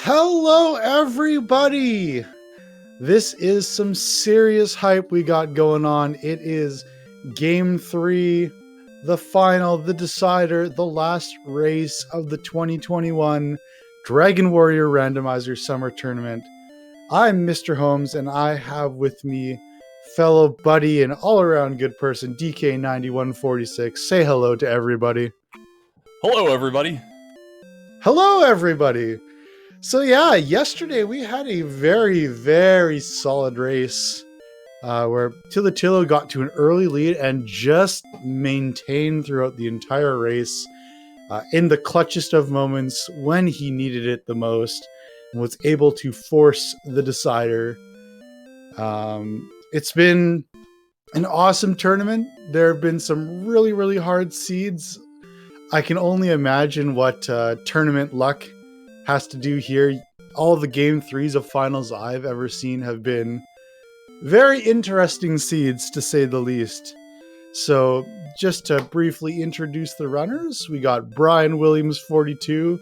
Hello, everybody! This is some serious hype we got going on. It is Game 3, the final, the decider, the last race of the 2021 Dragon Warrior Randomizer Summer Tournament. I'm Mr. Holmes, and I have with me fellow buddy and all-around good person, DK9146. Say hello to everybody. Hello, everybody. Hello, everybody! So yeah, yesterday we had a very, very solid race where Thilotilo got to an early lead and just maintained throughout the entire race in the clutchest of moments when he needed it the most and was able to force the decider. It's been an awesome tournament. There have been some really, really hard seeds. I can only imagine what tournament luck has to do here. All the game threes of finals I've ever seen have been very interesting seeds, to say the least. So just to briefly introduce the runners, we got brianwilliams42,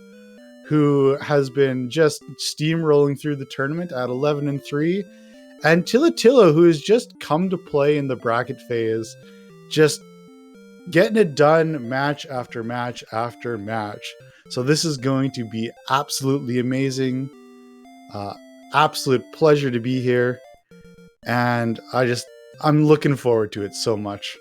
who has been just steamrolling through the tournament at 11-3, and Thilotilo, who has just come to play in the bracket phase, just getting it done match after match after match. So this is going to be absolutely amazing. Absolute pleasure to be here. And I'm looking forward to it so much.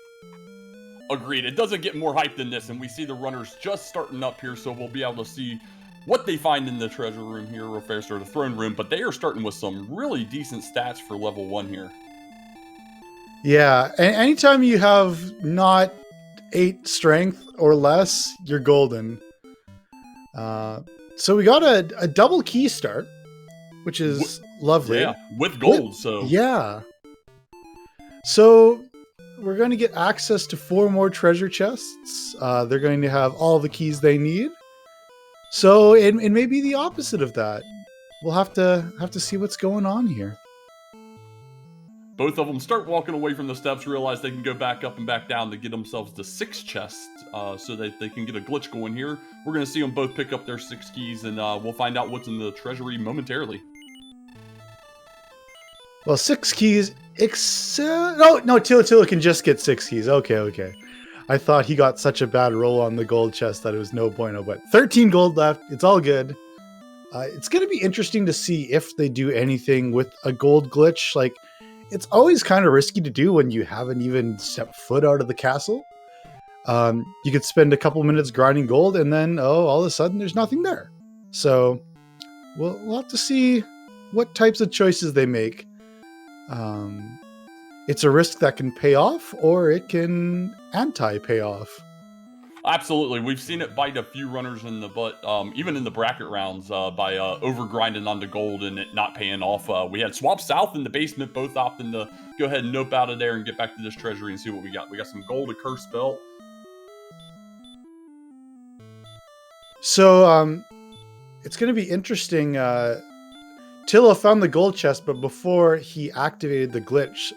Agreed. It doesn't get more hype than this, and we see the runners just starting up here, so we'll be able to see what they find in the treasure room here, or the throne room, but they are starting with some really decent stats for level 1 here. Yeah, and anytime you have not 8 strength or less, you're golden. So we got a double key start, which is lovely. Yeah, with gold. Yeah. So we're going to get access to 4 more treasure chests. They're going to have all the keys they need. So it may be the opposite of that. We'll have to see what's going on here. Both of them start walking away from the steps, realize they can go back up and back down to get themselves to 6 chests, so that they can get a glitch going here. We're going to see them both pick up their 6 keys, and we'll find out what's in the treasury momentarily. Well, 6 keys, no, Thilotilo can just get 6 keys. Okay. I thought he got such a bad roll on the gold chest that it was no bueno, but 13 gold left. It's all good. It's going to be interesting to see if they do anything with a gold glitch. Like, it's always kind of risky to do when you haven't even stepped foot out of the castle. You could spend a couple minutes grinding gold and then, all of a sudden there's nothing there. So we'll have to see what types of choices they make. It's a risk that can pay off, or it can anti-pay off. Absolutely. We've seen it bite a few runners in the butt, even in the bracket rounds, by over-grinding onto gold and it not paying off. We had Swamp South in the basement, both opting to go ahead and nope out of there and get back to this treasury and see what we got. We got some gold, a curse belt. So, it's going to be interesting. Tilo found the gold chest, but before he activated the glitch,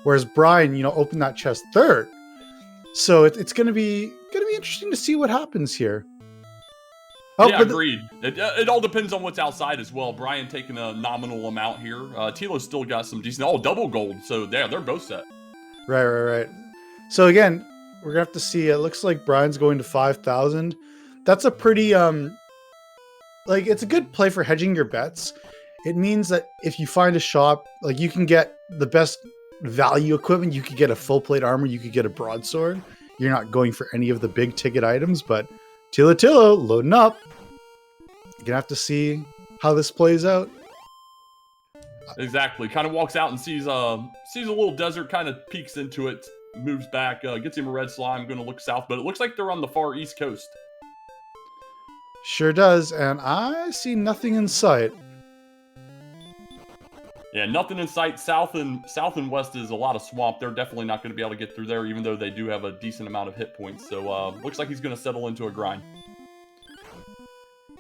whereas Brian, opened that chest third. So it's going to be interesting to see what happens here. Yeah, agreed. It all depends on what's outside as well. Brian taking a nominal amount here. Tilo's still got some decent, double gold. So yeah, they're both set. Right. So again, we're gonna have to see. It looks like Brian's going to 5,000. That's a pretty it's a good play for hedging your bets. It means that if you find a shop, you can get the best value equipment. You could get a full plate armor. You could get a broadsword. You're not going for any of the big ticket items, but Thilotilo loading up. You're gonna have to see how this plays out. Exactly. Kind of walks out and sees a little desert, kind of peeks into it, moves back, gets him a red slime, going to look south, but it looks like they're on the far east coast. Sure does, and I see nothing in sight. Yeah, nothing in sight. South and west is a lot of swamp. They're definitely not going to be able to get through there, even though they do have a decent amount of hit points. So looks like he's going to settle into a grind.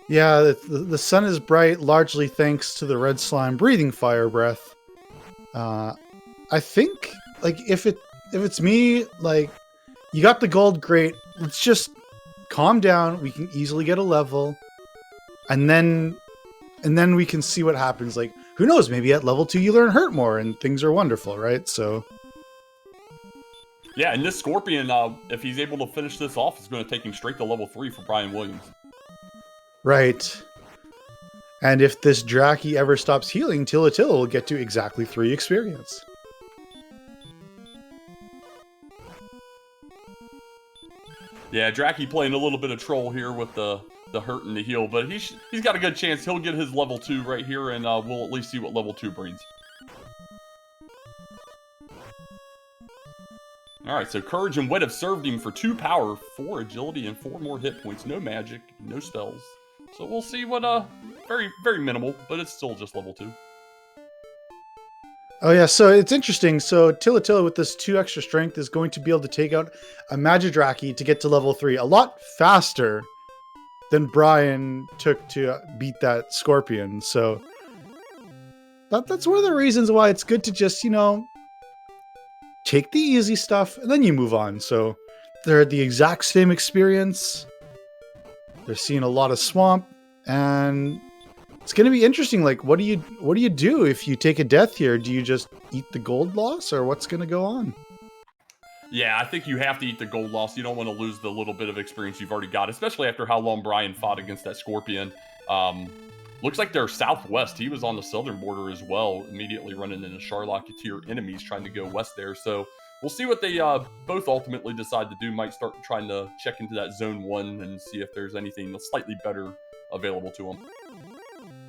Yeah, the sun is bright, largely thanks to the red slime breathing fire breath. I think, if it's me, you got the gold, great. Let's just calm down. We can easily get a level. And then And then we can see what happens. Like, who knows? Maybe at level 2 you learn hurt more and things are wonderful, right? So yeah, and this Scorpion, if he's able to finish this off, it's going to take him straight to level 3 for Brian Williams. Right. And if this Draki ever stops healing, Thilotilo will get to exactly 3 experience. Yeah, Draki playing a little bit of troll here with the hurt and the heal, but he's got a good chance. He'll get his level 2 right here, and we'll at least see what level 2 brings. Alright, so Courage and Wit have served him for 2 power, 4 agility, and 4 more hit points. No magic, no spells. So we'll see what, very, very minimal, but it's still just level 2. Oh yeah, so it's interesting. So Thilotilo with this 2 extra strength is going to be able to take out a Magidraki to get to level 3 a lot faster than Brian took to beat that Scorpion. So that's one of the reasons why it's good to just, you know, take the easy stuff and then you move on. So they're the exact same experience. They're seeing a lot of swamp, and it's going to be interesting. Like, what do you do if you take a death here? Do you just eat the gold loss, or what's going to go on? Yeah, I think you have to eat the gold loss. You don't want to lose the little bit of experience you've already got, especially after how long Brian fought against that Scorpion. Looks like they're southwest. He was on the southern border as well, immediately running into Charlocketeer enemies trying to go west there. So we'll see what they both ultimately decide to do. Might start trying to check into that zone 1 and see if there's anything that's slightly better available to them.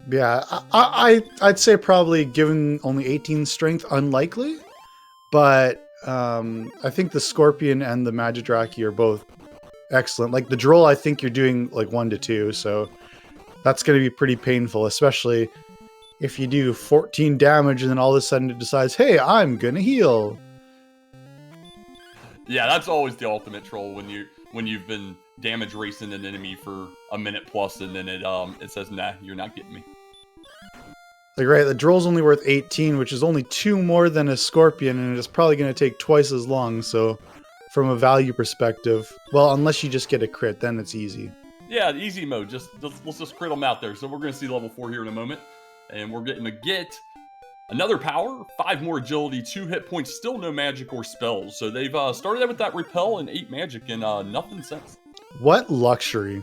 Yeah, I'd say probably, given only 18 strength, unlikely. But I think the Scorpion and the Magidraki are both excellent. Like the Droll, I think you're doing like 1 to 2, so that's going to be pretty painful, especially if you do 14 damage and then all of a sudden it decides, hey, I'm going to heal. Yeah, that's always the ultimate troll when you've been damage racing an enemy for a minute plus, and then it says, nah, you're not getting me. Like, right, the Droll's only worth 18, which is only 2 more than a Scorpion, and it's probably going to take twice as long. So from a value perspective, well, unless you just get a crit, then it's easy. Yeah, easy mode. Let's just crit them out there. So we're going to see level 4 here in a moment, and we're getting to get another power, 5 more agility, 2 hit points, still no magic or spells. So they've started out with that repel and 8 magic and nothing since. What luxury.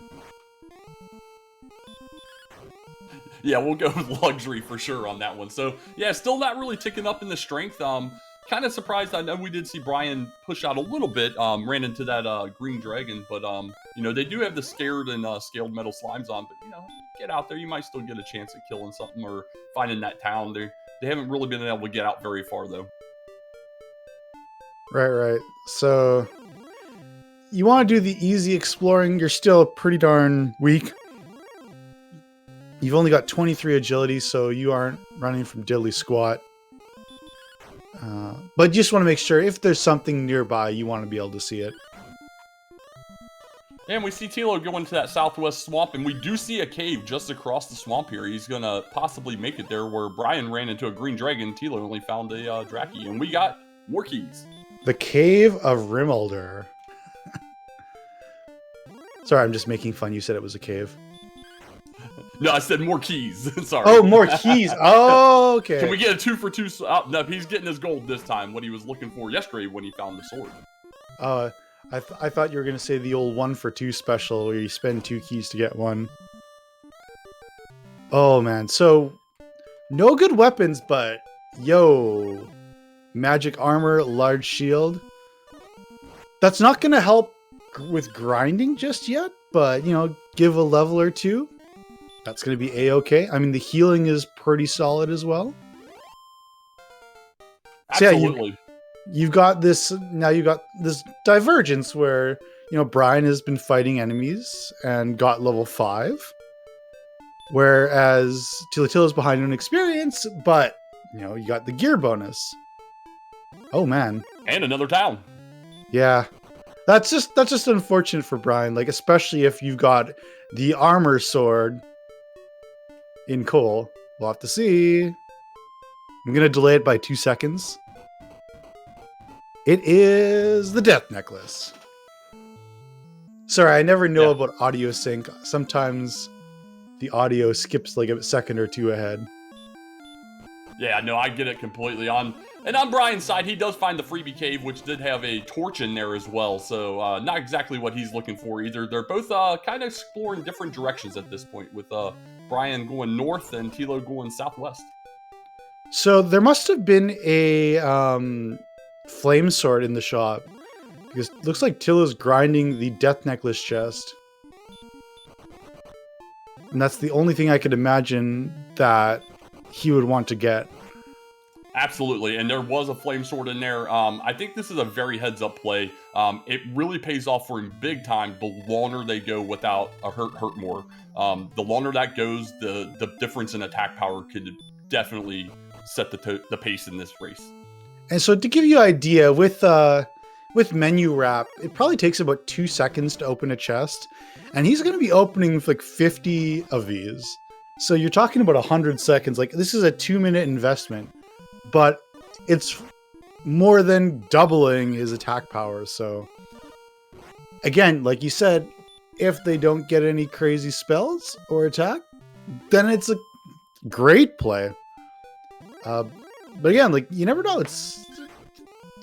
Yeah, we'll go with luxury for sure on that one. So yeah, still not really ticking up in the strength. Kind of surprised. I know we did see Brian push out a little bit, ran into that green dragon, but you know, they do have the scared and scaled metal slimes on, but you know, get out there, you might still get a chance at killing something or finding that town. They haven't really been able to get out very far though. Right. So you want to do the easy exploring. You're still pretty darn weak. You've only got 23 agility, so you aren't running from diddly squat. But you just want to make sure if there's something nearby, you want to be able to see it. And we see Tilo go into that southwest swamp, and we do see a cave just across the swamp here. He's going to possibly make it there, where Brian ran into a green dragon. Tilo only found a Draki, and we got more keys. The Cave of Rimulder. Sorry, I'm just making fun. You said it was a cave. No, I said more keys. Sorry. Oh, more keys. Oh, okay. Can we get a 2 for 2? No, he's getting his gold this time. What he was looking for yesterday when he found the sword. I thought you were going to say the old 1 for 2 special where you spend 2 keys to get 1. Oh, man. So, no good weapons, but yo, magic armor, large shield. That's not going to help with grinding just yet, but, you know, give a level or 2. That's going to be a-okay. I mean, the healing is pretty solid as well. Absolutely. So yeah, you've got this, now you've got this divergence where, you know, Brian has been fighting enemies and got level 5. Whereas Thilotilo is behind in experience, but, you know, you got the gear bonus. Oh, man. And another town. Yeah. That's just unfortunate for Brian, like, especially if you've got the armor sword in Cole. We'll have to see. I'm going to delay it by 2 seconds. It is the Death Necklace. Sorry, I never know about audio sync. Sometimes the audio skips like a second or two ahead. Yeah, no, I get it completely. On Brian's side, he does find the freebie cave, which did have a torch in there as well. So not exactly what he's looking for either. They're both kind of exploring different directions at this point, with Brian going north and Tilo going southwest. So there must have been a flame sword in the shop, because it looks like Tilo's grinding the death necklace chest. And that's the only thing I could imagine that he would want to get. Absolutely, and there was a flame sword in there. I think this is a very heads-up play. It really pays off for him big time the longer they go without a hurt more. The longer that goes, the difference in attack power could definitely set the pace in this race. And so to give you an idea, with menu wrap, it probably takes about 2 seconds to open a chest. And he's going to be opening like 50 of these. So you're talking about 100 seconds. Like, this is a 2-minute investment. But it's more than doubling his attack power. So again, like you said, if they don't get any crazy spells or attack, then it's a great play. But again, like, you never know.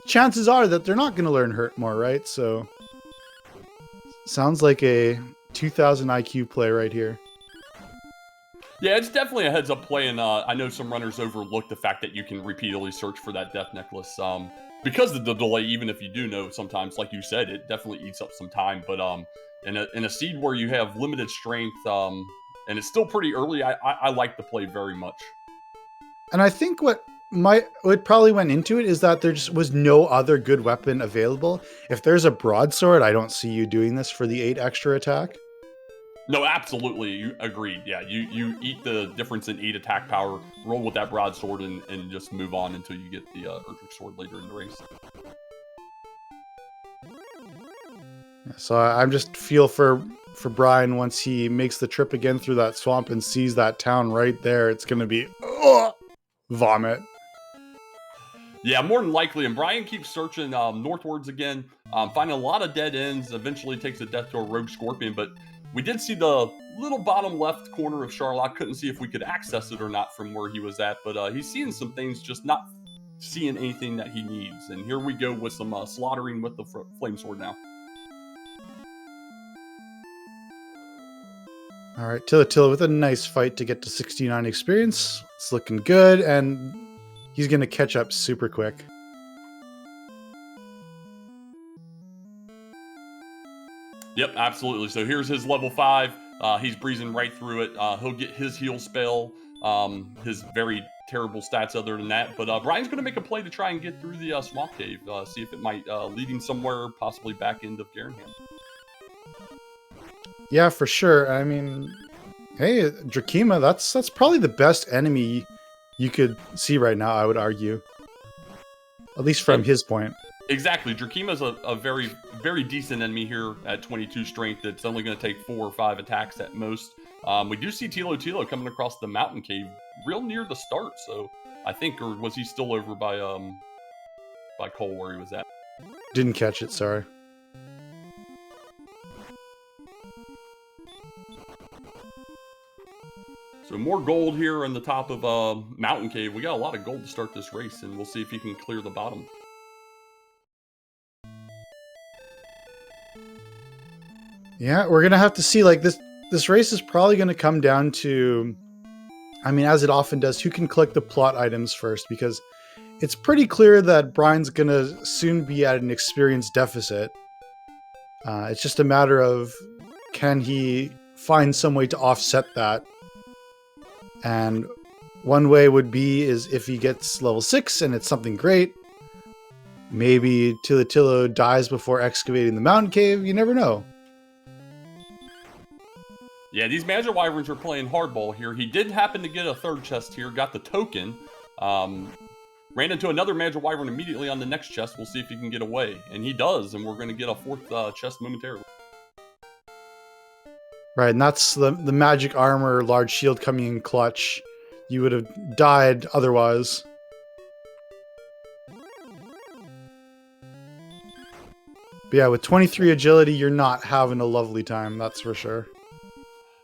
Chances are that they're not going to learn hurt more, right? So sounds like a 2000 IQ play right here. Yeah, it's definitely a heads-up play, and I know some runners overlook the fact that you can repeatedly search for that death necklace. Because of the delay, even if you do know, sometimes, like you said, it definitely eats up some time. But in a seed where you have limited strength, and it's still pretty early, I like the play very much. And I think what probably went into it is that there just was no other good weapon available. If there's a broadsword, I don't see you doing this for the 8 extra attack. No, absolutely. You agreed. Yeah, you eat the difference in 8 attack power, roll with that broadsword, and just move on until you get the Erdrick sword later in the race. So I just feel for Brian once he makes the trip again through that swamp and sees that town right there. It's going to be vomit. Yeah, more than likely. And Brian keeps searching northwards again, finding a lot of dead ends, eventually takes a death to a rogue scorpion, but we did see the little bottom left corner of Charlotte. Couldn't see if we could access it or not from where he was at, but he's seeing some things, just not seeing anything that he needs. And here we go with some slaughtering with the flame sword now. All right, Thilotilo with a nice fight to get to 69 experience. It's looking good, and he's going to catch up super quick. Yep, absolutely. So here's his level 5. He's breezing right through it. He'll get his heal spell, his very terrible stats other than that. But Brian's going to make a play to try and get through the swamp cave, see if it might lead him somewhere, possibly back into Garenham. Yeah, for sure. I mean, hey, Drakima, that's probably the best enemy you could see right now, I would argue. At least from his point. Exactly. Drakima's a very, very decent enemy here at 22 strength. It's only going to take 4 or 5 attacks at most. We do see Thilotilo coming across the mountain cave real near the start. So I think, or was he still over by Cole where he was at? Didn't catch it, sorry. So more gold here on the top of Mountain Cave. We got a lot of gold to start this race, and we'll see if he can clear the bottom. Yeah, we're going to have to see. Like, this race is probably going to come down to, I mean, as it often does, who can collect the plot items first, because it's pretty clear that Brian's going to soon be at an experience deficit. It's just a matter of, can he find some way to offset that? And one way would be is if he gets level 6 and it's something great. Maybe Thilotilo dies before excavating the mountain cave. You never know. Yeah, these Magic Wyverns are playing hardball here. He did happen to get a 3rd chest here, got the token. Ran into another Magic Wyvern immediately on the next chest. We'll see if he can get away. And he does, and we're going to get a 4th chest momentarily. Right, and that's the magic armor, large shield coming in clutch. You would have died otherwise. But yeah, with 23 agility, you're not having a lovely time, that's for sure.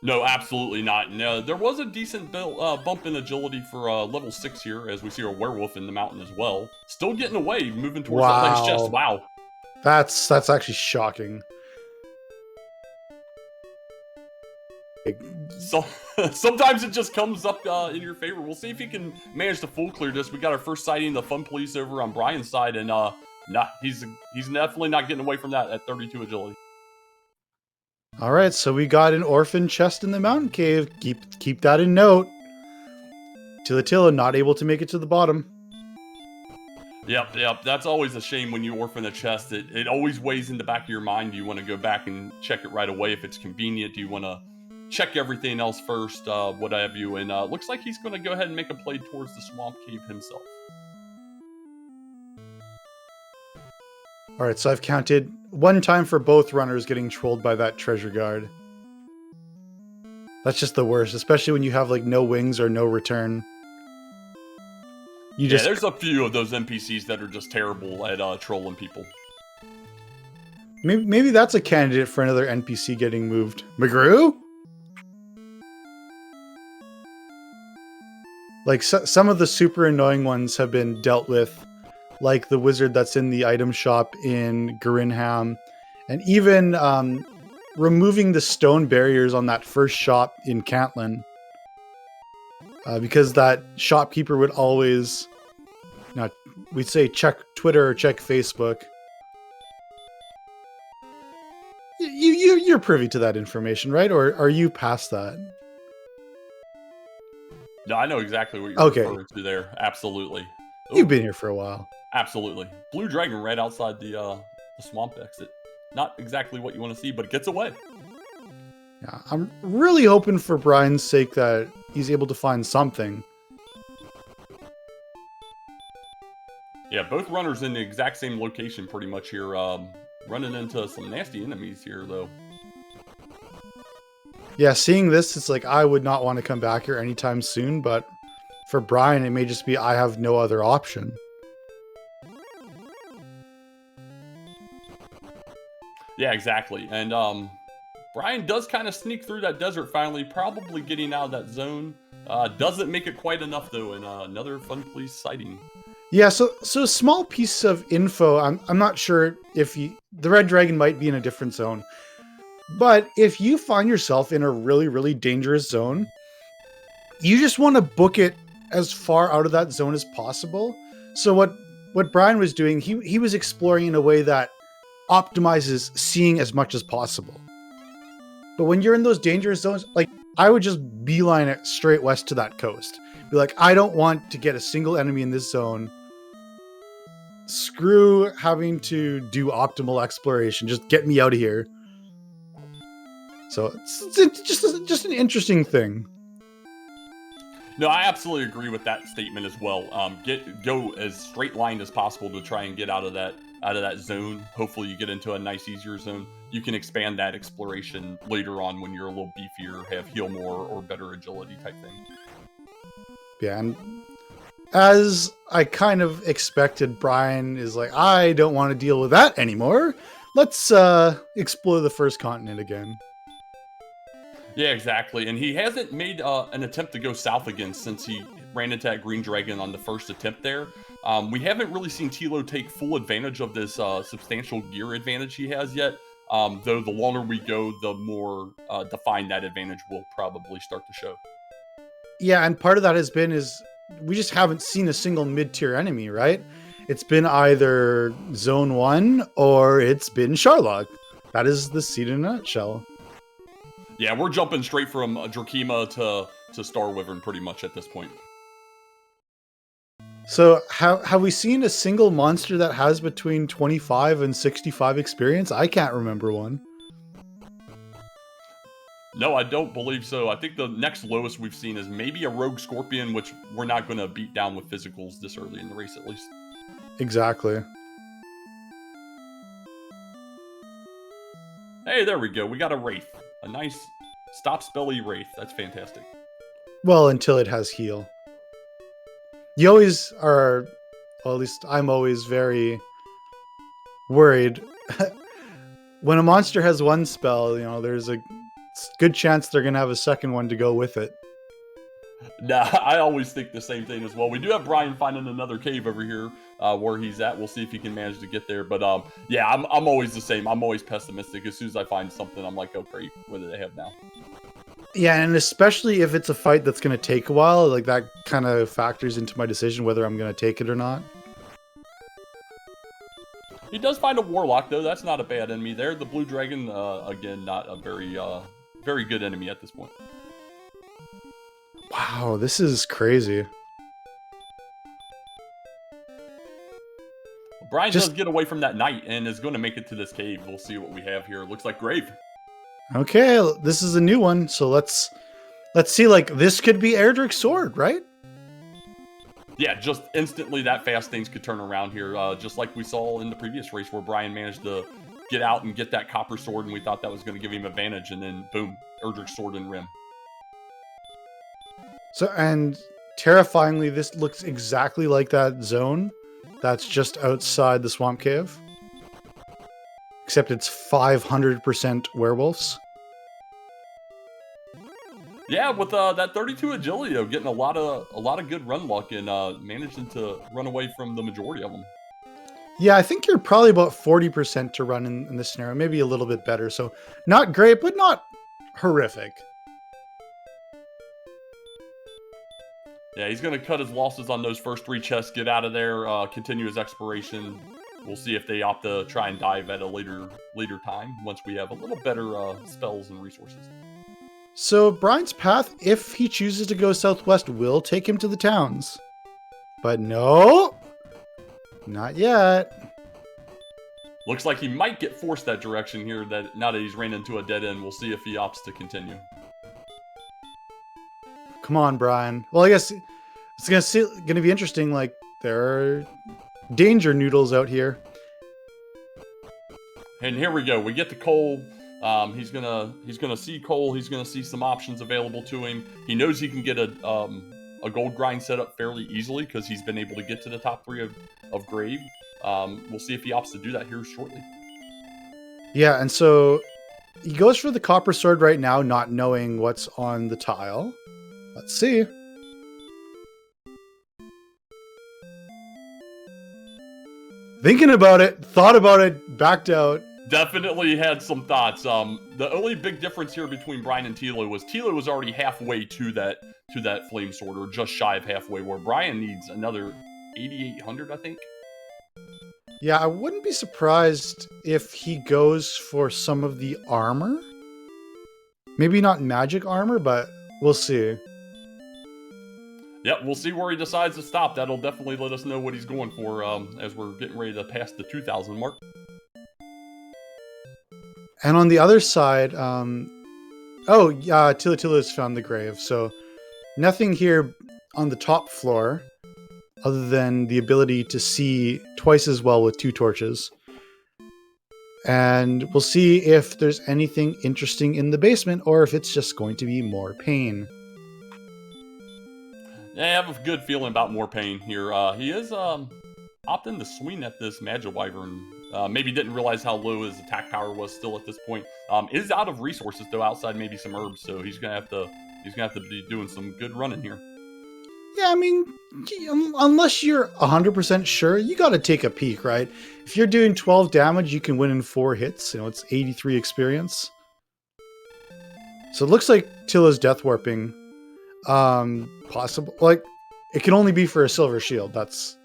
No, absolutely not. No, there was a decent bump in agility for level 6 here, as we see a werewolf in the mountain as well. Still getting away, moving towards that nice chest. Wow. Wow. That's actually shocking. So sometimes it just comes up in your favor. We'll see if he can manage to full clear this. We got our first sighting of the fun police over on Brian's side, and he's definitely not getting away from that at 32 agility. All right, so we got an orphan chest in the mountain cave. Keep that in note. Thilotilo not able to make it to the bottom. Yep. That's always a shame when you orphan a chest. It always weighs in the back of your mind. Do you want to go back and check it right away if it's convenient? Do you want to check everything else first? What have you? And looks like he's going to go ahead and make a play towards the swamp cave himself. All right, so I've counted one time for both runners getting trolled by that treasure guard. That's just the worst, especially when you have like no wings or no return. There's a few of those NPCs that are just terrible at trolling people. Maybe that's a candidate for another NPC getting moved. McGrew? Like some of the super annoying ones have been dealt with, like the wizard that's in the item shop in Garinham, and even removing the stone barriers on that first shop in Cantlin. Because that shopkeeper would always, we'd say check Twitter or check Facebook. You're privy to that information, right? Or are you past that? No, I know exactly what you're referring to there. Absolutely. Ooh, you've been here for a while. Absolutely. Blue dragon right outside the swamp exit. Not exactly what you want to see, but it gets away. Yeah, I'm really hoping for Brian's sake that he's able to find something. Yeah, both runners in the exact same location pretty much here. Running into some nasty enemies here, though. Yeah, seeing this, it's like I would not want to come back here anytime soon, but for Brian, it may just be I have no other option. Yeah, exactly. And Brian does kind of sneak through that desert finally, probably getting out of that zone. Doesn't make it quite enough, though, and another fun police sighting. Yeah, so a small piece of info. I'm not sure if the red dragon might be in a different zone, but if you find yourself in a really, really dangerous zone, you just want to book it as far out of that zone as possible. So what Brian was doing, he was exploring in a way that optimizes seeing as much as possible. But when you're in those dangerous zones, like I would just beeline it straight west to that coast. Be like, I don't want to get a single enemy in this zone. Screw having to do optimal exploration. Just get me out of here. So it's just an interesting thing. No, I absolutely agree with that statement as well. Go as straight lined as possible to try and get out of that zone. Hopefully you get into a nice, easier zone. You can expand that exploration later on when you're a little beefier, have heal more, or better agility type thing. Yeah, and as I kind of expected, Brian is like, I don't want to deal with that anymore. Let's explore the first continent again. Yeah, exactly. And he hasn't made an attempt to go south again since he ran into that green dragon on the first attempt there. We haven't really seen Tilo take full advantage of this substantial gear advantage he has yet. Though the longer we go, the more defined that advantage will probably start to show. Yeah, and part of that is we just haven't seen a single mid-tier enemy, right? It's been either Zone 1 or it's been Sharlock. That is the seed in a nutshell. Yeah, we're jumping straight from Drakima to Star Wyvern pretty much at this point. So have we seen a single monster that has between 25 and 65 experience? I can't remember one. No, I don't believe so. I think the next lowest we've seen is maybe a Rogue Scorpion, which we're not going to beat down with physicals this early in the race, at least. Exactly. Hey, there we go. We got a Wraith. A nice stop-spelly Wraith. That's fantastic. Well, until it has heal. You always are, well, at least I'm always very worried. When a monster has one spell, there's a it's good chance they're going to have a second one to go with it. Nah, I always think the same thing as well. We do have Brian finding another cave over here where he's at. We'll see if he can manage to get there. But yeah, I'm always the same. I'm always pessimistic. As soon as I find something, I'm like, oh great, what do they have now? Yeah, and especially if it's a fight that's going to take a while, like that kind of factors into my decision whether I'm going to take it or not. He does find a warlock though. That's not a bad enemy there. The blue dragon, again, not a very good enemy at this point. Wow, this is crazy. Brian does get away from that knight and is going to make it to this cave. We'll see what we have here. Looks like grave. Okay, this is a new one, so let's see. Like, this could be Erdrick's sword, right? Yeah, just instantly that fast things could turn around here, just like we saw in the previous race where Brian managed to get out and get that copper sword, and we thought that was going to give him advantage, and then boom, Erdrick's sword and rim. So, and terrifyingly, this looks exactly like that zone that's just outside the swamp cave. Except it's 500% werewolves. Yeah, with that 32 agility, though, getting a lot of good run luck and managing to run away from the majority of them. Yeah, I think you're probably about 40% to run in this scenario, maybe a little bit better. So not great, but not horrific. Yeah, he's going to cut his losses on those first 3 chests, get out of there, continue his exploration. We'll see if they opt to try and dive at a later time once we have a little better spells and resources. So Brian's path, if he chooses to go southwest, will take him to the towns. But no, not yet. Looks like he might get forced that direction here. That now that he's ran into a dead end, we'll see if he opts to continue. Come on, Brian. Well, I guess it's gonna be interesting. Like, there are danger noodles out here. And here we go. We get to Cole. He's gonna see Cole. He's gonna see some options available to him. He knows he can get a gold grind set up fairly easily because he's been able to get to the top 3 of grave. We'll see if he opts to do that here shortly. Yeah, and so he goes for the copper sword right now, not knowing what's on the tile. Let's see. Thinking about it, thought about it, backed out. Definitely had some thoughts. The only big difference here between Brian and Thilo was already halfway to that flame sword, or just shy of halfway, where Brian needs another 8,800, I think. Yeah, I wouldn't be surprised if he goes for some of the armor. Maybe not magic armor, but we'll see. Yep, we'll see where he decides to stop. That'll definitely let us know what he's going for as we're getting ready to pass the 2,000 mark. And on the other side, Thilotilo has found the grave. So nothing here on the top floor other than the ability to see twice as well with 2 torches. And we'll see if there's anything interesting in the basement or if it's just going to be more pain. Yeah, I have a good feeling about more pain here. He is opting to swing at this Magic Wyvern. Maybe didn't realize how low his attack power was still at this point. Is out of resources though, outside maybe some herbs, so he's gonna have to be doing some good running here. Yeah, I mean, unless you're 100% sure, you got to take a peek, right? If you're doing 12 damage, you can win in 4 hits. You know, it's 83 experience. So it looks like Tila's death warping. Possible, like, it can only be for a silver shield. That's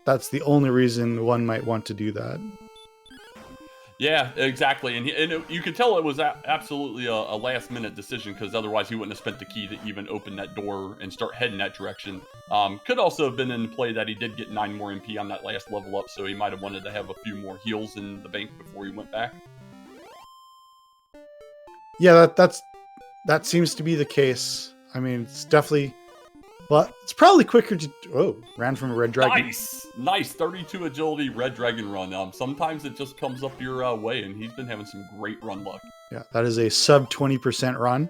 the only reason one might want to do that. Yeah, exactly. And you could tell it was absolutely a last-minute decision, because otherwise he wouldn't have spent the key to even open that door and start heading that direction. Could also have been in play that he did get 9 more MP on that last level up, so he might have wanted to have a few more heals in the bank before he went back. Yeah, that seems to be the case. I mean, it's definitely... Well, it's probably quicker to... Oh, ran from a red dragon. Nice 32 agility red dragon run. Sometimes it just comes up your way, and he's been having some great run luck. Yeah, that is a sub 20% run.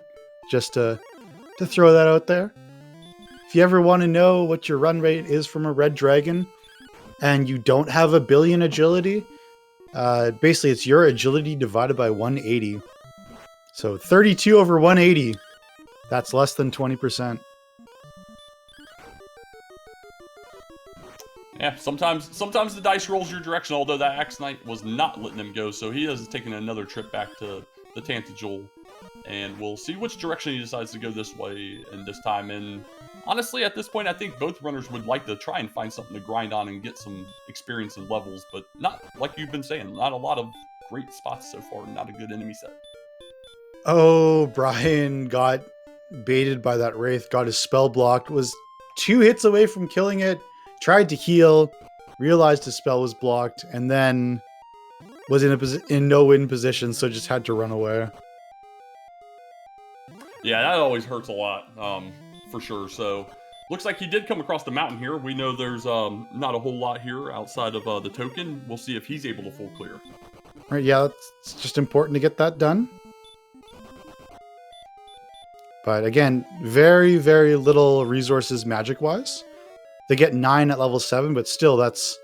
Just to throw that out there. If you ever want to know what your run rate is from a red dragon, and you don't have a billion agility, basically it's your agility divided by 180. So 32 over 180. That's less than 20%. Yeah, sometimes the dice rolls your direction, although that Axe Knight was not letting him go, so he is taking another trip back to the Tantajul. And we'll see which direction he decides to go this way and this time. And honestly, at this point, I think both runners would like to try and find something to grind on and get some experience and levels, but not, like you've been saying, not a lot of great spots so far, not a good enemy set. Oh, Brian got baited by that Wraith, got his spell blocked, was 2 hits away from killing it, tried to heal, realized his spell was blocked, and then was in no-win position, so just had to run away. Yeah, that always hurts a lot, for sure. So, looks like he did come across the mountain here. We know there's not a whole lot here outside of the token. We'll see if he's able to full clear. All right, yeah, it's just important to get that done. But again, very, very little resources magic-wise. They get 9 at level 7, but still, that's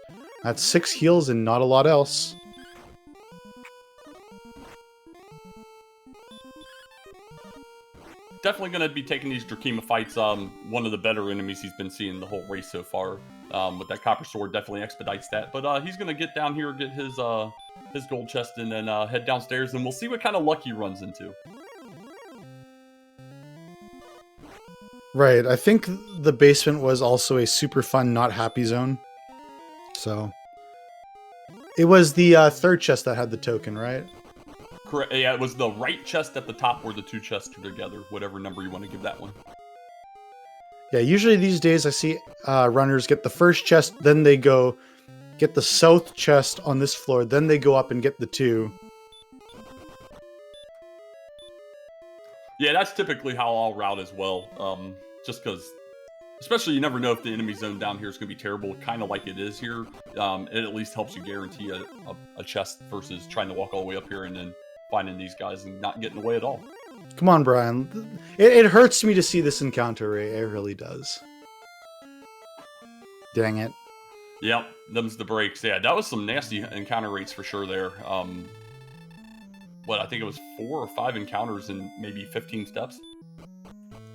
6 heals and not a lot else. Definitely going to be taking these Drakima fights. One of the better enemies he's been seeing the whole race so far. With that Copper Sword, definitely expedites that. But he's going to get down here, get his gold chest, and then head downstairs, and we'll see what kind of luck he runs into. Right, I think the basement was also a super fun not happy zone. So it was the third chest that had the token, right? Correct. Yeah, it was the right chest at the top where the 2 chests are together, whatever number you want to give that one. Yeah, usually these days I see runners get the first chest, then they go get the south chest on this floor, then they go up and get the 2. Yeah, that's typically how I'll route as well. Just because, especially you never know if the enemy zone down here is going to be terrible, kind of like it is here. It at least helps you guarantee a chest versus trying to walk all the way up here and then finding these guys and not getting away at all. Come on, Brian. It hurts me to see this encounter, Ray. It really does. Dang it. Yep, them's the breaks. Yeah, that was some nasty encounter rates for sure there. I think it was 4 or 5 encounters in maybe 15 steps.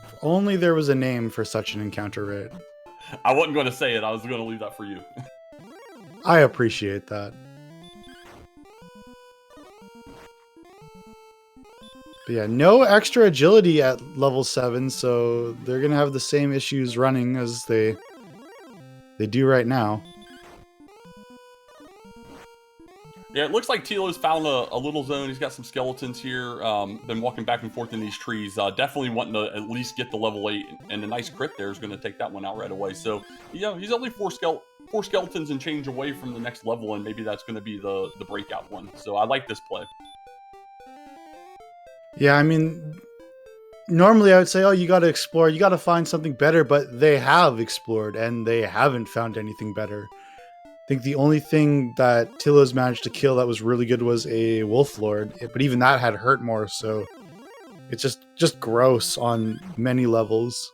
If only there was a name for such an encounter rate. I wasn't going to say it. I was going to leave that for you. I appreciate that. But yeah, no extra agility at level 7, so they're going to have the same issues running as they do right now. Yeah, it looks like Tilo's found a little zone. He's got some skeletons here. Been walking back and forth in these trees. Definitely wanting to at least get the level 8, and a nice crit there is going to take that one out right away. So, he's only 4 skeletons and change away from the next level, and maybe that's going to be the breakout one. So I like this play. Yeah, I mean, normally I would say, oh, you got to explore, you got to find something better, but they have explored, and they haven't found anything better. I think the only thing that Tilo's managed to kill that was really good was a Wolf Lord, but even that had hurt more, so it's just gross on many levels.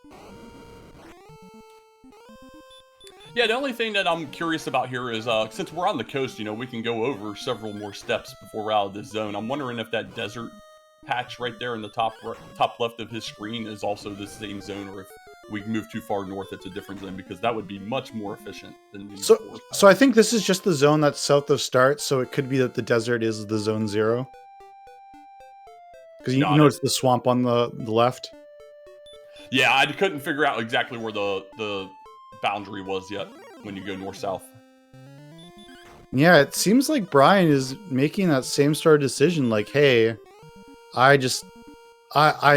Yeah, the only thing that I'm curious about here is, since we're on the coast, we can go over several more steps before we're out of this zone. I'm wondering if that desert patch right there in the top left of his screen is also the same zone, or if we move too far north, it's a different zone, because that would be much more efficient than these four. So I think this is just the zone that's south of start, so it could be that the desert is the zone 0. Because you notice the swamp on the left. Yeah, I couldn't figure out exactly where the boundary was yet when you go north-south. Yeah, it seems like Brian is making that same sort of decision, like, hey, I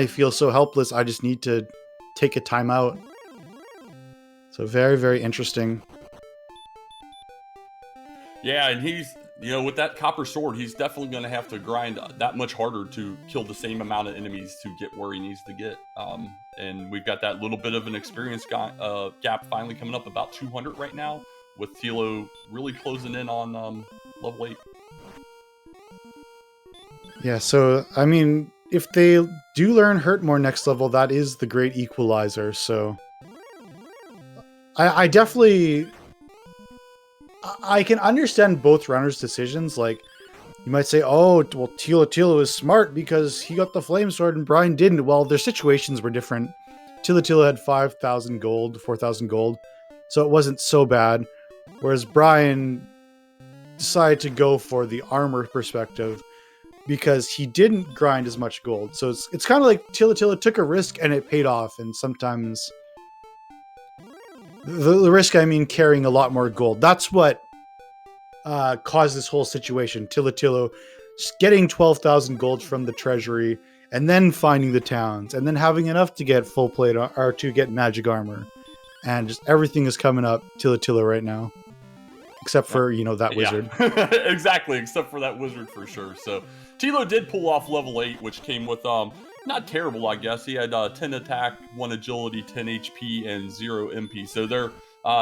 feel so helpless, I just need to take a time out. So very, very interesting. Yeah, and he's, with that Copper Sword, he's definitely going to have to grind that much harder to kill the same amount of enemies to get where he needs to get. And we've got that little bit of an experience gap finally coming up, about 200 right now, with Thilo really closing in on level 8. Yeah, so, I mean, if they do learn Hurt More next level, that is the great equalizer, so I definitely, I can understand both runners' decisions. Like, You might say, oh, well, Thilotilo is smart because he got the flame sword and Brian didn't. Well, their situations were different. Thilotilo had 5,000 gold, 4,000 gold, so it wasn't so bad. Whereas Brian decided to go for the armor perspective because he didn't grind as much gold. So it's kind of like Thilotilo took a risk and it paid off. And sometimes the risk, I mean, carrying a lot more gold. That's what caused this whole situation. Thilotilo getting 12,000 gold from the treasury and then finding the towns and then having enough to get full plate or to get magic armor. And just everything is coming up Thilotilo right now. Except for, that wizard. Yeah. Exactly, except for that wizard for sure. So Tilo did pull off level 8, which came with, not terrible, I guess. He had 10 attack, 1 agility, 10 HP, and 0 MP. So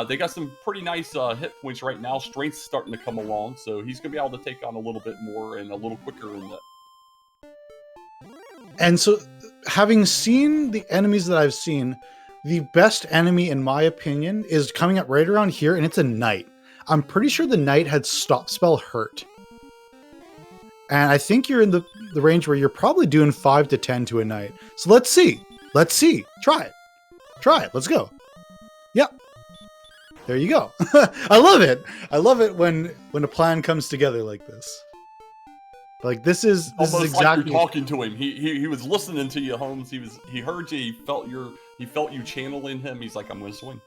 they got some pretty nice hit points right now. Strength's starting to come along, so he's going to be able to take on a little bit more and a little quicker in that. And so, having seen the enemies that I've seen, the best enemy, in my opinion, is coming up right around here, and it's a knight. I'm pretty sure the knight had stop spell hurt. And I think you're in the range where you're probably doing 5 to 10 to a knight. So let's see. Try it. Let's go. Yep. There you go. I love it when a plan comes together like this. Like this is almost exactly like you're talking to him. He was listening to you, Holmes. He heard you. He felt you channeling him. He's like, I'm going to swing.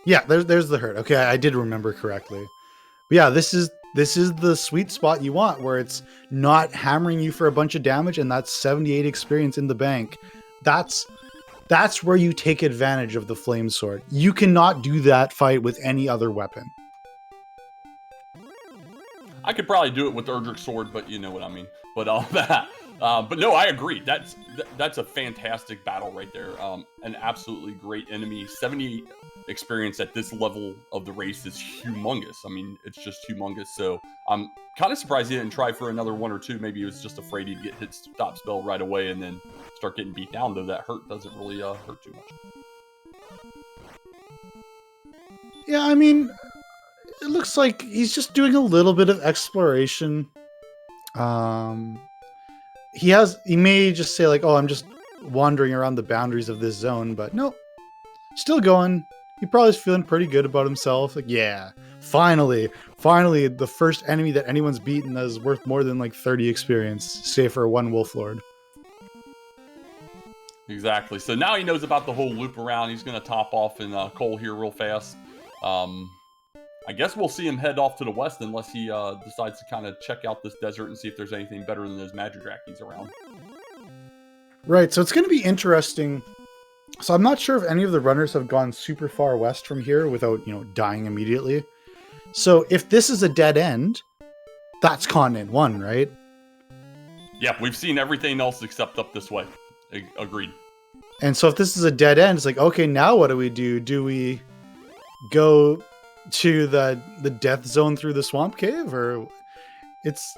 Yeah, there's the hurt. Okay, I did remember correctly. But yeah, this is the sweet spot you want, where it's not hammering you for a bunch of damage, and that's 78 experience in the bank. That's where you take advantage of the flame sword. You cannot do that fight with any other weapon. I could probably do it with Erdrick's sword, but you know what I mean. But but no, I agree. That's a fantastic battle right there. An absolutely great enemy. 78 experience at this level of the race is humongous. I mean, it's just humongous. So I'm kind of surprised he didn't try for another 1 or 2. Maybe he was just afraid he'd get hit stop spell right away and then start getting beat down. Though that hurt doesn't really hurt too much. Yeah, I mean, it looks like he's just doing a little bit of exploration. He may just say like, oh, I'm just wandering around the boundaries of this zone, but no, still going. He probably is feeling pretty good about himself. Like, yeah, finally, the first enemy that anyone's beaten that is worth more than like 30 experience, save for 1 Wolf Lord. Exactly. So now he knows about the whole loop around. He's going to top off in Cole here real fast. I guess we'll see him head off to the west unless he decides to kind of check out this desert and see if there's anything better than those Magidrakis around. Right, so it's going to be interesting. So I'm not sure if any of the runners have gone super far west from here without, dying immediately. So if this is a dead end, that's Continent 1, right? Yeah, we've seen everything else except up this way. Agreed. And so if this is a dead end, it's like, okay, now what do we do? Do we go to the death zone through the swamp cave, or it's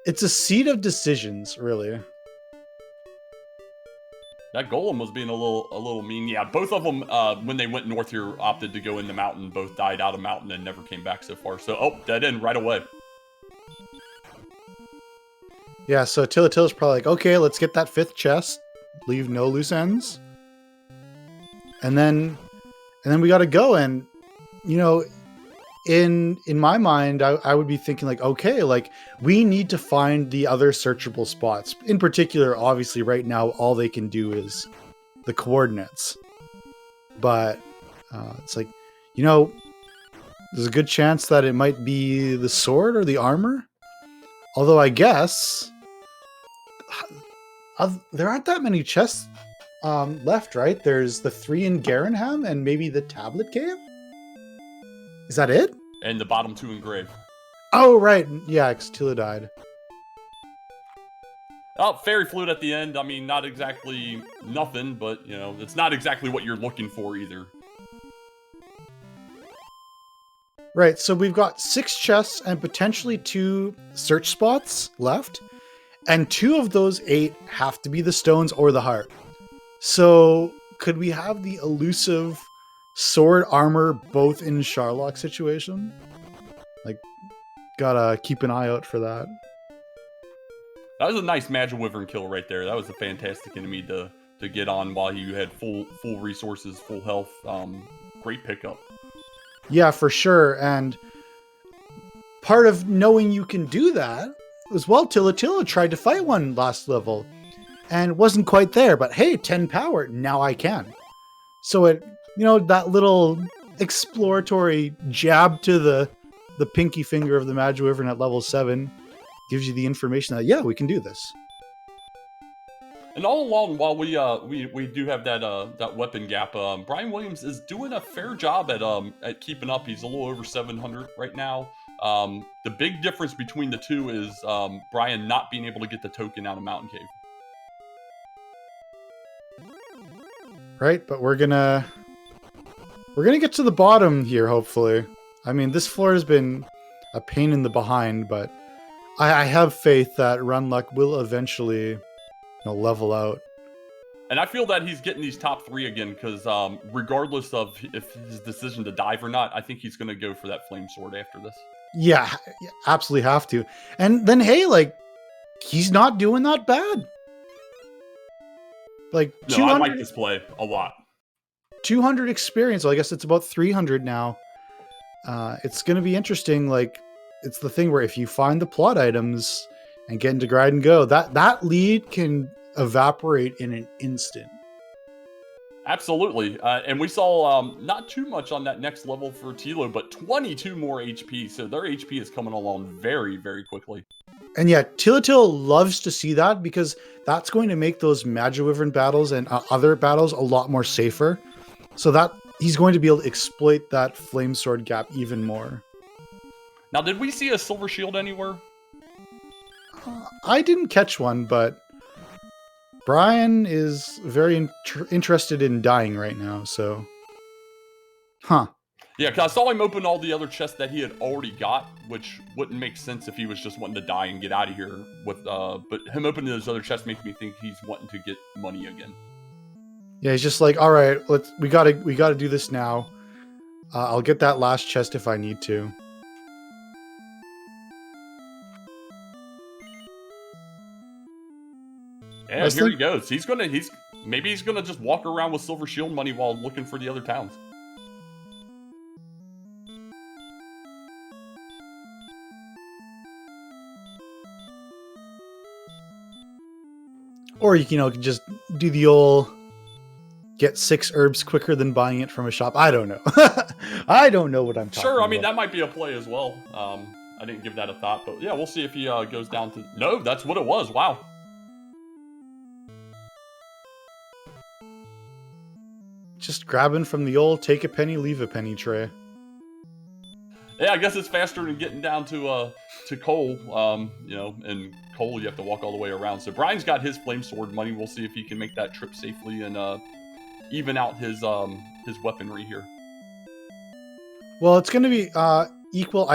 a seat of decisions, really. That golem was being a little mean. Yeah, both of them when they went north here opted to go in the mountain. Both died out of mountain and never came back so far. So dead end right away. Yeah, so Thilotilo's probably like, okay, let's get that 5th chest, leave no loose ends, and then we got to go. And in my mind, I would be thinking like, okay, like we need to find the other searchable spots. In particular, obviously right now, all they can do is the coordinates. But it's like, there's a good chance that it might be the sword or the armor. Although I guess there aren't that many chests left, right? There's the 3 in Garenham and maybe the Tablet Cave. Is that it? And the bottom 2 engraved. Oh, right. Yeah, Tilo died. Oh, fairy flute at the end. I mean, not exactly nothing, but, it's not exactly what you're looking for either. Right, so we've got 6 chests and potentially 2 search spots left. And 2 of those 8 have to be the stones or the heart. So could we have the elusive sword armor both in Sharlock situation? Like, Gotta keep an eye out for that. That was a nice Magic Wyvern kill right there. That was a fantastic enemy to get on while you had full resources, full health. Great pickup. Yeah, for sure. And part of knowing you can do that was, well, Thilotilo tried to fight one last level and wasn't quite there, but hey, 10 power, now I can. So it, that little exploratory jab to the pinky finger of the Magic Wyvern at level 7 gives you the information that, yeah, we can do this. And all along, while we do have that weapon gap, Brian Williams is doing a fair job at keeping up. He's a little over 700 right now. The big difference between the two is Brian not being able to get the token out of Mountain Cave. Right, but we're gonna get to the bottom here, hopefully. I mean, this floor has been a pain in the behind, but I have faith that Run Luck will eventually level out. And I feel that he's getting these top 3 again, because regardless of if his decision to dive or not, I think he's going to go for that Flame Sword after this. Yeah, absolutely have to. And then, hey, he's not doing that bad. No, I like this play a lot. 200 experience. Well, I guess it's about 300 now. It's going to be interesting. It's the thing where if you find the plot items and get into Grind and Go, that lead can evaporate in an instant. Absolutely. And we saw not too much on that next level for Tilo, but 22 more HP. So their HP is coming along very, very quickly. And yeah, Thilotilo loves to see that, because that's going to make those Magic Wyvern battles and other battles a lot more safer. So that he's going to be able to exploit that Flame Sword gap even more. Now, did we see a Silver Shield anywhere? I didn't catch one, but Brian is very interested in dying right now, so... Huh. Yeah, because I saw him open all the other chests that he had already got, which wouldn't make sense if he was just wanting to die and get out of here. But him opening those other chests makes me think he's wanting to get money again. Yeah, he's just like, all right, we gotta do this now. I'll get that last chest if I need to. Yeah, here he goes. Maybe he's gonna just walk around with Silver Shield money while looking for the other towns. Or you can just do the old get 6 herbs quicker than buying it from a shop. I don't know. I don't know what I'm talking about. Sure, I mean, that might be a play as well. I didn't give that a thought, but yeah, we'll see if he goes down to... No, that's what it was. Wow. Just grabbing from the old take a penny, leave a penny tray. Yeah, I guess it's faster than getting down to Cole. And Cole, you have to walk all the way around. So Brian's got his Flame Sword money. We'll see if he can make that trip safely and even out his weaponry here. Well, it's going to be equal.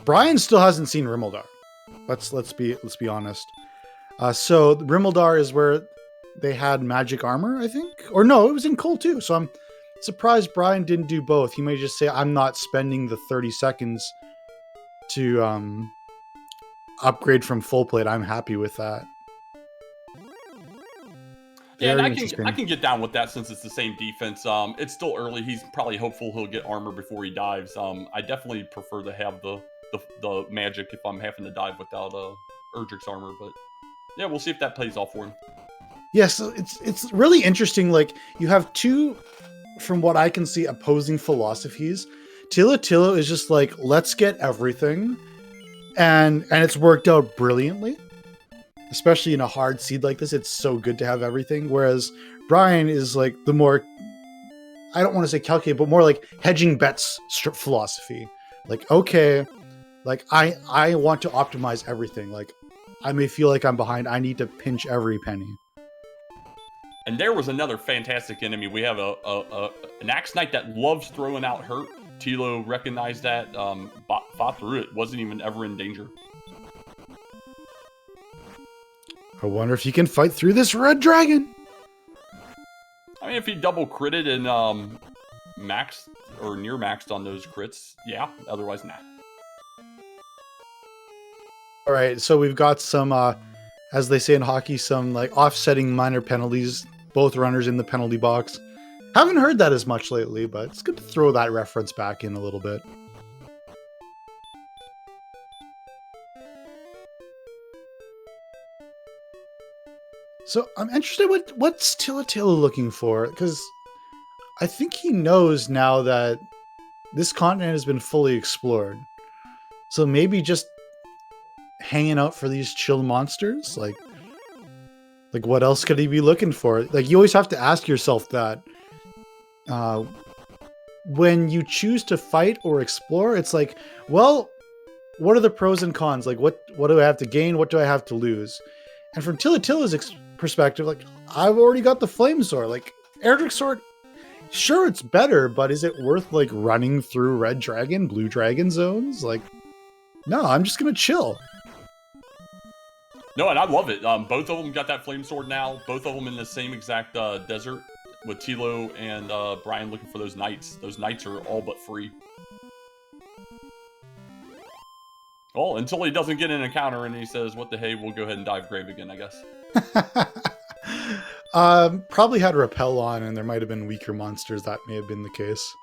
Brian still hasn't seen Rimmeldar. Let's be honest. So Rimmeldar is where they had magic armor, I think, or no, it was in Cole too. So I'm surprised Brian didn't do both. He may just say, "I'm not spending the 30 seconds to upgrade from full plate. I'm happy with that." Yeah, and I can get down with that since it's the same defense. It's still early. He's probably hopeful he'll get armor before he dives. I definitely prefer to have the magic if I'm having to dive without Erdrick's armor, but yeah, we'll see if that plays off for him. Yeah, so it's really interesting. You have two, from what I can see, opposing philosophies. Thilotilo is just like, let's get everything, and it's worked out brilliantly. Especially in a hard seed like this, it's so good to have everything. Whereas Brian is like the more, I don't want to say calculated, but more like hedging bets philosophy. Okay, I want to optimize everything. I may feel like I'm behind. I need to pinch every penny. And there was another fantastic enemy. We have an Axe Knight that loves throwing out hurt. Tilo recognized that, fought through it, wasn't even ever in danger. I wonder if he can fight through this red dragon. I mean, if he double critted and maxed or near maxed on those crits, yeah. Otherwise, nah. All right, so we've got some, as they say in hockey, some like offsetting minor penalties. Both runners in the penalty box. Haven't heard that as much lately, but it's good to throw that reference back in a little bit. So I'm interested what's Thilotilo looking for, because I think he knows now that this continent has been fully explored. So maybe just hanging out for these chill monsters, like what else could he be looking for? Like, you always have to ask yourself that. When you choose to fight or explore, it's like, well, what are the pros and cons? Like, what do I have to gain? What do I have to lose? And from Tilotilo's perspective, like, I've already got the flame sword. Like, Erdrick sword, sure, it's better, but is it worth like running through red dragon, blue dragon zones? Like, no, I'm just gonna chill. No, and I love it. Both of them got that flame sword now. Both of them in the same exact desert, with Tilo and Brian looking for those knights. Those knights are all but free. Well, until he doesn't get an encounter and he says, what the hey, we'll go ahead and dive grave again, I guess. Probably had repel on, and there might have been weaker monsters. That may have been the case.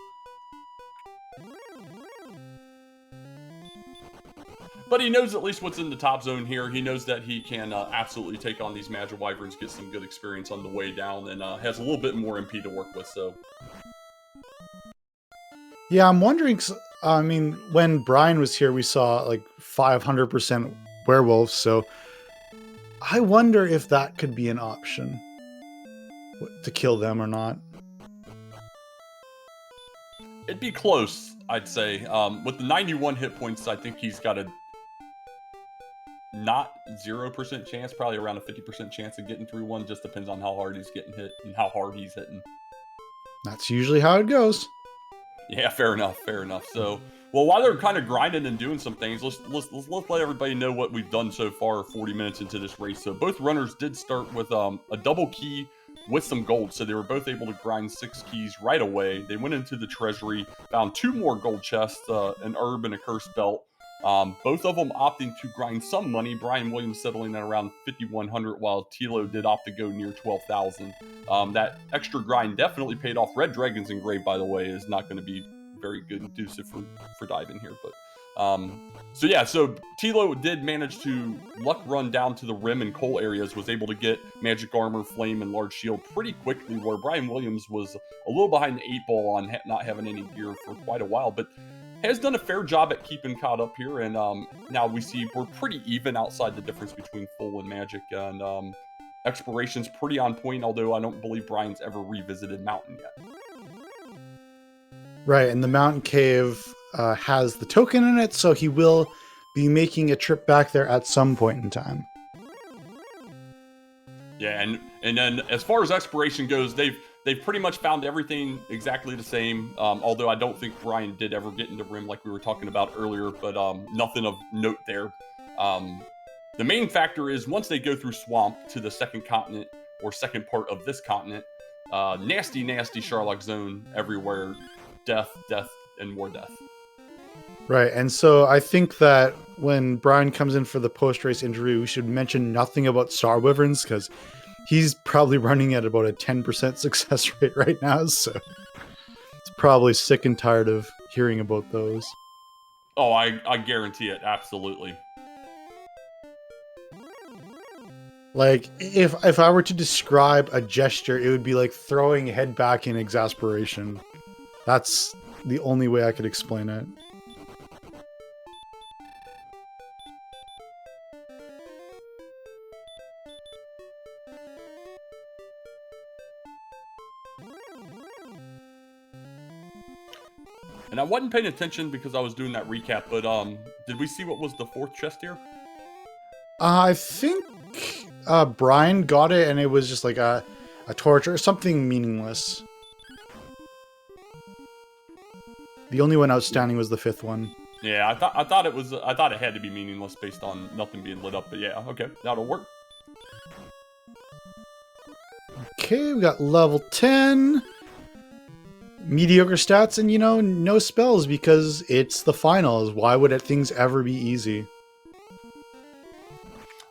But he knows at least what's in the top zone here. He knows that he can absolutely take on these Magic Wyverns, get some good experience on the way down, and has a little bit more MP to work with, so... Yeah, I'm wondering, I mean, when Brian was here, we saw like 500% werewolves, so I wonder if that could be an option to kill them or not. It'd be close, I'd say. With the 91 hit points, I think he's got a not 0% chance, probably around a 50% chance of getting through one. Just depends on how hard he's getting hit and how hard he's hitting. That's usually how it goes. Yeah, fair enough, fair enough. So, well, while they're kind of grinding and doing some things, let's let everybody know what we've done so far 40 minutes into this race. So both runners did start with a double key with some gold, so they were both able to grind 6 keys right away. They went into the treasury, found 2 more gold chests, an herb and a cursed belt. Both of them opting to grind some money. Brian Williams settling at around 5,100, while Tilo did opt to go near 12,000. That extra grind definitely paid off. Red Dragon's Engraved, by the way, is not going to be very good inducive for diving here. But so yeah, so Tilo did manage to luck run down to the rim and coal areas, was able to get magic armor, flame, and large shield pretty quickly, where Brian Williams was a little behind the 8 ball on not having any gear for quite a while, but has done a fair job at keeping caught up here, and now we see we're pretty even outside the difference between full and magic, and exploration's pretty on point, although I don't believe Brian's ever revisited Mountain yet. Right, and the Mountain Cave has the token in it, so he will be making a trip back there at some point in time. Yeah, and then as far as exploration goes, they've pretty much found everything exactly the same, although I don't think Brian did ever get into Rim like we were talking about earlier, but nothing of note there. The main factor is once they go through Swamp to the second continent, or second part of this continent, nasty, nasty Sherlock zone everywhere. Death, death, and more death. Right, and so I think that when Brian comes in for the post-race interview, we should mention nothing about Star Wyverns, because he's probably running at about a 10% success rate right now, so he's probably sick and tired of hearing about those. Oh, I guarantee it, absolutely. Like, if I were to describe a gesture, it would be like throwing a head back in exasperation. That's the only way I could explain it. And I wasn't paying attention because I was doing that recap, but did we see what was the 4th chest here? I think Brian got it, and it was just like a torch or something meaningless. The only one outstanding was the 5th one. Yeah, I thought it had to be meaningless based on nothing being lit up, but yeah, okay, that'll work. Okay, we got level 10. Mediocre stats, and no spells because it's the finals. Why would things ever be easy?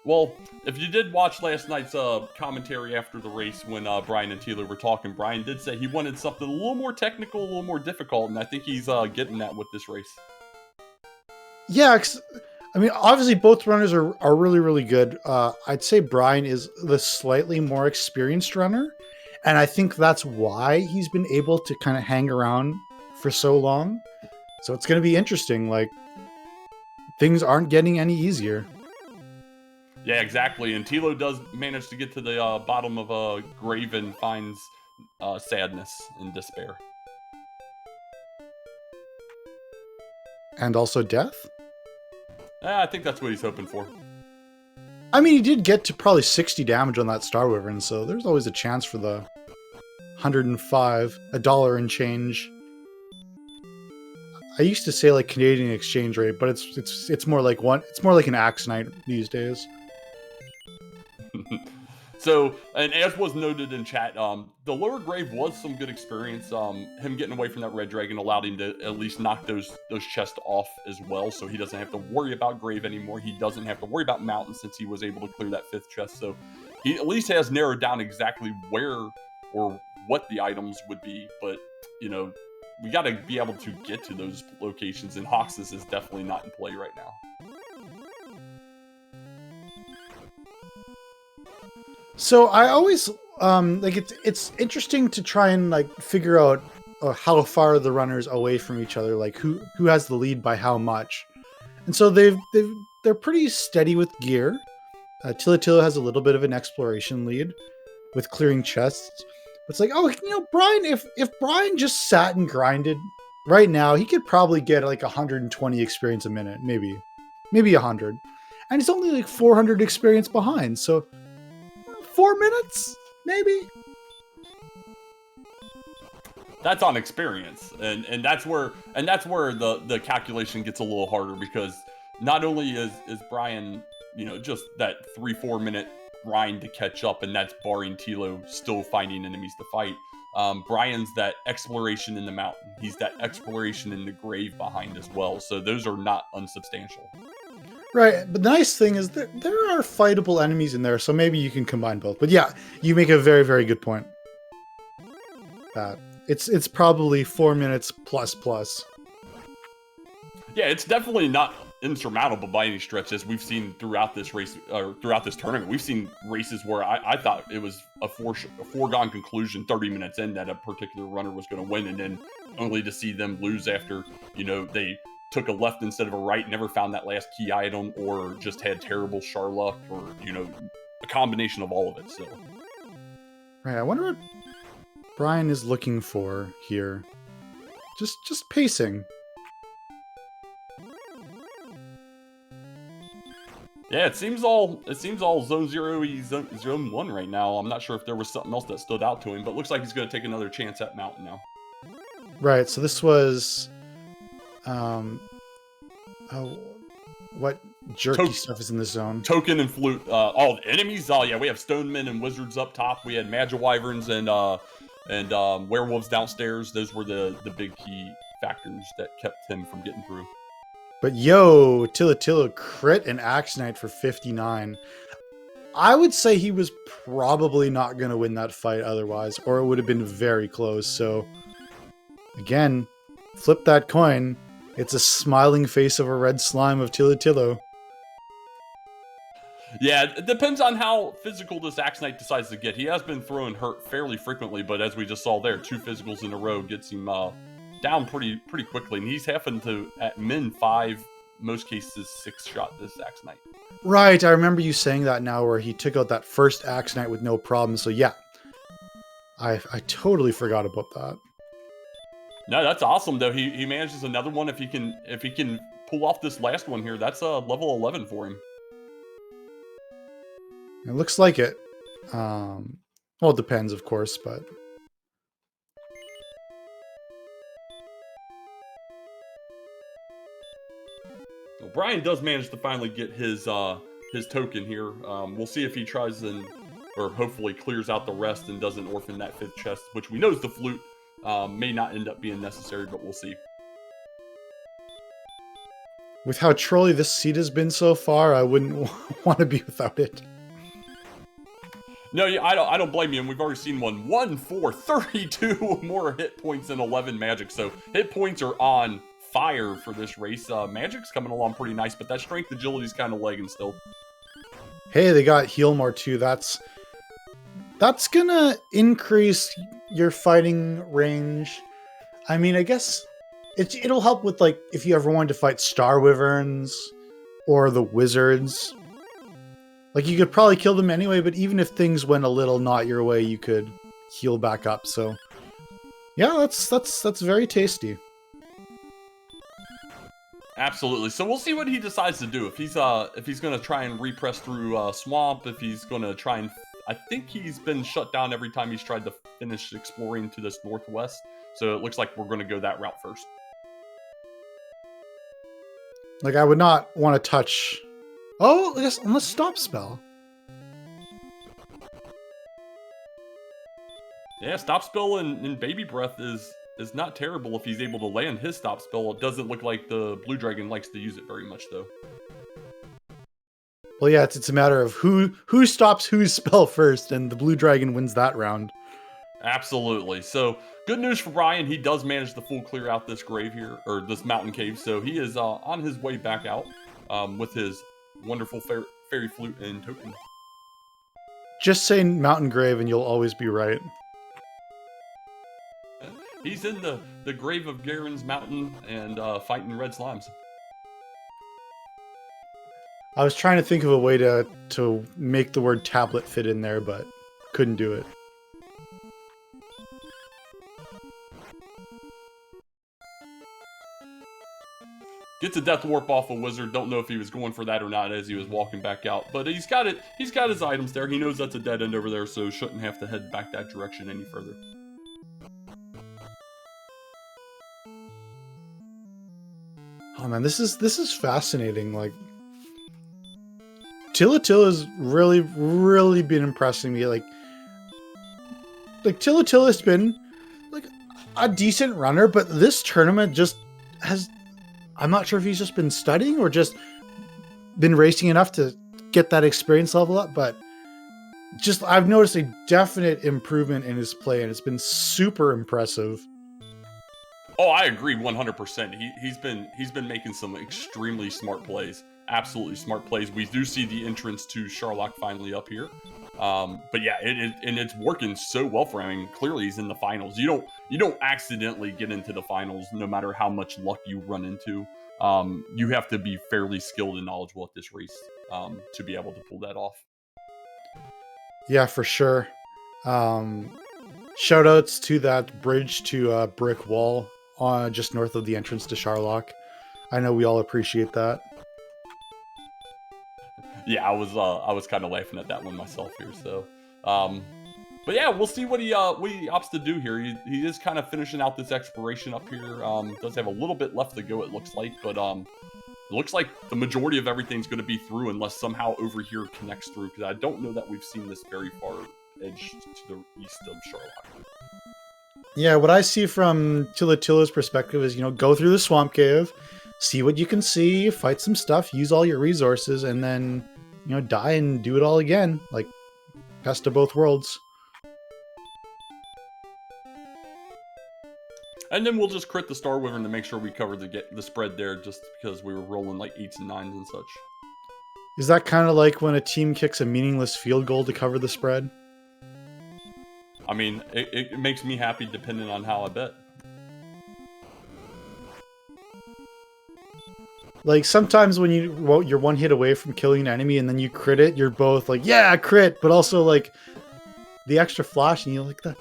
Well, if you did watch last night's commentary after the race when Brian and Thilo were talking, Brian did say he wanted something a little more technical, a little more difficult, and I think he's getting that with this race. Yeah, I mean, obviously both runners are really, really good. I'd say Brian is the slightly more experienced runner, and I think that's why he's been able to kind of hang around for so long. So it's going to be interesting. Like, things aren't getting any easier. Yeah, exactly. And Thilo does manage to get to the bottom of a grave and finds sadness and despair. And also death? I think that's what he's hoping for. I mean, he did get to probably 60 damage on that Star Wyvern, so there's always a chance for the 105, $1 and change. I used to say like Canadian exchange rate, but it's more like an axe knight these days. So, and as was noted in chat, the lower grave was some good experience. Him getting away from that red dragon allowed him to at least knock those chests off as well, so he doesn't have to worry about grave anymore. He doesn't have to worry about mountain since he was able to clear that 5th chest. So he at least has narrowed down exactly where or what the items would be. But you know, we got to be able to get to those locations, and Hoxus is definitely not in play right now. So I always like it's interesting to try and like figure out how far the runners away from each other, like who has the lead by how much. And so they're pretty steady with gear. Thilotilo has a little bit of an exploration lead with clearing chests. It's like, oh, you know, Brian, if Brian just sat and grinded right now, he could probably get like 120 experience a minute, maybe 100. And he's only like 400 experience behind. So 4 minutes, maybe. That's on experience, and that's where the calculation gets a little harder, because not only is Brian, you know, just that 3-4 minute grind to catch up, and that's barring Thilo still finding enemies to fight. Brian's that exploration in the mountain. He's that exploration in the grave behind as well. So those are not unsubstantial. Right, but the nice thing is that there are fightable enemies in there, so maybe you can combine both. But yeah, you make a very, very good point. It's probably 4 minutes plus. Yeah, it's definitely not insurmountable by any stretch, as we've seen throughout this race, or throughout this tournament. We've seen races where I thought it was a foregone conclusion 30 minutes in that a particular runner was going to win, and then only to see them lose after, you know, they took a left instead of a right, never found that last key item, or just had terrible char luck, or, you know, a combination of all of it. So, right, I wonder what Brian is looking for here. Just pacing. Yeah, it seems all zone 0 zone 1 right now. I'm not sure if there was something else that stood out to him, but looks like he's going to take another chance at mountain now. Right, so this was what jerky stuff is in the zone? Token and flute. All enemies. Oh yeah, we have stonemen and wizards up top. We had Magiwyverns and werewolves downstairs. Those were the big key factors that kept him from getting through. But yo, Thilotilo crit and Axe Knight for 59. I would say he was probably not going to win that fight otherwise, or it would have been very close. So again, flip that coin. It's a smiling face of a red slime of Thilotilo. Yeah, it depends on how physical this Axe Knight decides to get. He has been throwing hurt fairly frequently, but as we just saw there, 2 physicals in a row gets him down pretty quickly. And he's having to, at min 5, most cases 6 shot this Axe Knight. Right, I remember you saying that now, where he took out that first Axe Knight with no problem. So yeah, I totally forgot about that. No, that's awesome though. He manages another one. If he can pull off this last one here, that's a level 11 for him. It looks like it. Well, it depends, of course, but well, Brian does manage to finally get his token here. We'll see if he tries or hopefully clears out the rest and doesn't orphan that 5th chest, which we know is the flute. May not end up being necessary, but we'll see. With how trolly this seed has been so far, I wouldn't want to be without it. No, yeah, I don't blame you, and we've already seen one. 1, 4, 32 more hit points than 11 magic, so hit points are on fire for this race. Magic's coming along pretty nice, but that strength agility's kind of lagging still. Hey, they got heal more too. That's gonna increase your fighting range. I mean, I guess it'll help with, like, if you ever wanted to fight Star Wyverns or the Wizards. Like, you could probably kill them anyway, but even if things went a little not your way, you could heal back up. So, yeah, that's very tasty. Absolutely. So we'll see what he decides to do. If he's gonna try and repress through Swamp, if he's gonna try and, I think he's been shut down every time he's tried to finish exploring to this northwest. So it looks like we're gonna go that route first. Like, I would not want to touch. Oh, I guess unless stop spell. Yeah, stop spell and baby breath is not terrible if he's able to land his stop spell. It doesn't look like the blue dragon likes to use it very much though. Well, yeah, it's a matter of who stops whose spell first, and the blue dragon wins that round. Absolutely. So good news for Brian. He does manage to full clear out this grave here, or this mountain cave. So he is on his way back out with his wonderful fairy flute and token. Just say mountain grave and you'll always be right. He's in the grave of Garen's mountain and fighting red slimes. I was trying to think of a way to make the word tablet fit in there, but couldn't do it. Gets a death warp off a wizard. Don't know if he was going for that or not as he was walking back out. But he's got it. He's got his items there. He knows that's a dead end over there, so shouldn't have to head back that direction any further. Oh man, this is fascinating. Like, Thilotilo has really been impressing me. Like Thilotilo has been like a decent runner, but this tournament just has. I'm not sure if he's just been studying or just been racing enough to get that experience level up, but just I've noticed a definite improvement in his play, and it's been super impressive. Oh, I agree 100%. He's been making some extremely smart plays. Absolutely smart plays. We do see the entrance to Sherlock finally up here. But yeah, it's working so well for him. I mean, clearly he's in the finals. You don't accidentally get into the finals, no matter how much luck you run into. You have to be fairly skilled and knowledgeable at this race to be able to pull that off. Yeah, for sure. Shout outs to that bridge to brick wall just north of the entrance to Sherlock. I know we all appreciate that. Yeah, I was kind of laughing at that one myself here. So, but yeah, we'll see what he opts to do here. He is kind of finishing out this exploration up here. Does have a little bit left to go, it looks like, but it looks like the majority of everything's going to be through, unless somehow over here connects through. Because I don't know that we've seen this very far edge to the east of Sherlock. Yeah, what I see from Thilotilo's perspective is, go through the swamp cave, see what you can see, fight some stuff, use all your resources, and then, die and do it all again. Like, best of both worlds. And then we'll just crit the Star Wyvern to make sure we cover the spread there, just because we were rolling like 8s and 9s and such. Is that kind of like when a team kicks a meaningless field goal to cover the spread? I mean, it makes me happy depending on how I bet. Like, sometimes when you're one hit away from killing an enemy and then you crit it, you're both like, yeah, crit, but also like the extra flash, and you're like, that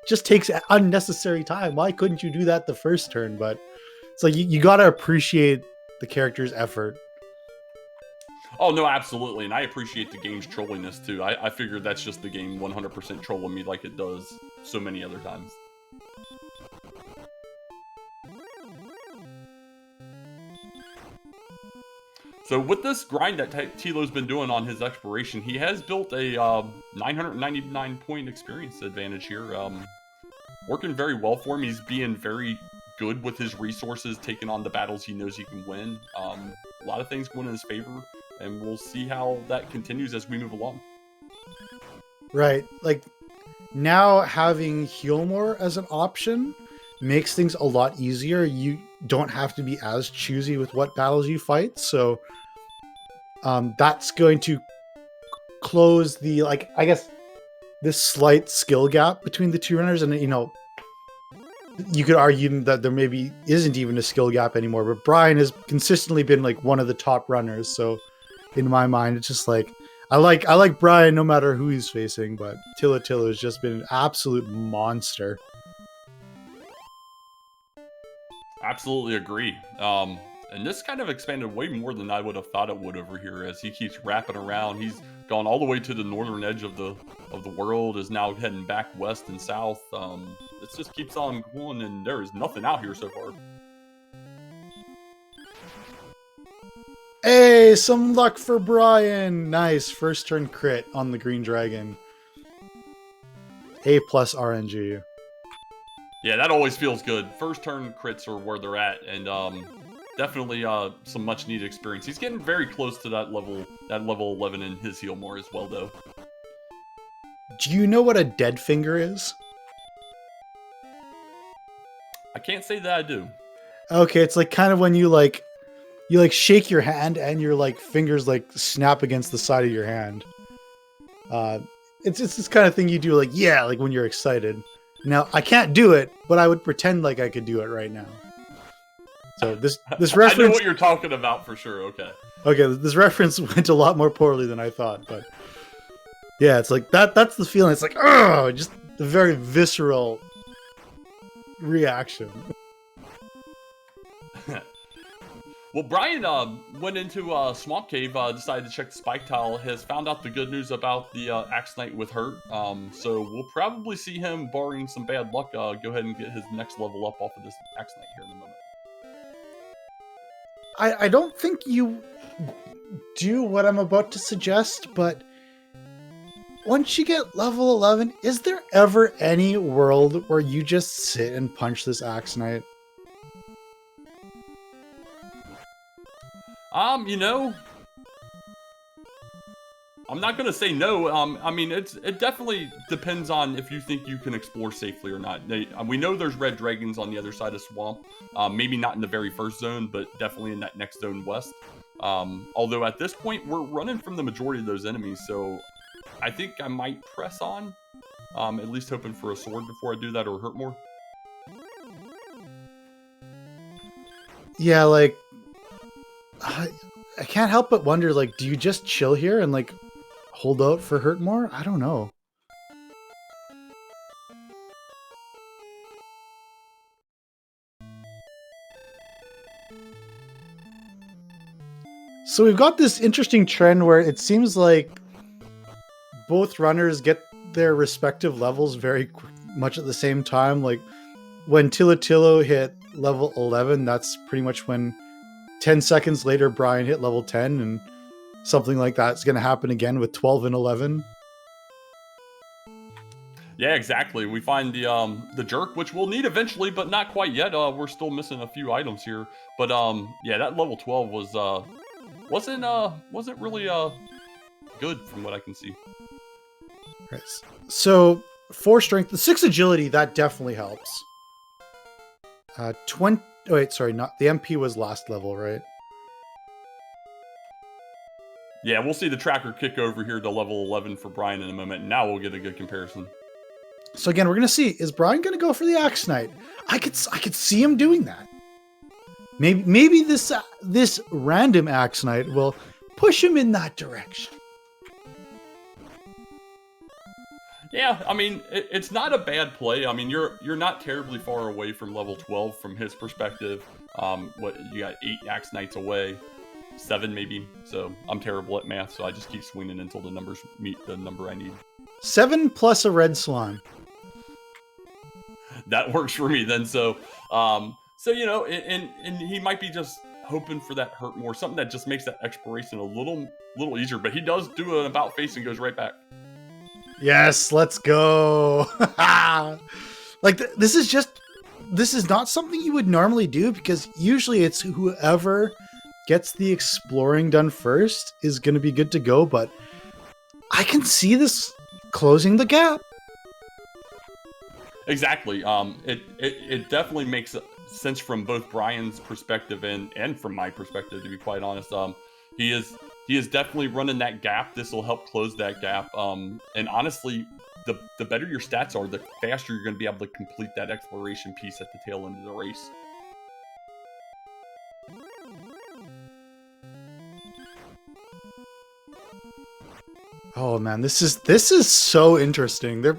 just takes unnecessary time. Why couldn't you do that the first turn? But it's like, you gotta appreciate the character's effort. Oh, no, absolutely. And I appreciate the game's trolliness, too. I figured that's just the game 100% trolling me like it does so many other times. So with this grind that Tilo's been doing on his exploration, he has built a 999 point experience advantage here. Working very well for him. He's being very good with his resources, taking on the battles he knows he can win. A lot of things going in his favor, and we'll see how that continues as we move along. Right. Like, now having heal more as an option makes things a lot easier. You don't have to be as choosy with what battles you fight. So that's going to close the, like, I guess, this slight skill gap between the two runners. And, you know, you could argue that there maybe isn't even a skill gap anymore, but Brian has consistently been like one of the top runners. So in my mind, it's just like, I like Brian no matter who he's facing, but Thilotilo has just been an absolute monster. Absolutely agree. And this kind of expanded way more than I would have thought it would over here as he keeps wrapping around. He's gone all the way to the northern edge of the world, is now heading back west and south. This just keeps on going, and there is nothing out here so far. Hey, some luck for Brian. Nice. First turn crit on the green dragon. A+ RNG. Yeah, that always feels good. First turn crits are where they're at, and definitely some much needed experience. He's getting very close to that level 11 in his heal more as well, though. Do you know what a dead finger is? I can't say that I do. Okay, it's like kind of when you shake your hand and your like fingers like snap against the side of your hand. It's this kind of thing you do, like, yeah, like when you're excited. Now I can't do it, but I would pretend like I could do it right now. So this reference, I know what you're talking about for sure. Okay, this reference went a lot more poorly than I thought, but yeah, it's like that's the feeling. It's like, oh, just a very visceral reaction. Well, Brian went into Swamp Cave, decided to check the spike tile, has found out the good news about the Axe Knight with hurt. So we'll probably see him, barring some bad luck, go ahead and get his next level up off of this Axe Knight here in a moment. I don't think you do what I'm about to suggest, but once you get level 11, is there ever any world where you just sit and punch this Axe Knight? You know, I'm not gonna say no. I mean, it definitely depends on if you think you can explore safely or not. We know there's red dragons on the other side of Swamp. Maybe not in the very first zone, but definitely in that next zone west. Although at this point, we're running from the majority of those enemies, so I think I might press on. At least hoping for a sword before I do that, or hurt more. Yeah, like, I can't help but wonder, like, do you just chill here and, like, hold out for hurt more? I don't know. So we've got this interesting trend where it seems like both runners get their respective levels very much at the same time. Like, when Thilotilo hit level 11, that's pretty much when 10 seconds later Brian hit level 10, and something like that's going to happen again with 12 and 11. Yeah, exactly. We find the jerk, which we'll need eventually, but not quite yet. We're still missing a few items here. But yeah, that level 12 was wasn't really good from what I can see. Right. So 4 strength, the 6 agility, that definitely helps. 20. Oh, wait, sorry, not the MP was last level, right? Yeah, we'll see the tracker kick over here to level 11 for Brian in a moment, and now we'll get a good comparison. So again, we're gonna see, is Brian gonna go for the Axe Knight? I could see him doing that. Maybe this random Axe Knight will push him in that direction. Yeah, I mean, it's not a bad play. I mean, you're not terribly far away from level 12 from his perspective. What, you got 8 Axe Knights away, 7 maybe. So I'm terrible at math, so I just keep swinging until the numbers meet the number I need. 7 plus a red swan. That works for me then. So you know, and he might be just hoping for that hurt more, something that just makes that exploration a little easier. But he does do an about face and goes right back. Yes, let's go. Like, this is just this is not something you would normally do, because usually it's whoever gets the exploring done first is going to be good to go, but I can see this closing the gap. Exactly. It definitely makes sense from both Brian's perspective and from my perspective, to be quite honest. He is definitely running that gap. This will help close that gap. And honestly, the better your stats are, the faster you're going to be able to complete that exploration piece at the tail end of the race. Oh man, this is so interesting. There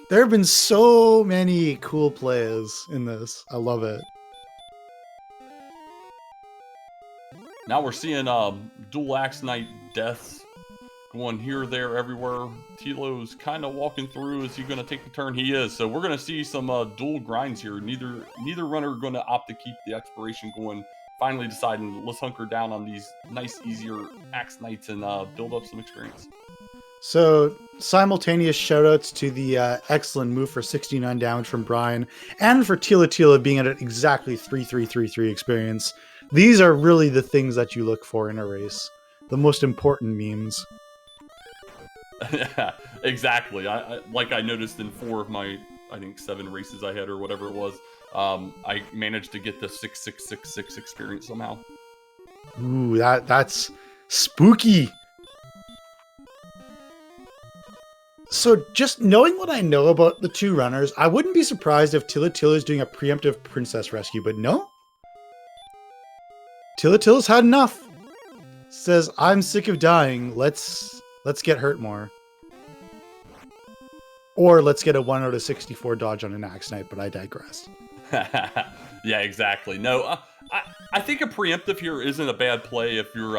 have been so many cool plays in this. I love it. Now we're seeing dual axe knight deaths going here, there, everywhere. Tilo's kind of walking through. Is he going to take the turn? He is. So we're going to see some dual grinds here. Neither runner going to opt to keep the exploration going. Finally deciding, let's hunker down on these nice, easier axe knights and build up some experience. So simultaneous shoutouts to the excellent move for 69 damage from Brian, and for Thilotilo being at an exactly 3-3-3-3 experience. These are really the things that you look for in a race. The most important memes. Exactly. I like I noticed in 4 of my, I think 7 races I had or whatever it was, I managed to get the 6-6-6-6 experience somehow. Ooh, that's spooky. So just knowing what I know about the two runners, I wouldn't be surprised if Thilotilo is doing a preemptive princess rescue, but no. Thilotilo's had enough. Says, I'm sick of dying. Let's get hurt more. Or let's get a 1 out of 64 dodge on an axe knight, but I digress. Yeah, exactly. No, I think a preemptive here isn't a bad play if you're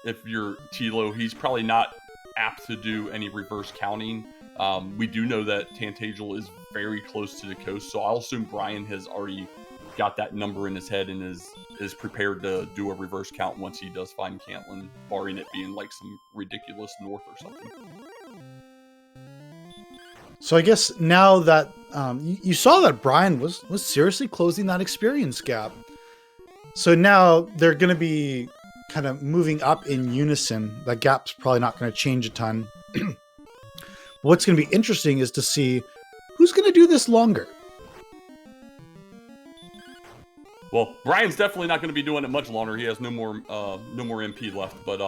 Tilo. He's probably not apt to do any reverse counting. We do know that Tantagel is very close to the coast, so I'll assume Brian has already got that number in his head and is prepared to do a reverse count once he does find Cantlin, barring it being like some ridiculous north or something. So I guess now that you saw that Brian was seriously closing that experience gap. So now they're going to be kind of moving up in unison. That gap's probably not going to change a ton. What's going to be interesting is to see who's going to do this longer. Well, Brian's definitely not going to be doing it much longer. He has no more MP left, but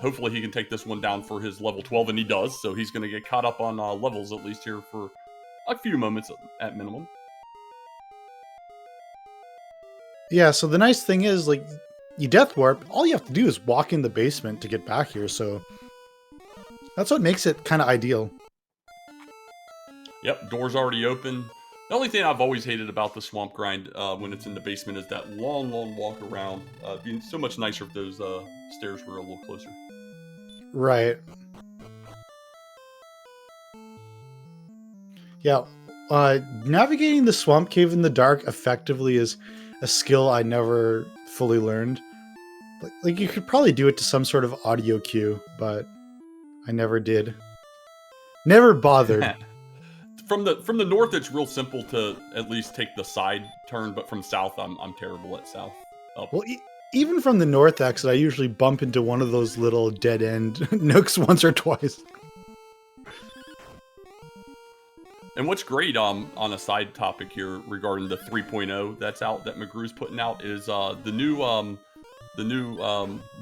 hopefully he can take this one down for his level 12, and he does. So he's going to get caught up on levels at least here for a few moments at minimum. Yeah, so the nice thing is, like, you death warp, all you have to do is walk in the basement to get back here, so that's what makes it kind of ideal. Yep, door's already open. The only thing I've always hated about the swamp grind when it's in the basement is that long walk around. It'd be so much nicer if those stairs were a little closer. Right. Yeah, navigating the swamp cave in the dark effectively is a skill I never fully learned. Like you could probably do it to some sort of audio cue, but I never did. Never bothered. From the north, it's real simple to at least take the side turn, but from south, I'm terrible at south. Up. Well, even from the north exit, I usually bump into one of those little dead end nooks once or twice. And what's great on a side topic here regarding the 3.0 that's out that McGrew's putting out is the new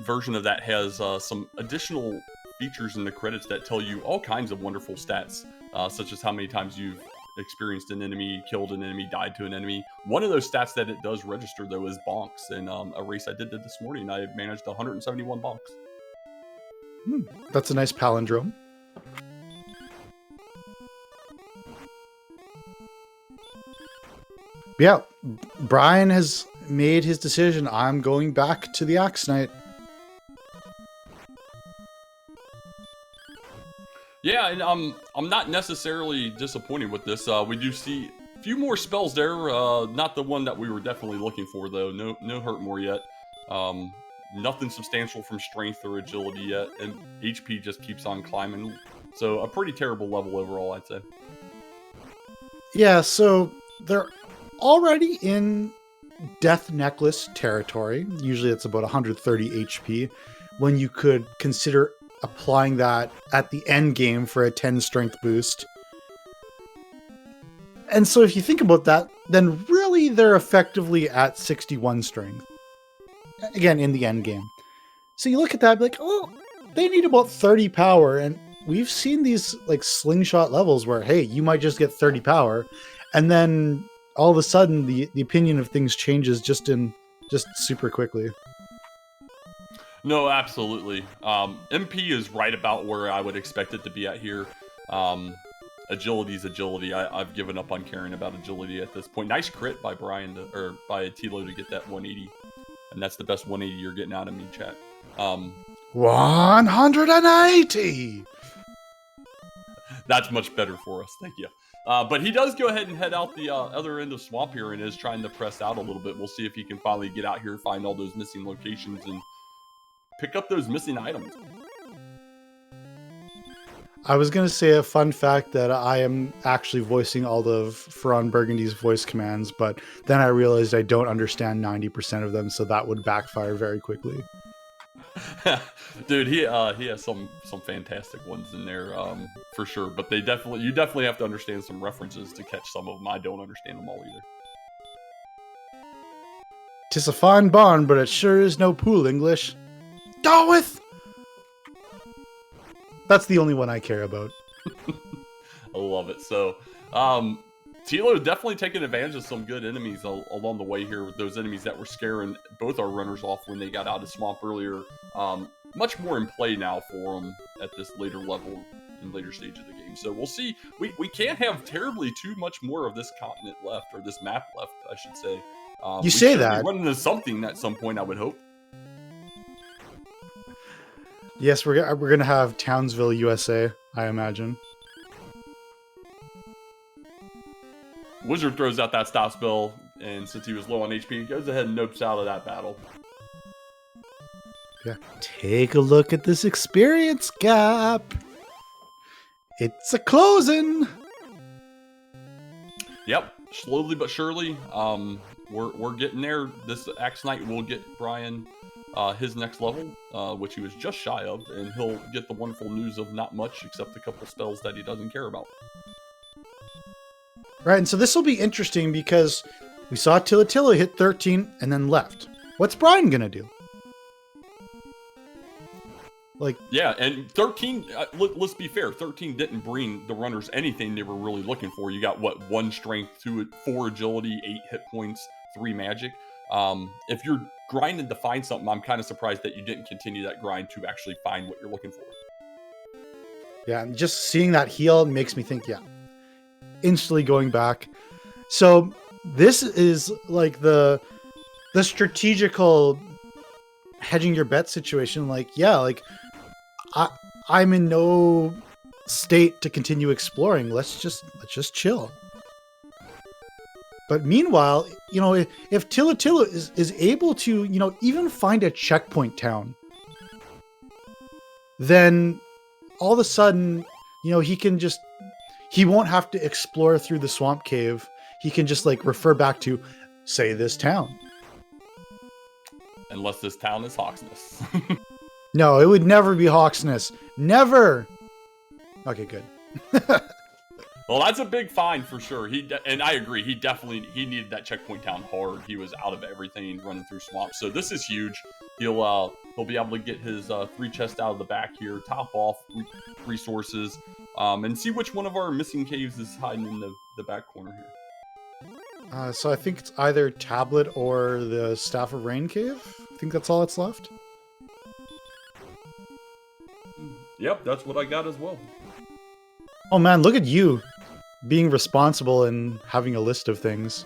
version of that has some additional features in the credits that tell you all kinds of wonderful stats, such as how many times you've experienced an enemy, killed an enemy, died to an enemy. One of those stats that it does register, though, is bonks. In a race I did this morning, I managed 171 bonks. That's a nice palindrome. Yeah, Brian has made his decision. I'm going back to the Axe Knight. Yeah, and I'm not necessarily disappointed with this. We do see a few more spells there. Not the one that we were definitely looking for, though. No hurt more yet. Nothing substantial from strength or agility yet, and HP just keeps on climbing. So a pretty terrible level overall, I'd say. Yeah, so there already in Death Necklace territory. Usually it's about 130 HP. When you could consider applying that at the end game for a 10 strength boost. And so if you think about that, then really they're effectively at 61 strength. Again, in the end game. So you look at that, like, oh, they need about 30 power. And we've seen these like slingshot levels where, hey, you might just get 30 power. And then all of a sudden the opinion of things changes just super quickly. No, absolutely. MP is right about where I would expect it to be at here. Agility's agility. I've given up on caring about agility at this point. Nice crit by by Tilo to get that 180. And that's the best 180 you're getting out of me, chat. 180! That's much better for us. Thank you. But he does go ahead and head out the other end of Swamp here and is trying to press out a little bit. We'll see if he can finally get out here, find all those missing locations, and pick up those missing items. I was going to say a fun fact that I am actually voicing all of Ferran Burgundy's voice commands, but then I realized I don't understand 90% of them, so that would backfire very quickly. Dude, he has some fantastic ones in there, for sure. But you definitely have to understand some references to catch some of them. I don't understand them all either. 'Tis a fine barn, but it sure is no pool English. Dawith! That's the only one I care about. I love it. So, Tilo definitely taking advantage of some good enemies along the way here with those enemies that were scaring both our runners off when they got out of Swamp earlier. Much more in play now for them at this later level and later stage of the game. So we'll see. We can't have terribly too much more of this continent left, or this map left, I should say. You say that. Run into something at some point, I would hope. Yes, we're gonna have Townsville, USA, I imagine. Wizard throws out that stop spell, and since he was low on HP, he goes ahead and nopes out of that battle. Yeah. Take a look at this experience gap. It's a closing. Yep, slowly but surely, we're getting there. This Axe Knight will get Brian his next level, which he was just shy of, and he'll get the wonderful news of not much except a couple spells that he doesn't care about. Right, and so this will be interesting because we saw Thilotilo hit 13 and then left. What's Brian gonna do? Like, yeah, and 13, let's be fair, 13 didn't bring the runners anything they were really looking for. You got, what, 1 strength, 4 agility, 8 hit points, 3 magic. If you're grinding to find something, I'm kind of surprised that you didn't continue that grind to actually find what you're looking for. Yeah, and just seeing that heal makes me think, yeah, instantly going back. So this is like the strategical hedging your bet situation. Like, yeah, like I'm in no state to continue exploring. Let's just chill. But meanwhile, you know, if Thilotilo is able to, you know, even find a checkpoint town, then all of a sudden, you know, he won't have to explore through the swamp cave. He can just like refer back to, say, this town. Unless this town is Hawksness. No, it would never be Hawksness. Never. Okay, good. Well, that's a big find for sure. And I agree. He needed that checkpoint town hard. He was out of everything running through swamp. So this is huge. He'll be able to get his 3 chests out of the back here, top off resources, and see which one of our missing caves is hiding in the back corner here. So I think it's either Tablet or the Staff of Rain cave. I think that's all that's left. Yep, that's what I got as well. Oh man, look at you being responsible and having a list of things.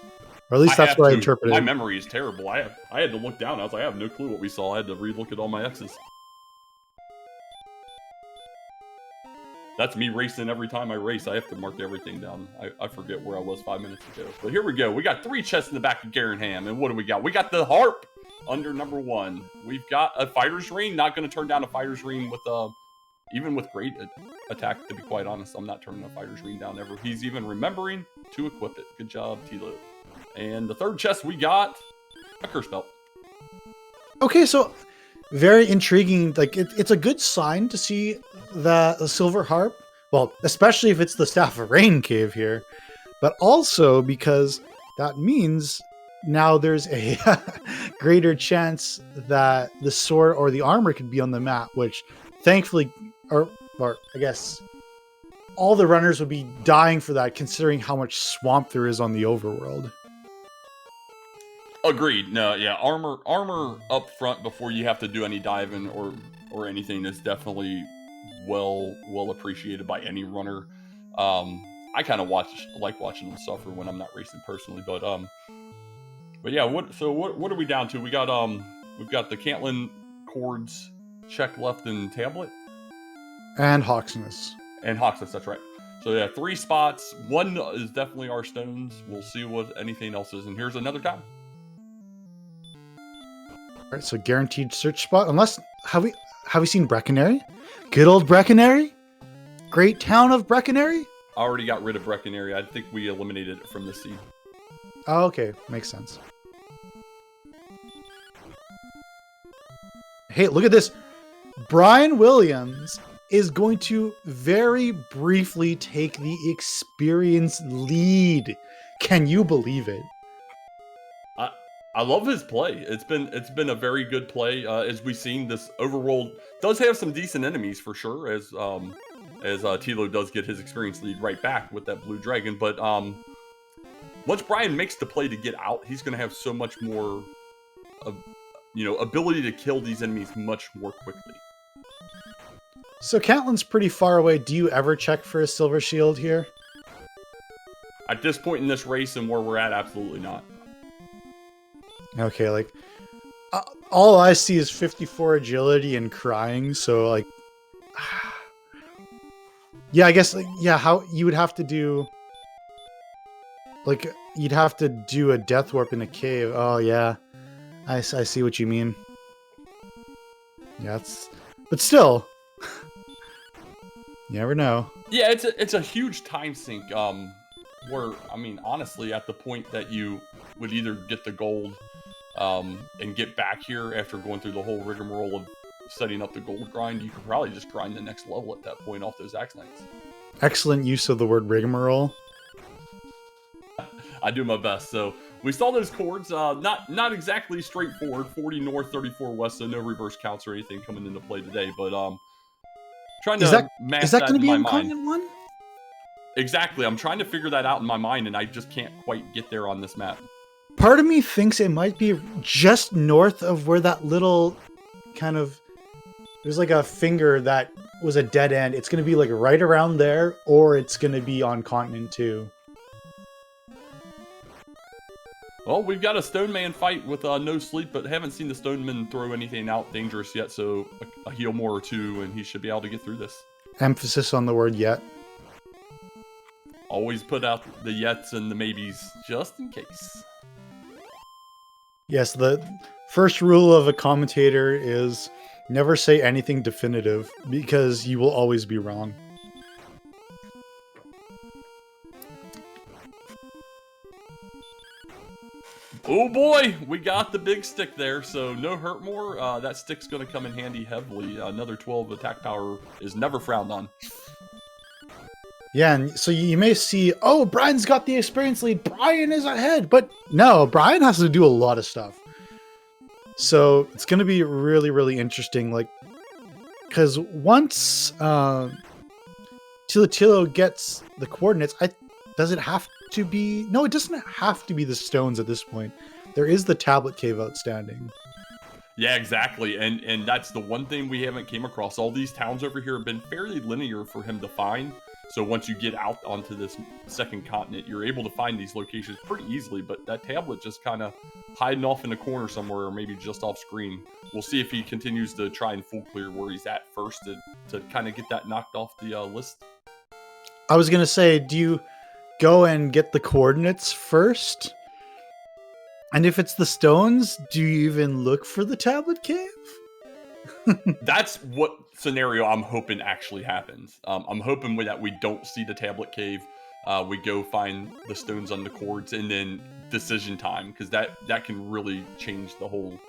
Or at least that's what I interpreted. My memory is terrible. I had to look down. I was like, I have no clue what we saw. I had to re-look at all my X's. That's me racing every time I race. I have to mark everything down. I forget where I was 5 minutes ago. But here we go. We got 3 chests in the back of Garenham. And what do we got? We got the harp under number 1. We've got a fighter's ring. Not going to turn down a fighter's ring with even with great attack, to be quite honest. I'm not turning a fighter's ring down ever. He's even remembering to equip it. Good job, Tilo. And the third chest we got a curse belt. Okay, so very intriguing. Like it's a good sign to see that the silver harp. Well, especially if it's the Staff of Rain cave here, but also because that means now there's a greater chance that the sword or the armor could be on the map, which thankfully, or I guess all the runners would be dying for that, considering how much swamp there is on the overworld. Agreed. No, yeah, armor up front before you have to do any diving or anything is definitely well appreciated by any runner. I kind of like watching them suffer when I'm not racing personally, but yeah. What are we down to? We've got the Cantlin cords check left in tablet And Hawksness. and Hawksness. That's right. So yeah, 3 spots. One is definitely our stones. We'll see what anything else is. And here's another time. All right, so guaranteed search spot. Unless have we seen Brecconary? Good old Brecconary? Great town of Brecconary? I already got rid of Brecconary. I think we eliminated it from the seed. Oh, okay, makes sense. Hey, look at this. Brian Williams is going to very briefly take the experience lead. Can you believe it? I love his play. It's been a very good play. As we've seen, this overworld does have some decent enemies for sure. As Tilo does get his experience lead right back with that blue dragon. But once Brian makes the play to get out, he's going to have so much more, ability to kill these enemies much more quickly. So Cantlin's pretty far away. Do you ever check for a silver shield here? At this point in this race and where we're at, absolutely not. Okay, like all I see is 54 agility and crying, so like yeah, I guess how you would have to do, like, you'd have to do a death warp in a cave. Oh yeah, I see what you mean. Yeah, but still you never know. Yeah, it's a huge time sink. Where, I mean, honestly, at the point that you would either get the gold and get back here after going through the whole rigmarole of setting up the gold grind, you could probably just grind the next level at that point off those axe knights. Excellent use of the word rigmarole. I do my best. So we saw those chords, not exactly straightforward. 40 north, 34 west, so no reverse counts or anything coming into play today. But trying to match that going to be in on my mind. continent 1? Exactly. I'm trying to figure that out in my mind, and I just can't quite get there on this map. Part of me thinks it might be just north of where that little kind of, there's like a finger that was a dead end. It's going to be like right around there, or it's going to be on continent 2. Well, we've got a Stone Man fight with no sleep, but haven't seen the Stone Man throw anything out dangerous yet, so a heal more or two, and he should be able to get through this. Emphasis on the word yet. Always put out the yets and the maybes, just in case. Yes, the first rule of a commentator is never say anything definitive, because you will always be wrong. Oh boy, we got the big stick there, so no hurt more. That stick's going to come in handy heavily. Another 12 attack power is never frowned on. Yeah, and so you may see, oh, Brian's got the experience lead. Brian is ahead. But no, Brian has to do a lot of stuff. So it's going to be really, really interesting. Like, because once Thilotilo gets the coordinates, does it have to be? No, it doesn't have to be the stones at this point. There is the tablet cave outstanding. Yeah, exactly. And that's the one thing we haven't came across. All these towns over here have been fairly linear for him to find. So once you get out onto this second continent, you're able to find these locations pretty easily. But that tablet just kind of hiding off in a corner somewhere, or maybe just off screen. We'll see if he continues to try and full clear where he's at first to kind of get that knocked off the list. I was going to say, do you go and get the coordinates first? And if it's the stones, do you even look for the tablet cave? That's what scenario I'm hoping actually happens. I'm hoping that we don't see the tablet cave. we go find the stones on the cords, and then decision time, because that can really change the whole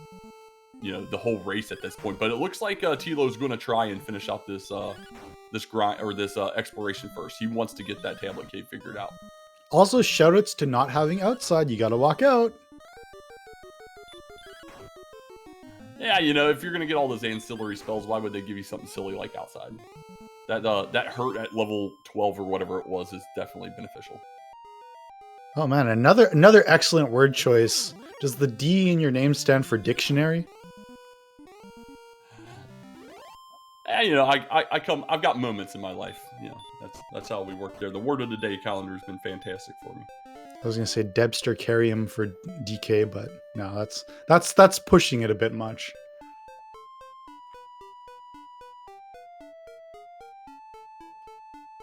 the whole race at this point. But it looks like Tilo's going to try and finish out this grind or this exploration first. He wants to get that tablet cave figured out. Also, shoutouts to not having outside. You gotta walk out. Yeah, if you're gonna get all those ancillary spells, why would they give you something silly like outside? That hurt at level 12 or whatever it was is definitely beneficial. Oh man, another excellent word choice. Does the D in your name stand for dictionary? I've got moments in my life. That's how we work there. The word of the day calendar has been fantastic for me. I was gonna say Debster Carrium for DK, but no, that's pushing it a bit much.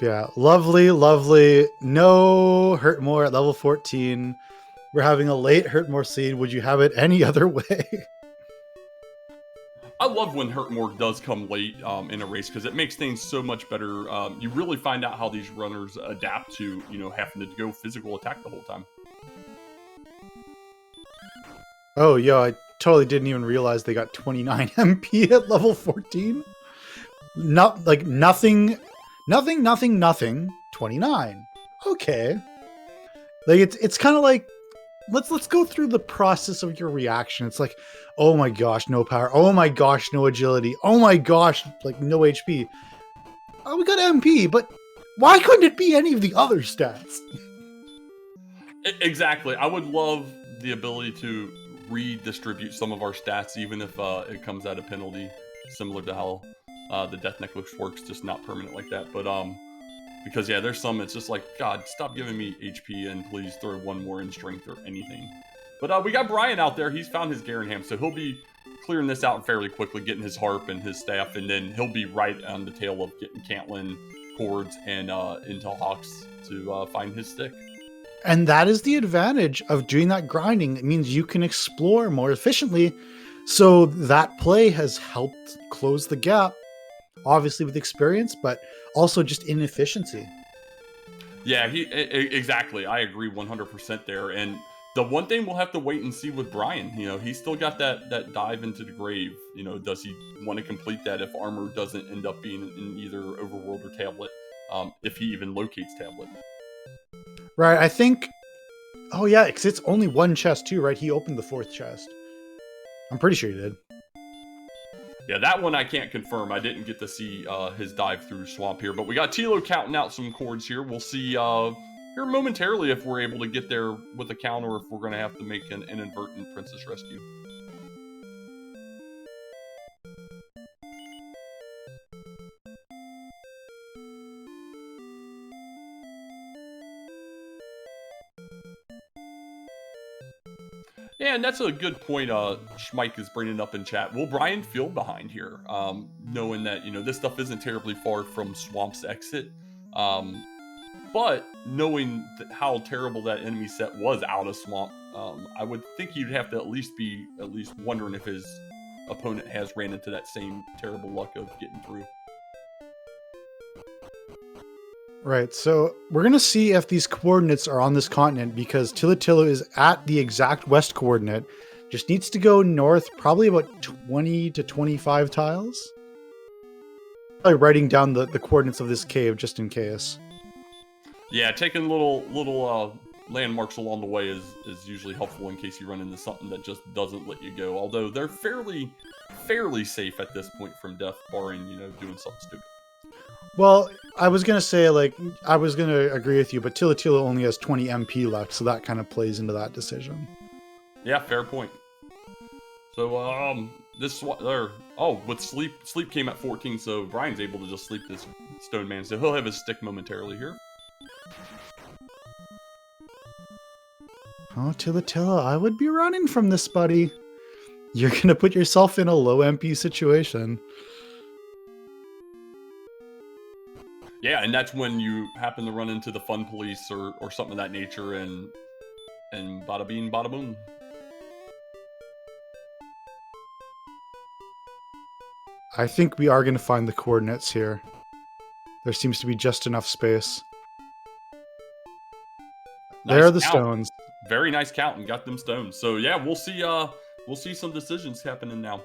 Yeah, lovely. No hurt more at level 14. We're having a late hurt more seed. Would you have it any other way? I love when Hurtmore does come late in a race, because it makes things so much better. You really find out how these runners adapt to, having to go physical attack the whole time. Oh, yeah, I totally didn't even realize they got 29 MP at level 14. Not like nothing. 29. Okay. Like it's kind of like let's go through the process of your reaction. It's like, oh my gosh, no power. Oh my gosh, no agility. Oh my gosh, like no HP. Oh, we got MP, but why couldn't it be any of the other stats? Exactly. I would love the ability to redistribute some of our stats, even if it comes at a penalty, similar to how the Death Necklace works, just not permanent like that. But because there's some, it's just like, God, stop giving me HP and please throw one more in strength or anything. But we got Brian out there. He's found his Garenham, so he'll be clearing this out fairly quickly, getting his harp and his staff, and then he'll be right on the tail of getting Cantlin, cords, and Intel Hawks to find his stick. And that is the advantage of doing that grinding. It means you can explore more efficiently. So that play has helped close the gap, obviously with experience, but also just inefficiency. Yeah, exactly. I agree 100% there. And the one thing we'll have to wait and see with Brian, he's still got that dive into the grave. Does he want to complete that if armor doesn't end up being in either Overworld or Tablet, if he even locates Tablet? Right, I think... Oh yeah, because it's only one chest too, right? He opened the 4th chest. I'm pretty sure he did. Yeah, that one I can't confirm. I didn't get to see his dive through Swamp here. But we got Tilo counting out some cords here. We'll see here momentarily if we're able to get there with a count, or if we're going to have to make an inadvertent princess rescue. Yeah, and that's a good point Schmike is bringing up in chat. Will Brian feel behind here, knowing that, this stuff isn't terribly far from Swamp's exit, but knowing how terrible that enemy set was out of Swamp, I would think you'd have to at least wondering if his opponent has ran into that same terrible luck of getting through. Right, so we're going to see if these coordinates are on this continent, because Thilotilo is at the exact west coordinate. Just needs to go north, probably about 20 to 25 tiles. Probably writing down the coordinates of this cave just in case. Yeah, taking little landmarks along the way is usually helpful in case you run into something that just doesn't let you go. Although they're fairly safe at this point from death, barring, doing something stupid. Well, I was going to say, I was going to agree with you, but Thilotilo only has 20 MP left, so that kind of plays into that decision. Yeah, fair point. So, with sleep came at 14, so Brian's able to just sleep this stone man, so he'll have his stick momentarily here. Oh, Thilotilo, I would be running from this, buddy. You're going to put yourself in a low MP situation. Yeah, and that's when you happen to run into the fun police or something of that nature, and bada bing, bada boom. I think we are going to find the coordinates here. There seems to be just enough space. There Nice are the count. stones. Very nice count and got them stones. So yeah, we'll see some decisions happening now.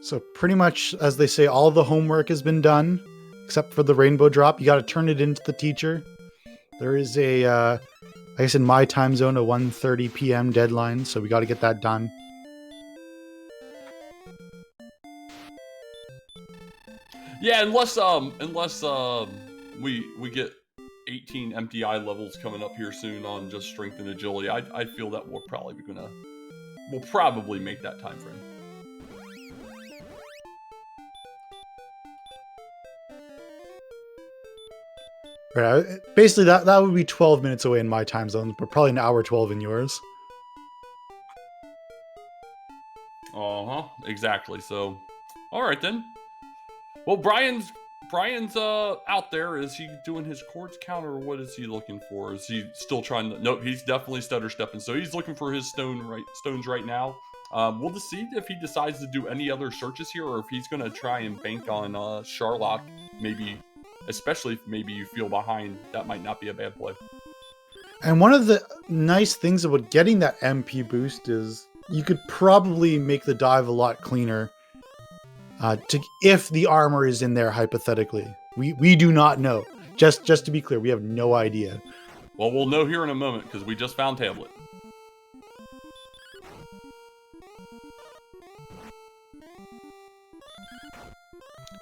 So pretty much, as they say, all the homework has been done, except for the rainbow drop. You got to turn it into the teacher. There is a, I guess in my time zone, a 1:30 p.m. deadline, so we got to get that done. Yeah, unless we get 18 MTI levels coming up here soon on just strength and agility, I feel that we'll probably make that time frame. Right. Basically, that would be 12 minutes away in my time zone, but probably an hour 12 in yours. Exactly. So, all right then. Well, Brian's out there. Is he doing his chords count, or what is he looking for? Is he still trying to? Nope, he's definitely stutter stepping. So he's looking for his stones right now. We'll just see if he decides to do any other searches here, or if he's going to try and bank on Charlock. Maybe, especially if maybe you feel behind, that might not be a bad play. And one of the nice things about getting that MP boost is you could probably make the dive a lot cleaner. If the armor is in there, hypothetically, we do not know. Just to be clear, we have no idea. Well, we'll know here in a moment because we just found tablet.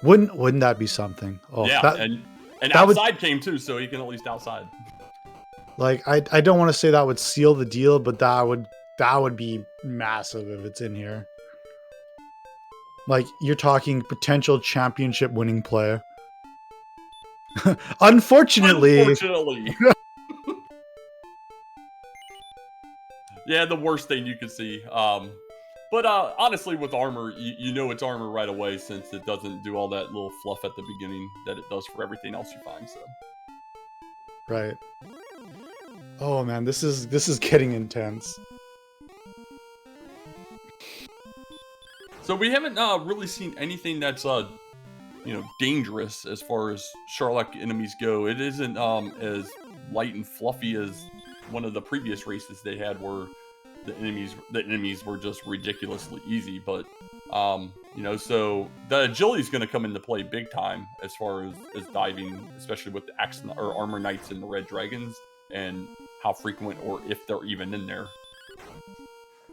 Wouldn't that be something? Oh, yeah, and outside came too, so he can at least outside. Like I don't want to say that would seal the deal, but that would be massive if it's in here. Like, you're talking potential championship winning player. Unfortunately. Yeah, the worst thing you could see. But honestly, with armor, you know it's armor right away, since it doesn't do all that little fluff at the beginning that it does for everything else you find. So. Right. Oh man, this is getting intense. So we haven't really seen anything that's dangerous as far as Charlock enemies go. It isn't as light and fluffy as one of the previous races they had, where the enemies were just ridiculously easy. But so the agility is going to come into play big time as far as diving, especially with the armor knights and the red dragons, and how frequent or if they're even in there.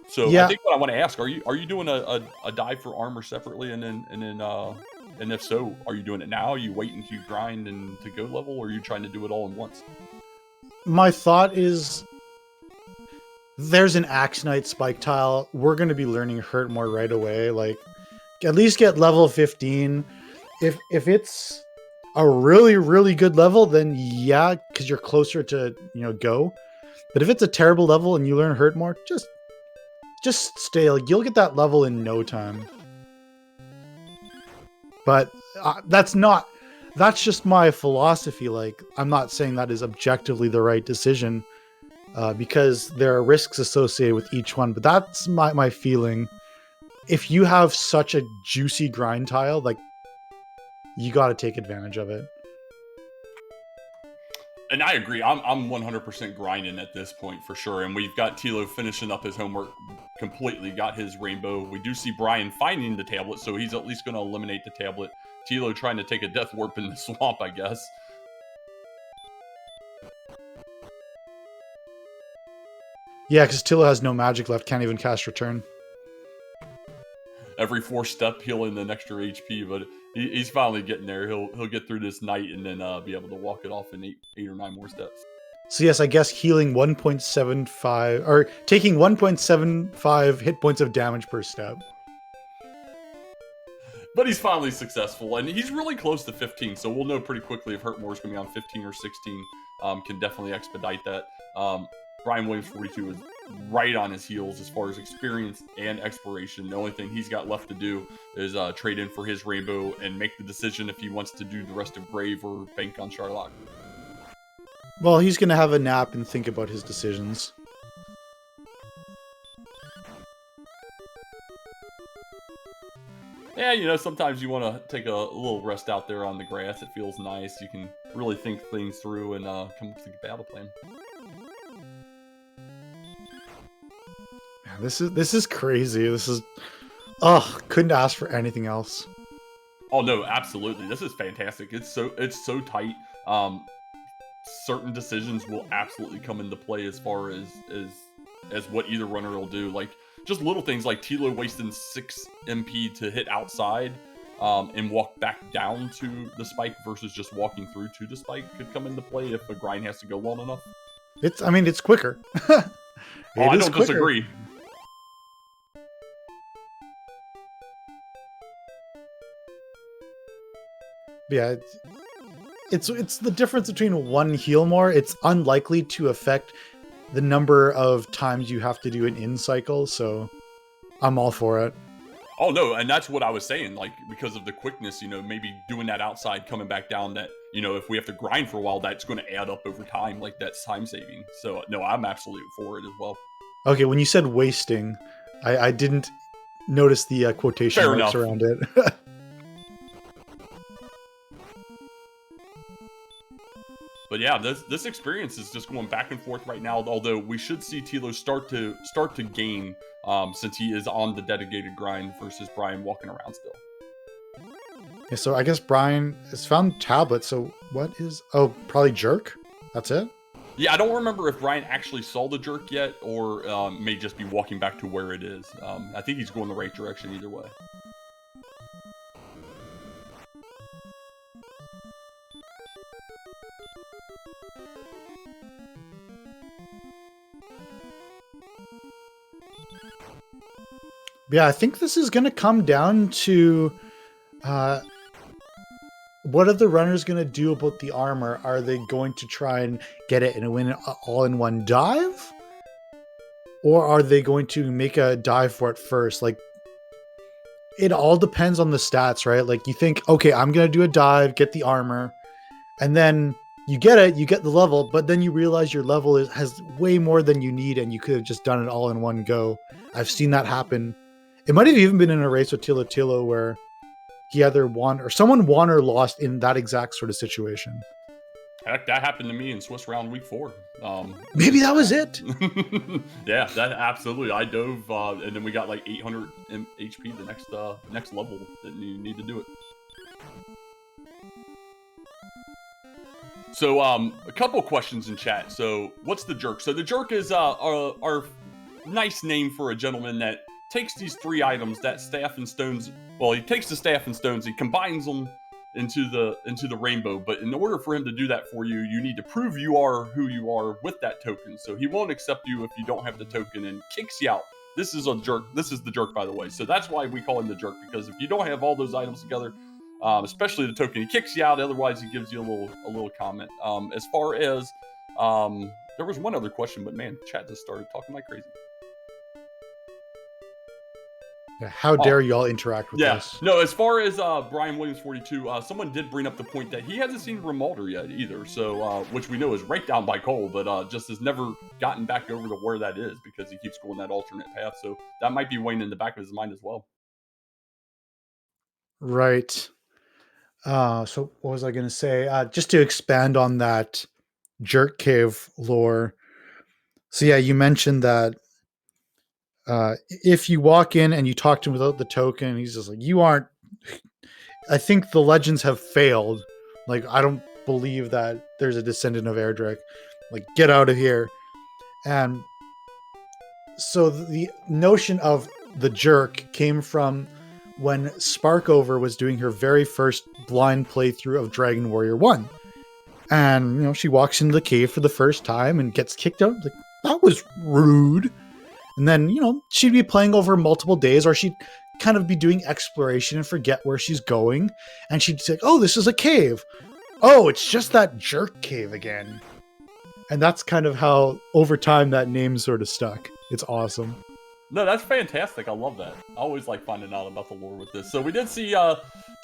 So yeah. I think what I want to ask, are you doing a dive for armor separately, and if so, are you doing it now? Are you waiting to grind and to go level, or are you trying to do it all in once? My thought is, there's an Axe Knight spike tile. We're going to be learning Hurt more right away. Like, at least get level 15. If it's a really, really good level, then yeah, because you're closer to go. But if it's a terrible level and you learn Hurt more, just stay. Like, you'll get that level in no time. But that's just my philosophy. Like, I'm not saying that is objectively the right decision, because there are risks associated with each one. But that's my feeling. If you have such a juicy grind tile, like, you got to take advantage of it. And I agree. I'm 100% grinding at this point for sure. And we've got Tilo finishing up his homework completely, got his rainbow. We do see Brian finding the tablet, so he's at least going to eliminate the tablet. Tilo trying to take a death warp in the swamp, I guess. Yeah, because Tilo has no magic left, can't even cast Return. Every 4 step healing an extra HP, but he's finally getting there. He'll get through this night and then be able to walk it off in 8 or 9 more steps. So yes, I guess healing 1.75 or taking 1.75 hit points of damage per step. But he's finally successful, and he's really close to 15, so we'll know pretty quickly if Hurtmore's going to be on 15 or 16. Can definitely expedite that. brianwilliams42 is right on his heels as far as experience and exploration. The only thing he's got left to do is trade in for his rainbow and make the decision if he wants to do the rest of Grave or bank on Charlock. Well, he's going to have a nap and think about his decisions. Yeah, you know, sometimes you want to take a little rest out there on the grass. It feels nice. You can really think things through and come up with a battle plan. Yeah, this is crazy. This is couldn't ask for anything else. Oh no, absolutely. This is fantastic. It's so tight. Certain decisions will absolutely come into play as far as what either runner will do. Like just little things like Tilo wasting 6 MP to hit outside and walk back down to the spike versus just walking through to the spike could come into play if a grind has to go long enough. It's quicker. I don't disagree. Yeah, it's the difference between one heal more. It's unlikely to affect the number of times you have to do an in cycle, so I'm all for it. Oh no, and that's what I was saying, like because of the quickness, you know, maybe doing that outside, coming back down, that, you know, if we have to grind for a while, that's going to add up over time, like that's time saving. So no, I'm absolutely for it as well. Okay, when you said wasting, I didn't notice the quotation Fair marks enough. around it. But yeah, this experience is just going back and forth right now. Although we should see Tilo start to gain since he is on the dedicated grind versus Brian walking around still. Yeah, so I guess Brian has found tablet. So what is? Oh, probably jerk. That's it. Yeah, I don't remember if Brian actually saw the jerk yet, or may just be walking back to where it is. I think he's going the right direction either way. Yeah, I think this is going to come down to what are the runners going to do about the armor? Are they going to try and get it and win it all in one dive? Or are they going to make a dive for it first? Like, it all depends on the stats, right? Like, you think, okay, I'm going to do a dive, get the armor, and then you get it, you get the level, but then you realize your level has way more than you need, and you could have just done it all in one go. I've seen that happen. It might have even been in a race with Thilotilo where he either won or someone won or lost in that exact sort of situation. Heck, that happened to me in Swiss round week 4. Maybe that was it. Yeah, that absolutely. I dove, and then we got like 800 HP the next level that you need to do it. So, a couple questions in chat. So, what's the jerk? So, the jerk is our nice name for a gentleman that takes these 3 items, that staff and stones. Well, he takes the staff and stones, he combines them into the rainbow. But in order for him to do that for you, you need to prove you are who you are with that token. So he won't accept you if you don't have the token and kicks you out. This is a jerk. This is the jerk, by the way. So that's why we call him the jerk, because if you don't have all those items together, especially the token, he kicks you out. Otherwise, he gives you a little comment. As far as there was one other question, but man, chat just started talking like crazy. Yeah, how dare y'all interact with us? No, as far as brianwilliams42, someone did bring up the point that he hasn't seen Remalder yet either, so which we know is right down by Cole, but just has never gotten back over to where that is because he keeps going that alternate path, so that might be weighing in the back of his mind as well. Right. So what was I going to say? Just to expand on that jerk cave lore. So yeah, you mentioned that if you walk in and you talk to him without the token, he's just like, you aren't. I think the legends have failed. Like, I don't believe that there's a descendant of Erdrick. Like, get out of here. And so the notion of the jerk came from when Sparkover was doing her very first blind playthrough of Dragon Warrior 1. And, you know, she walks into the cave for the first time and gets kicked out. Like, that was rude. And then, you know, she'd be playing over multiple days, or she'd kind of be doing exploration and forget where she's going. And she'd say, oh, this is a cave. Oh, it's just that jerk cave again. And that's kind of how, over time, that name sort of stuck. It's awesome. No, that's fantastic. I love that. I always like finding out about the lore with this. So we did see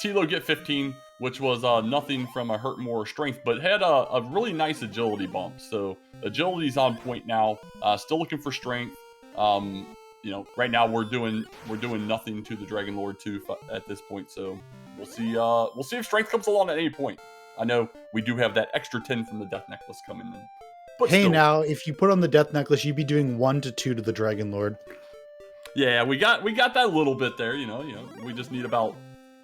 Tilo get 15, which was nothing from a hurt more strength, but had a really nice agility bump. So agility's on point now. Still looking for strength. you know, right now we're doing nothing to the Dragon Lord 2 at this point. So we'll see. We'll see if strength comes along at any point. I know we do have that extra 10 from the Death Necklace coming in. But hey, still. now if you put on the Death Necklace, you'd be doing 1 to 2 to the Dragon Lord. Yeah, we got that little bit there. You know, we just need about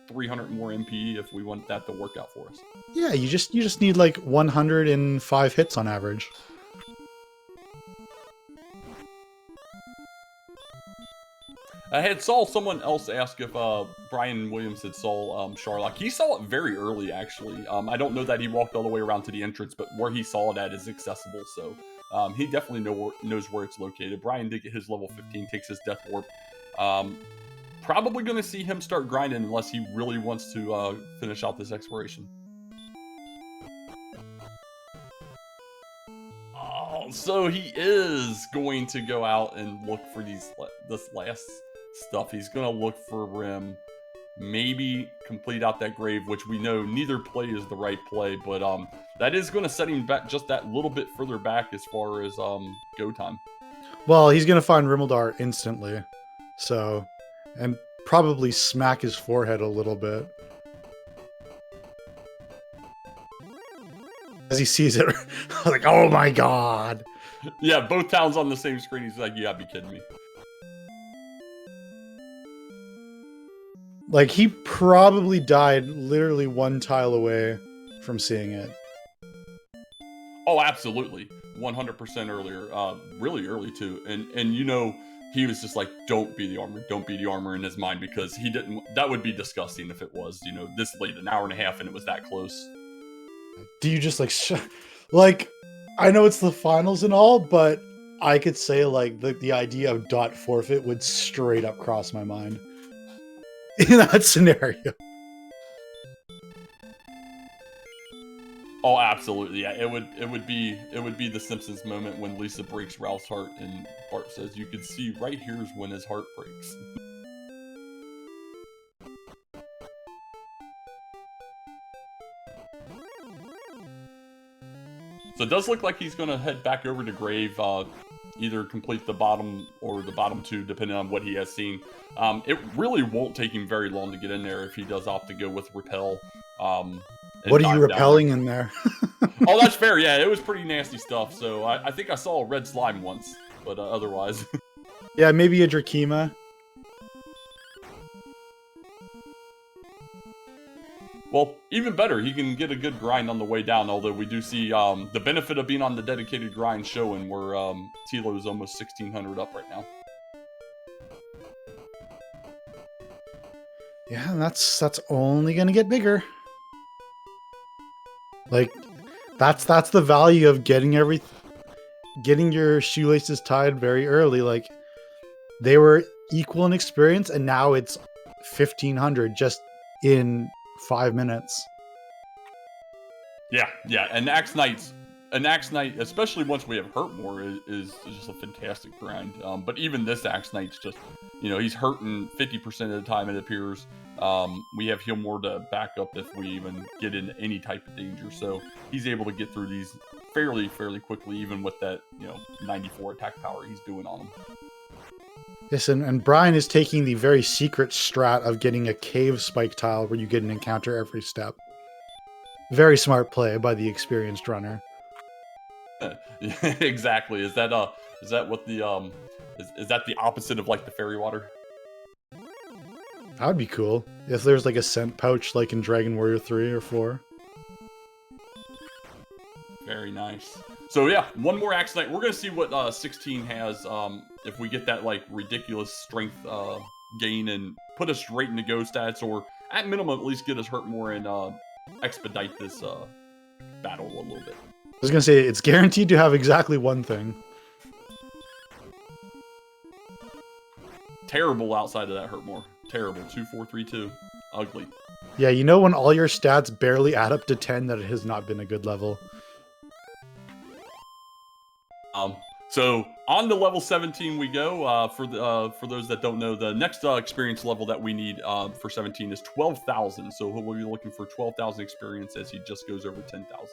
300 more MP if we want that to work out for us. Yeah, you just need like 105 hits on average. I had saw someone else ask if Brian Williams had saw Sharlock. He saw it very early, actually. I don't know that he walked all the way around to the entrance, but where he saw it at is accessible, so he definitely knows where it's located. Brian did get his level 15, takes his Death Warp. Probably going to see him start grinding unless he really wants to finish out this exploration. Oh, so he is going to go out and look for this last stuff. He's going to look for Rim, maybe complete out that grave, which we know neither play is the right play, but that is going to set him back just that little bit further back as far as go time. Well, he's going to find Rimmeldar instantly, so, and probably smack his forehead a little bit. As he sees it, like, oh my god. Yeah, both towns on the same screen. He's like, you gotta be kidding me. Like, he probably died literally 1 tile away from seeing it. Oh, absolutely. 100% earlier. Really early, too. And you know, he was just like, don't be the armor in his mind, because he didn't. That would be disgusting if it was, you know, this late, an hour and a half, and it was that close. Do you just like, I know it's the finals and all, but I could say like the idea of dot forfeit would straight up cross my mind in that scenario. Oh, absolutely. Yeah, it would be the Simpsons moment when Lisa breaks Ralph's heart and Bart says, you can see right here's when his heart breaks. So it does look like he's going to head back over to Grave, either complete the bottom or the bottom 2, depending on what he has seen. It really won't take him very long to get in there if he does opt to go with Repel. What are you repelling in there? Oh, that's fair. Yeah, it was pretty nasty stuff. So I think I saw a red slime once, but otherwise. Yeah, maybe a Drakima. Well, even better, he can get a good grind on the way down, although we do see the benefit of being on the dedicated grind showing, where Tilo is almost 1,600 up right now. Yeah, and that's only gonna get bigger. Like, that's the value of getting your shoelaces tied very early. Like, they were equal in experience, and now it's 1,500 just in 5 minutes. Yeah, and Axe Knight, especially once we have Hurt More, is just a fantastic grind. But even this Axe Knight's just, you know, he's hurting 50% of the time, it appears. We have Heal More to back up if we even get into any type of danger. So he's able to get through these fairly quickly, even with that, you know, 94 attack power he's doing on them. Yes, and Brian is taking the very secret strat of getting a cave spike tile where you get an encounter every step. Very smart play by the experienced runner. Exactly. Is that what the is that the opposite of like the fairy water? That would be cool if there's like a scent pouch like in Dragon Warrior 3 or 4. Very nice. So yeah, one more Axe Knight. We're gonna see what 16 has. If we get that like ridiculous strength gain and put us straight into go stats, or at minimum at least get us Hurt More and expedite this battle a little bit. I was gonna say it's guaranteed to have exactly one thing. Terrible outside of that Hurt More. Terrible. 2, 4, 3, 2. Ugly. Yeah, you know when all your stats barely add up to 10 that it has not been a good level. So on to level 17 we go. For those that don't know, the next experience level that we need for 17 is 12,000. So we'll be looking for 12,000 experience as he just goes over 10,000.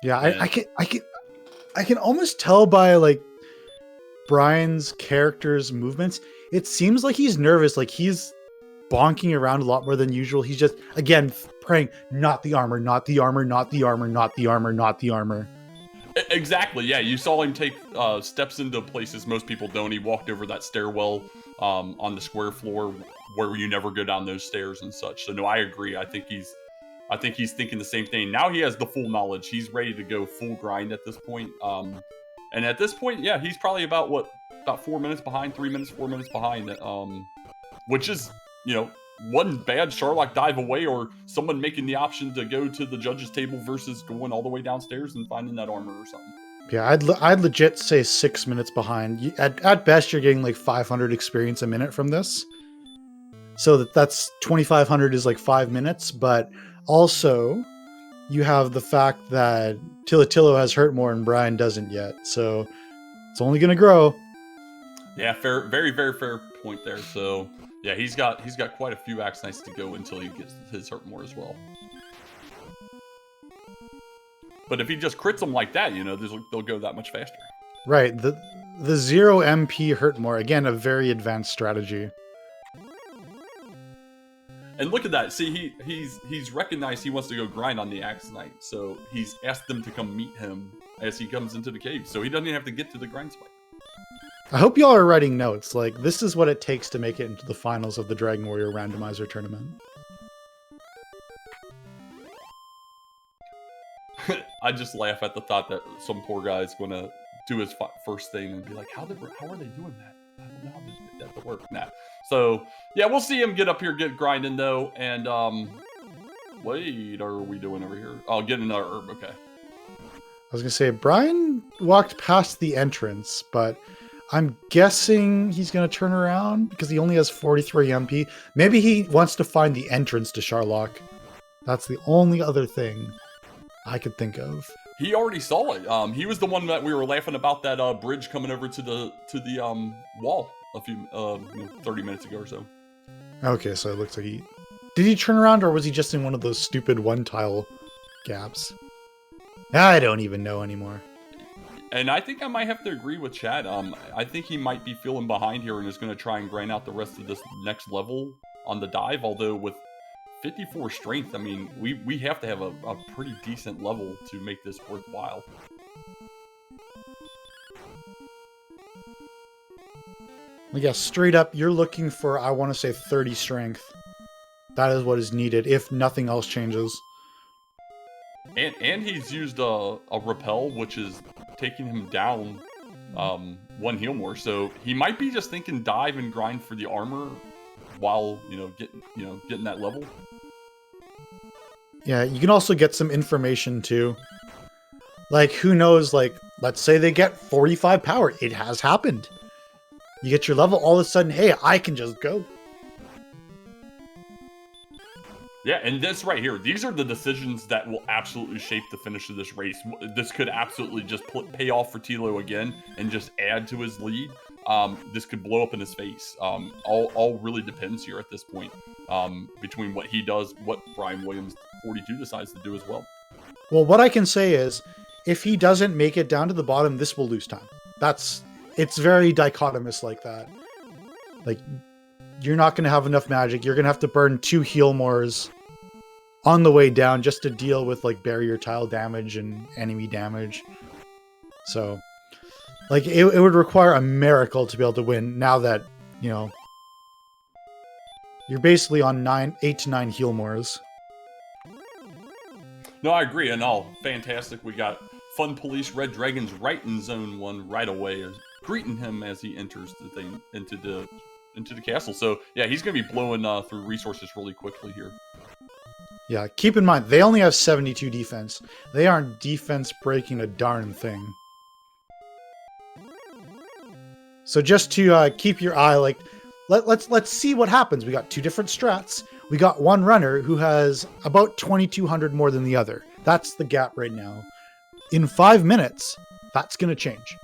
Yeah, And I can almost tell by like Brian's character's movements. It seems like he's nervous, like he's bonking around a lot more than usual. He's just again praying, not the armor, not the armor, not the armor, not the armor, not the armor. Exactly, yeah. You saw him take steps into places most people don't. He walked over that stairwell on the square floor where you never go down those stairs and such. So no, I agree. I think he's thinking the same thing. Now he has the full knowledge. He's ready to go full grind at this point. And at this point, yeah, he's probably about 4 minutes behind, 3 minutes, 4 minutes behind. Which is, one bad Sherlock dive away, or someone making the option to go to the judge's table versus going all the way downstairs and finding that armor or something. Yeah, I'd legit say 6 minutes behind. At best, you're getting like 500 experience a minute from this. So that's 2,500 is like 5 minutes. But also, you have the fact that Thilotilo has hurt more and Brian doesn't yet. So it's only going to grow. Yeah, fair, very, very fair point there. So yeah, he's got quite a few axe knights to go until he gets his hurt more as well. But if he just crits them like that, they'll go that much faster. Right. The 0 MP hurt more. Again, a very advanced strategy. And look at that. See, he's recognized he wants to go grind on the axe knight. So he's asked them to come meet him as he comes into the cave. So he doesn't even have to get to the grind spike. I hope y'all are writing notes. Like, this is what it takes to make it into the finals of the Dragon Warrior Randomizer tournament. I just laugh at the thought that some poor guy is going to do his first thing and be like, how are they doing that? I don't know how to get that to work. Nah. So, yeah, we'll see him get up here, get grinding, though. And, wait, are we doing over here? Oh, getting another herb. Okay. I was going to say, Brian walked past the entrance, but I'm guessing he's going to turn around because he only has 43 MP. Maybe he wants to find the entrance to Sherlock. That's the only other thing I could think of. He already saw it. He was the one that we were laughing about, that bridge coming over to the wall a few 30 minutes ago or so. Okay, so it looks like did he turn around, or was he just in one of those stupid one tile gaps? I don't even know anymore. And I think I might have to agree with Chad. I think he might be feeling behind here and is going to try and grind out the rest of this next level on the dive. Although with 54 strength, I mean, we have to have a pretty decent level to make this worthwhile. Yeah, straight up, you're looking for, I want to say, 30 strength. That is what is needed, if nothing else changes. And he's used a repel, which is taking him down 1 heal more. So he might be just thinking dive and grind for the armor while getting that level. Yeah, you can also get some information too. Like, who knows, like, let's say they get 45 power. It has happened. You get your level, all of a sudden, hey, I can just go. Yeah, and this right here, these are the decisions that will absolutely shape the finish of this race. This could absolutely just pay off for Tilo again and just add to his lead. This could blow up in his face. All really depends here at this point between what he does, what brianwilliams42 decides to do as well. Well, what I can say is, if he doesn't make it down to the bottom, this will lose time. It's very dichotomous like that. Like, you're not going to have enough magic. You're going to have to burn 2 heal mores on the way down just to deal with like barrier tile damage and enemy damage. So, like, it would require a miracle to be able to win now that, you're basically on 8 to 9 heal mores. No, I agree. And fantastic. We got Fun Police Red Dragons right in zone 1 right away, greeting him as he enters the thing into the castle. So yeah, he's gonna be blowing through resources really quickly here. Yeah, keep in mind they only have 72 defense. They aren't defense breaking a darn thing. So just to keep your eye, like, let's see what happens. We got 2 different strats. We got one runner who has about 2,200 more than the other. That's the gap right now. In 5 minutes, that's gonna change.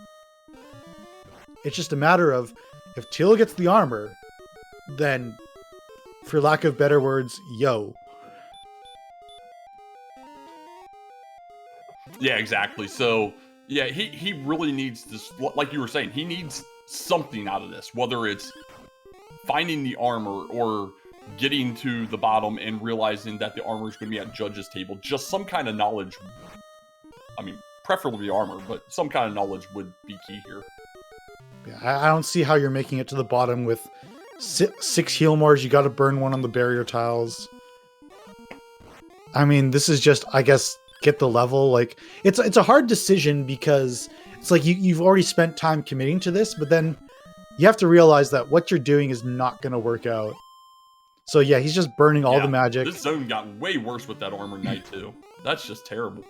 It's just a matter of, if Till gets the armor, then, for lack of better words, yo. Yeah, exactly. So yeah, he really needs this. Like you were saying, he needs something out of this, whether it's finding the armor or getting to the bottom and realizing that the armor is going to be at Judge's table. Just some kind of knowledge. I mean, preferably armor, but some kind of knowledge would be key here. Yeah, I don't see how you're making it to the bottom with 6 heal mores. You got to burn one on the barrier tiles. I mean, this is just, I guess, get the level. Like, it's a hard decision because it's like you've already spent time committing to this, but then you have to realize that what you're doing is not going to work out. So yeah, he's just burning all the magic. This zone got way worse with that Armored Knight too. That's just terrible.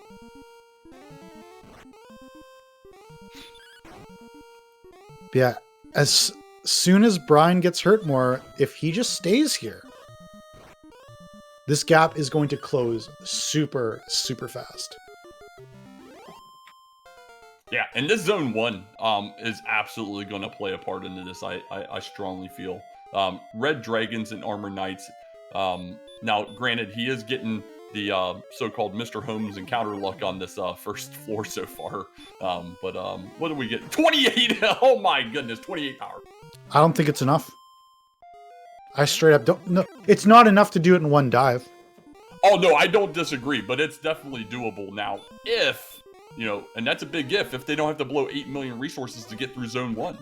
Yeah, as soon as Brian gets hurt more, if he just stays here, this gap is going to close super, super fast. Yeah, and this zone 1 is absolutely going to play a part into this, I strongly feel. Red Dragons and Armor Knights. Now, granted, he is getting the so-called Mr. Holmes encounter luck on this first floor so far. But what do we get? 28! Oh my goodness, 28 power. I don't think it's enough. I straight up don't. No, it's not enough to do it in one dive. Oh, no, I don't disagree, but it's definitely doable. Now, if, you know, and that's a big if they don't have to blow 8 million resources to get through Zone 1.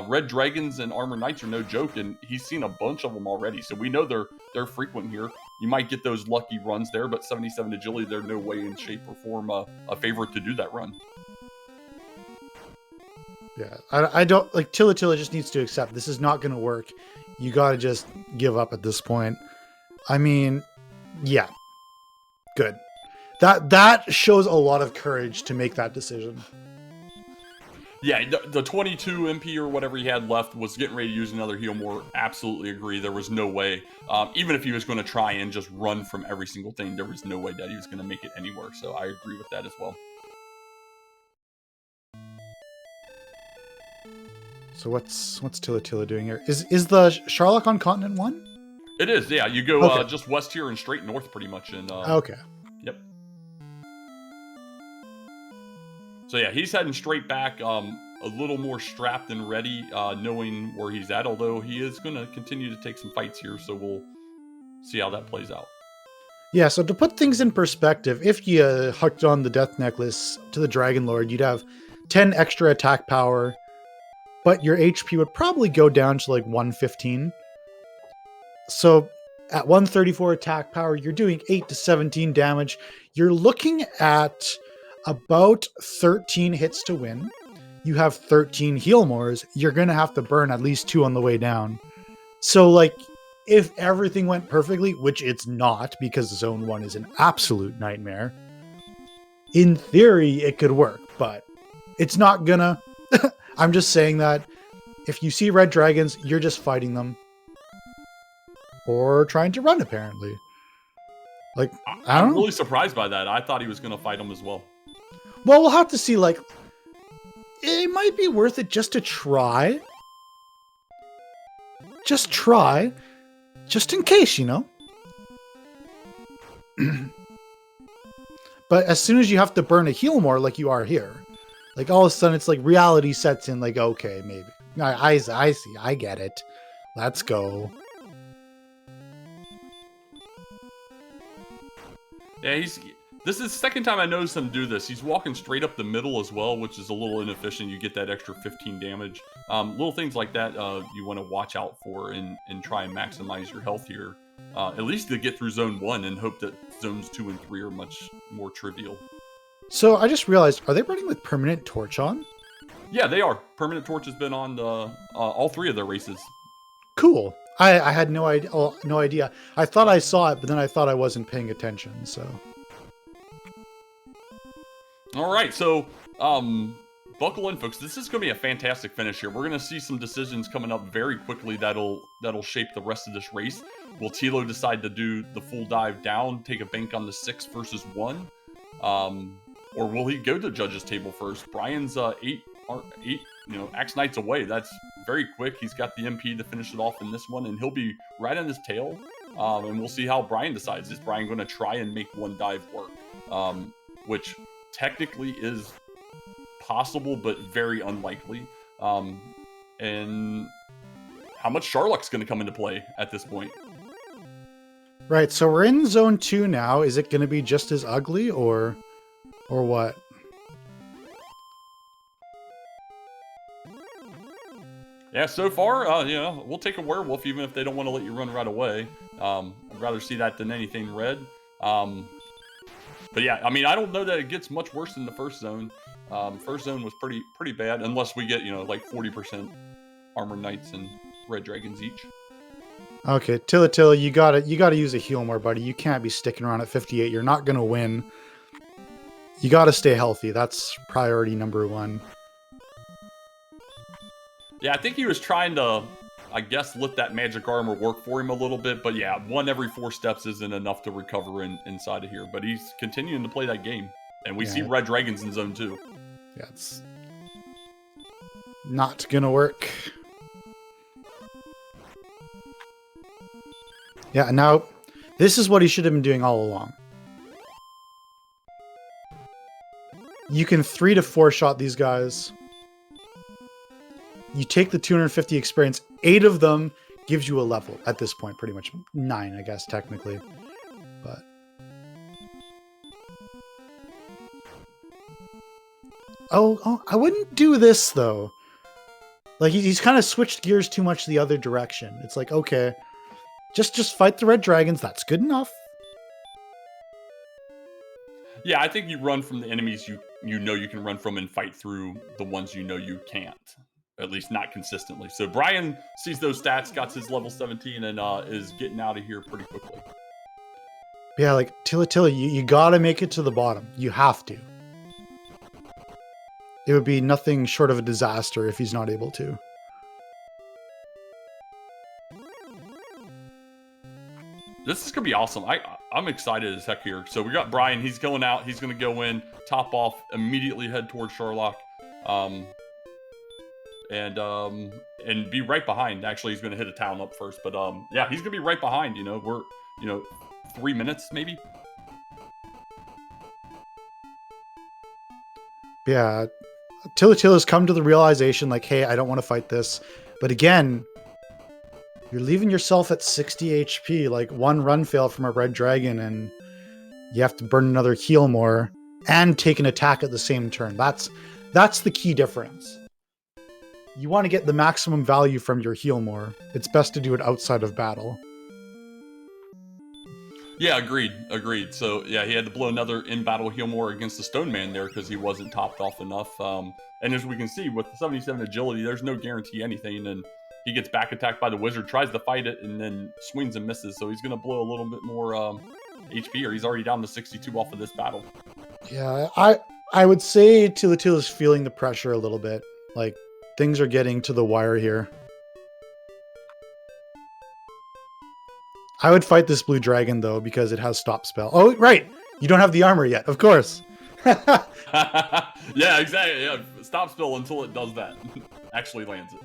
Red Dragons and Armor Knights are no joke, and he's seen a bunch of them already, so we know they're frequent here. You might get those lucky runs there, but 77 agility, they're no way in shape or form a favorite to do that run. Yeah, I don't, like, Thilotilo just needs to accept this is not going to work. You got to just give up at this point. I mean, yeah, good. That shows a lot of courage to make that decision. Yeah, the 22 MP or whatever he had left was getting ready to use another heal more. Absolutely agree. There was no way, even if he was going to try and just run from every single thing, there was no way that he was going to make it anywhere. So I agree with that as well. So what's Thilotilo doing here? Is the Sherlock on Continent 1? It is, yeah. You go just west here and straight north pretty much. And okay. Yep. So yeah, he's heading straight back, a little more strapped and ready, knowing where he's at, although he is going to continue to take some fights here, so we'll see how that plays out. Yeah, so to put things in perspective, if you hooked on the Death Necklace to the Dragon Lord, you'd have 10 extra attack power, but your HP would probably go down to like 115. So at 134 attack power, you're doing 8 to 17 damage. You're looking at about 13 hits to win. You have 13 heal mores. You're going to have to burn at least 2 on the way down. So, like, if everything went perfectly, which it's not because Zone 1 is an absolute nightmare, in theory, it could work, but it's not gonna. I'm just saying that if you see red dragons, you're just fighting them. Or trying to run, apparently. Like, I don't know. I'm really surprised by that. I thought he was going to fight them as well. Well, we'll have to see, like, it might be worth it just to try. Just try. Just in case, you know? But as soon as you have to burn a heal more like you are here, like, all of a sudden it's like reality sets in, like, okay, maybe. I see, I get it. Let's go. Yeah, this is the second time I noticed him do this. He's walking straight up the middle as well, which is a little inefficient. You get that extra 15 damage. Little things like that you want to watch out for and try and maximize your health here. At least to get through Zone 1 and hope that Zones 2 and 3 are much more trivial. So I just realized, are they running with Permanent Torch on? Yeah, they are. Permanent Torch has been on all 3 of their races. Cool. I had no idea. I thought I saw it, but then I thought I wasn't paying attention, so. All right, so buckle in, folks. This is going to be a fantastic finish here. We're going to see some decisions coming up very quickly that'll shape the rest of this race. Will Tilo decide to do the full dive down, take a bank on the 6 versus 1? Or will he go to Judge's table first? Brian's 8 Axe Knights away. That's very quick. He's got the MP to finish it off in this one, and he'll be right on his tail. And we'll see how Brian decides. Is Brian going to try and make one dive work? Which, technically is possible, but very unlikely. And how much Charlock's going to come into play at this point? Right, so we're in zone 2 now. Is it going to be just as ugly, or what? Yeah, so far, you know, we'll take a werewolf even if they don't want to let you run right away. I'd rather see that than anything red. But yeah, I mean, I don't know that it gets much worse than the first zone. First zone was pretty bad, unless we get, you know, like 40% armored knights and red dragons each. Okay, Thilotilo, you gotta use a heal more, buddy. You can't be sticking around at 58. You're not gonna win. You gotta stay healthy. That's priority number 1. Yeah, I think he was trying to, I guess, let that magic armor work for him a little bit. But yeah, 1 every 4 steps isn't enough to recover inside of here. But he's continuing to play that game. And we see red dragons in zone 2. Yeah, it's not gonna work. Yeah, now, this is what he should have been doing all along. You can 3 to 4 shot these guys. You take the 250 experience. 8 of them gives you a level at this point, pretty much 9, I guess, technically. But oh, I wouldn't do this though. Like he's kind of switched gears too much the other direction. It's like, okay, just fight the red dragons. That's good enough. Yeah, I think you run from the enemies you know you can run from and fight through the ones you know you can't. At least not consistently. So Brian sees those stats, got his level 17, and is getting out of here pretty quickly. Yeah, like Thilotilo, you gotta make it to the bottom. You have to. It would be nothing short of a disaster if he's not able to. This is gonna be awesome. I'm excited as heck here. So we got Brian. He's going out. He's gonna go in, top off, immediately head towards Charlock. And be right behind. Actually, he's going to hit a town up first, but yeah, he's going to be right behind. You know, we're 3 minutes maybe. Yeah, Thilotilo's come to the realization, like, hey, I don't want to fight this, but again, you're leaving yourself at 60 HP. Like 1 run fail from a red dragon, and you have to burn another heal more and take an attack at the same turn. That's the key difference. You want to get the maximum value from your heal more. It's best to do it outside of battle. Yeah, agreed. So yeah, he had to blow another in-battle heal more against the Stone Man there because he wasn't topped off enough. And as we can see, with the 77 agility, there's no guarantee anything. And he gets back attacked by the wizard, tries to fight it, and then swings and misses. So he's going to blow a little bit more HP, or he's already down to 62 off of this battle. Yeah, I would say Thilotilo is feeling the pressure a little bit. Like, things are getting to the wire here. I would fight this blue dragon, though, because it has stop spell. Oh, right. You don't have the armor yet, of course. Yeah, exactly. Yeah, stop spell until it does that. Actually lands it.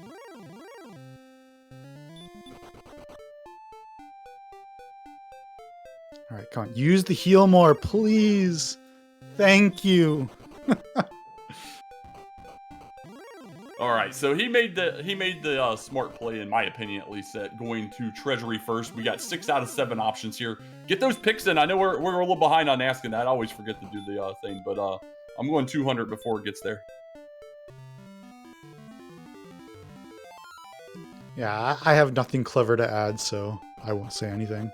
All right, come on. Use the heal more, please. Thank you. All right, so he made the smart play, in my opinion, at least, at going to Treasury first. We got 6 out of 7 options here. Get those picks in. I know we're a little behind on asking that. I always forget to do the thing, but I'm going 200 before it gets there. Yeah, I have nothing clever to add, so I won't say anything.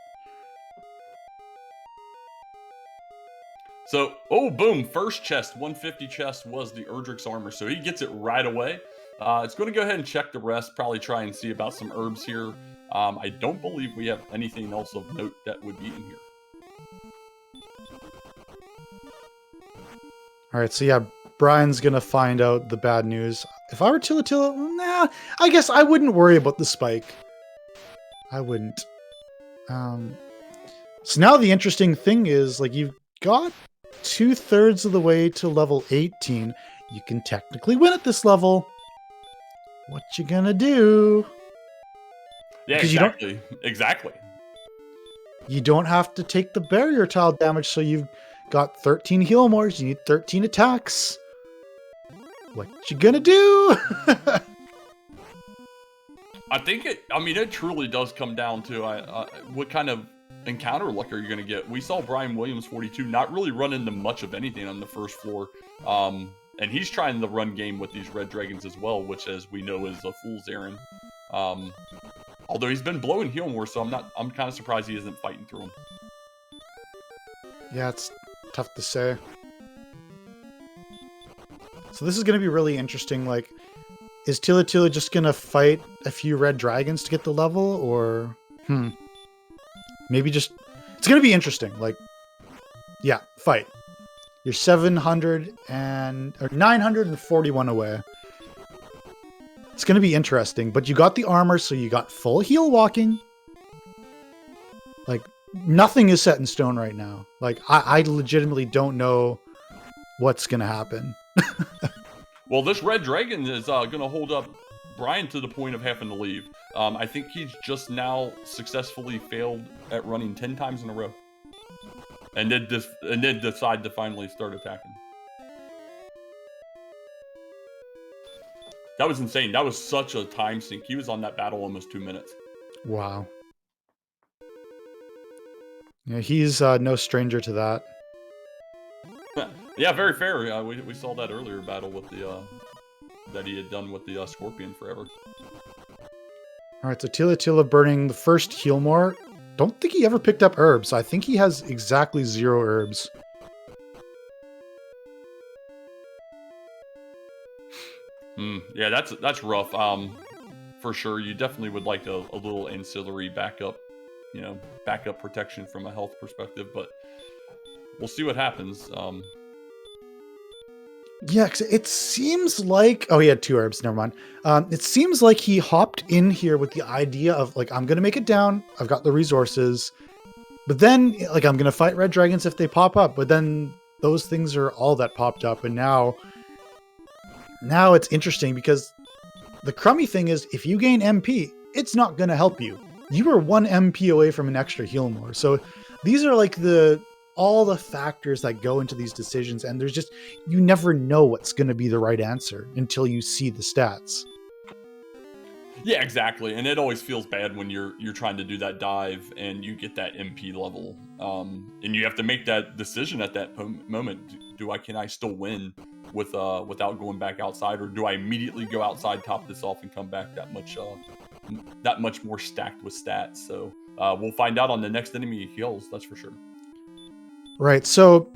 So, oh, boom, first chest, 150 chest was the Erdrick's armor, so he gets it right away. It's going to go ahead and check the rest, probably try and see about some herbs here. I don't believe we have anything else of note that would be in here. All right, so yeah, Brian's going to find out the bad news. If I were Thilotilo, nah, I guess I wouldn't worry about the spike. I wouldn't. So now the interesting thing is, like, you've got 2/3 of the way to level 18. You can technically win at this level. What you gonna do? Yeah, exactly. You don't have to take the barrier tile damage, so you've got 13 heal mores. You need 13 attacks. What you gonna do? I think it truly does come down to what kind of encounter luck are you going to get. We saw brianwilliams42 not really run into much of anything on the first floor. And he's trying the run game with these red dragons as well, which, as we know, is a fool's errand. Although he's been blowing heal more, so I'm kind of surprised he isn't fighting through them. Yeah, it's tough to say. So this is going to be really interesting. Like, is Thilotilo just going to fight a few red dragons to get the level? Or, maybe just... It's going to be interesting. Like, yeah, fight. You're 941 away. It's going to be interesting. But you got the armor, so you got full heal walking. Like, nothing is set in stone right now. Like, I legitimately don't know what's going to happen. Well, this red dragon is going to hold up Brian to the point of having to leave. I think he's just now successfully failed at running 10 times in a row. And then decide to finally start attacking. That was insane. That was such a time sink. He was on that battle almost 2 minutes. Wow. Yeah, he's no stranger to that. Yeah, very fair. We saw that earlier battle with the that he had done with the Scorpion forever. All right, so Thilotilo burning the first heal more. Don't think he ever picked up herbs. I think he has exactly 0 herbs. Yeah, that's rough. For sure, you definitely would like a little ancillary backup, backup protection from a health perspective, but we'll see what happens. Yeah, 'cause it seems like... Oh, he had 2 herbs. Never mind. It seems like he hopped in here with the idea of, like, I'm going to make it down. I've got the resources. But then, like, I'm going to fight red dragons if they pop up. But then those things are all that popped up. And now it's interesting because the crummy thing is if you gain MP, it's not going to help you. You are 1 MP away from an extra heal more. So these are like all the factors that go into these decisions, and there's just, you never know what's going to be the right answer until you see the stats. Yeah, exactly. And it always feels bad when you're trying to do that dive and you get that MP level, and you have to make that decision at that moment. Can I still win without going back outside, or do I immediately go outside, top this off, and come back that much more stacked with stats? So we'll find out on the next enemy he heals, that's for sure. Right, so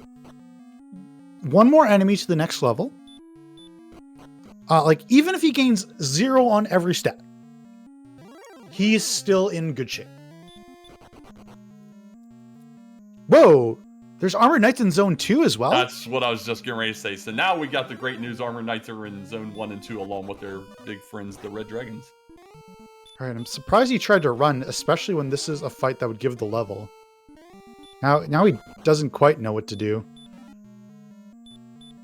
1 more enemy to the next level. Like, even if he gains 0 on every stat, he's still in good shape. Whoa! There's Armored Knights in Zone 2 as well? That's what I was just getting ready to say. So now we got the great news. Armored Knights are in Zone 1 and 2 along with their big friends, the Red Dragons. Alright, I'm surprised he tried to run, especially when this is a fight that would give the level. Now he doesn't quite know what to do.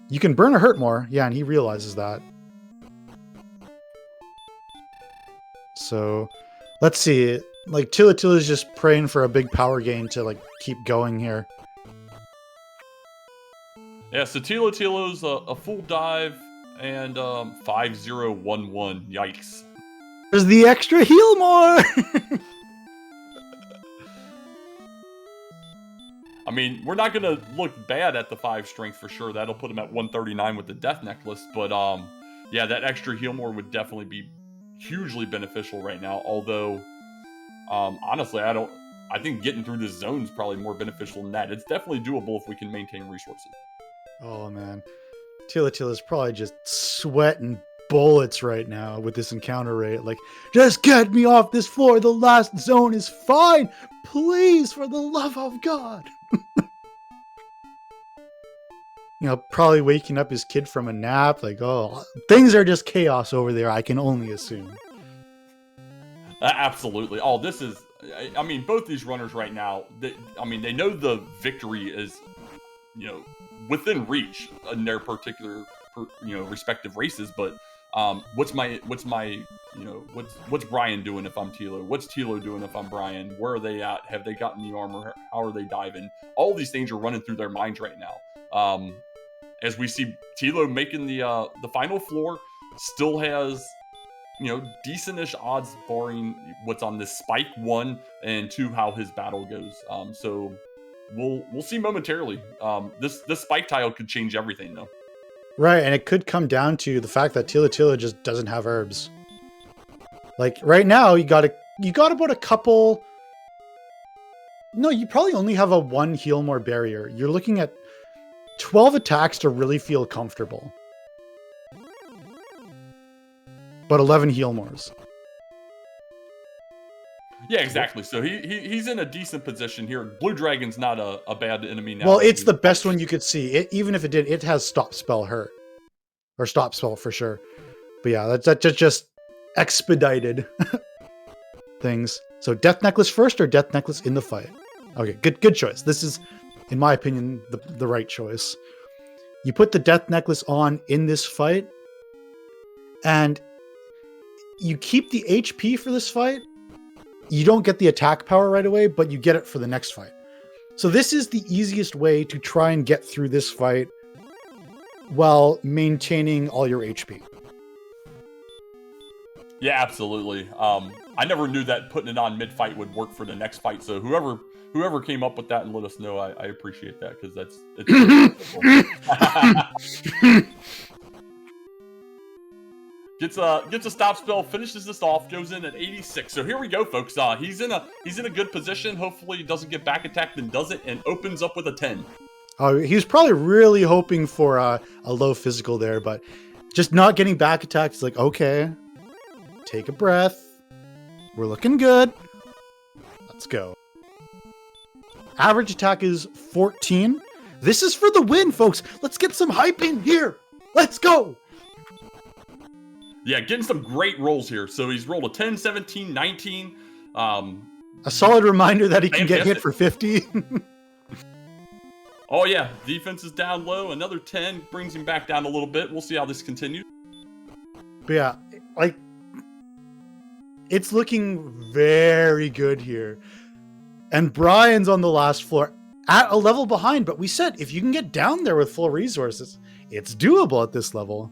You can burn or hurt more. Yeah, and he realizes that. So, let's see. Like, Thilotilo is just praying for a big power gain to, like, keep going here. Yeah, so Thilotilo's a full dive and 5011. Yikes. There's the extra heal more! I mean, we're not going to look bad at the 5 strength for sure. That'll put him at 139 with the Death Necklace. But, yeah, that extra heal more would definitely be hugely beneficial right now. Although, honestly, I think getting through this zone is probably more beneficial than that. It's definitely doable if we can maintain resources. Oh, man. Thilotilo is probably just sweating bullets right now with this encounter rate. Like, just get me off this floor. The last zone is fine. Please, for the love of God. Probably waking up his kid from a nap. Like, oh, things are just chaos over there, I can only assume. Absolutely. Oh, this is... I mean, both these runners right now, they know the victory is, within reach in their particular, respective races, but What's my what's Brian doing if I'm Tilo? What's Tilo doing if I'm Brian? Where are they at? Have they gotten the armor? How are they diving? All these things are running through their minds right now. As we see Tilo making the final floor, still has decentish odds barring what's on this spike 1 and 2 how his battle goes. So we'll see momentarily. This spike tile could change everything though. Right, and it could come down to the fact that Thilotilo just doesn't have herbs. Like right now, you got about a couple. No, you probably only have a 1 heal more barrier. You're looking at 12 attacks to really feel comfortable, but 11 heal mores. Yeah, exactly. So he's in a decent position here. Blue Dragon's not a bad enemy now. Well, it's the best one you could see. Even if it has stop spell hurt. Or stop spell for sure. But yeah, that's just expedited things. So Death Necklace first or Death Necklace in the fight? Okay, good choice. This is, in my opinion, the right choice. You put the Death Necklace on in this fight, and you keep the HP for this fight. You don't get the attack power right away, but you get it for the next fight. So this is the easiest way to try and get through this fight while maintaining all your HP. Yeah, absolutely. I never knew that putting it on mid-fight would work for the next fight. So whoever came up with that and let us know, I appreciate that because it's Gets a stop spell, finishes this off, goes in at 86. So here we go, folks. He's in a good position. Hopefully he doesn't get back attacked and does it, and opens up with a 10. Oh, he was probably really hoping for a low physical there, but just not getting back attacked is like, okay, take a breath. We're looking good. Let's go. Average attack is 14. This is for the win, folks. Let's get some hype in here. Let's go. Yeah, getting some great rolls here. So he's rolled a 10, 17, 19. A solid reminder that he can get hit for 50. Oh yeah, defense is down low. Another 10 brings him back down a little bit. We'll see how this continues. But yeah, like, it's looking very good here. And Brian's on the last floor at a level behind. But we said, if you can get down there with full resources, it's doable at this level.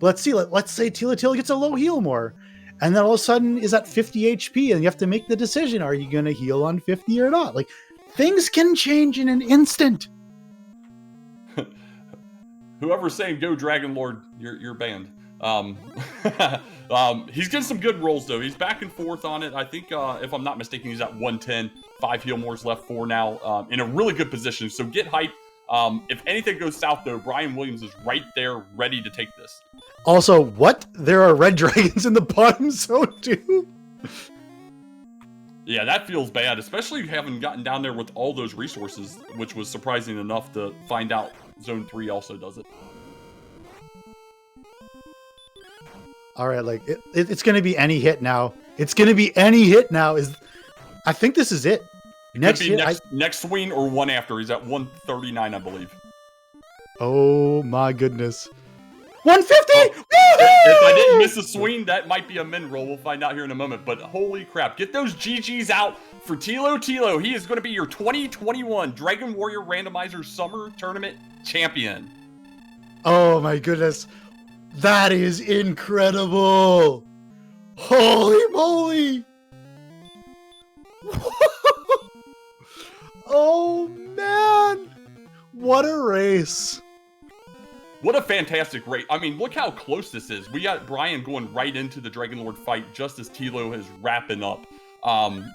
Let's see. Let's say Thilotilo gets a low heal more, and then all of a sudden is at 50 HP, and you have to make the decision: are you going to heal on 50 or not? Like, things can change in an instant. Whoever's saying "Go Dragon Lord," you're banned. He's getting some good rolls though. He's back and forth on it. I think, if I'm not mistaken, he's at 110. 5 heal mores left, 4 now. In a really good position. So get hype. If anything goes south though, Brian Williams is right there, ready to take this. Also, what? There are red dragons in the bottom zone too? Yeah, that feels bad, especially having gotten down there with all those resources, which was surprising enough to find out Zone 3 also does it. All right, like, it's going to be any hit now. It's going to be any hit now. I think this is it. Next swing or one after. He's at 139, I believe. Oh my goodness. 150! Oh, if I didn't miss a swing, that might be a min roll. We'll find out here in a moment. But holy crap. Get those GGs out for Thilotilo. He is going to be your 2021 Dragon Warrior Randomizer Summer Tournament Champion. Oh my goodness. That is incredible. Holy moly. Oh man. What a race. What a fantastic race. I mean, look how close this is. We got Brian going right into the Dragon Lord fight just as Tilo is wrapping up. And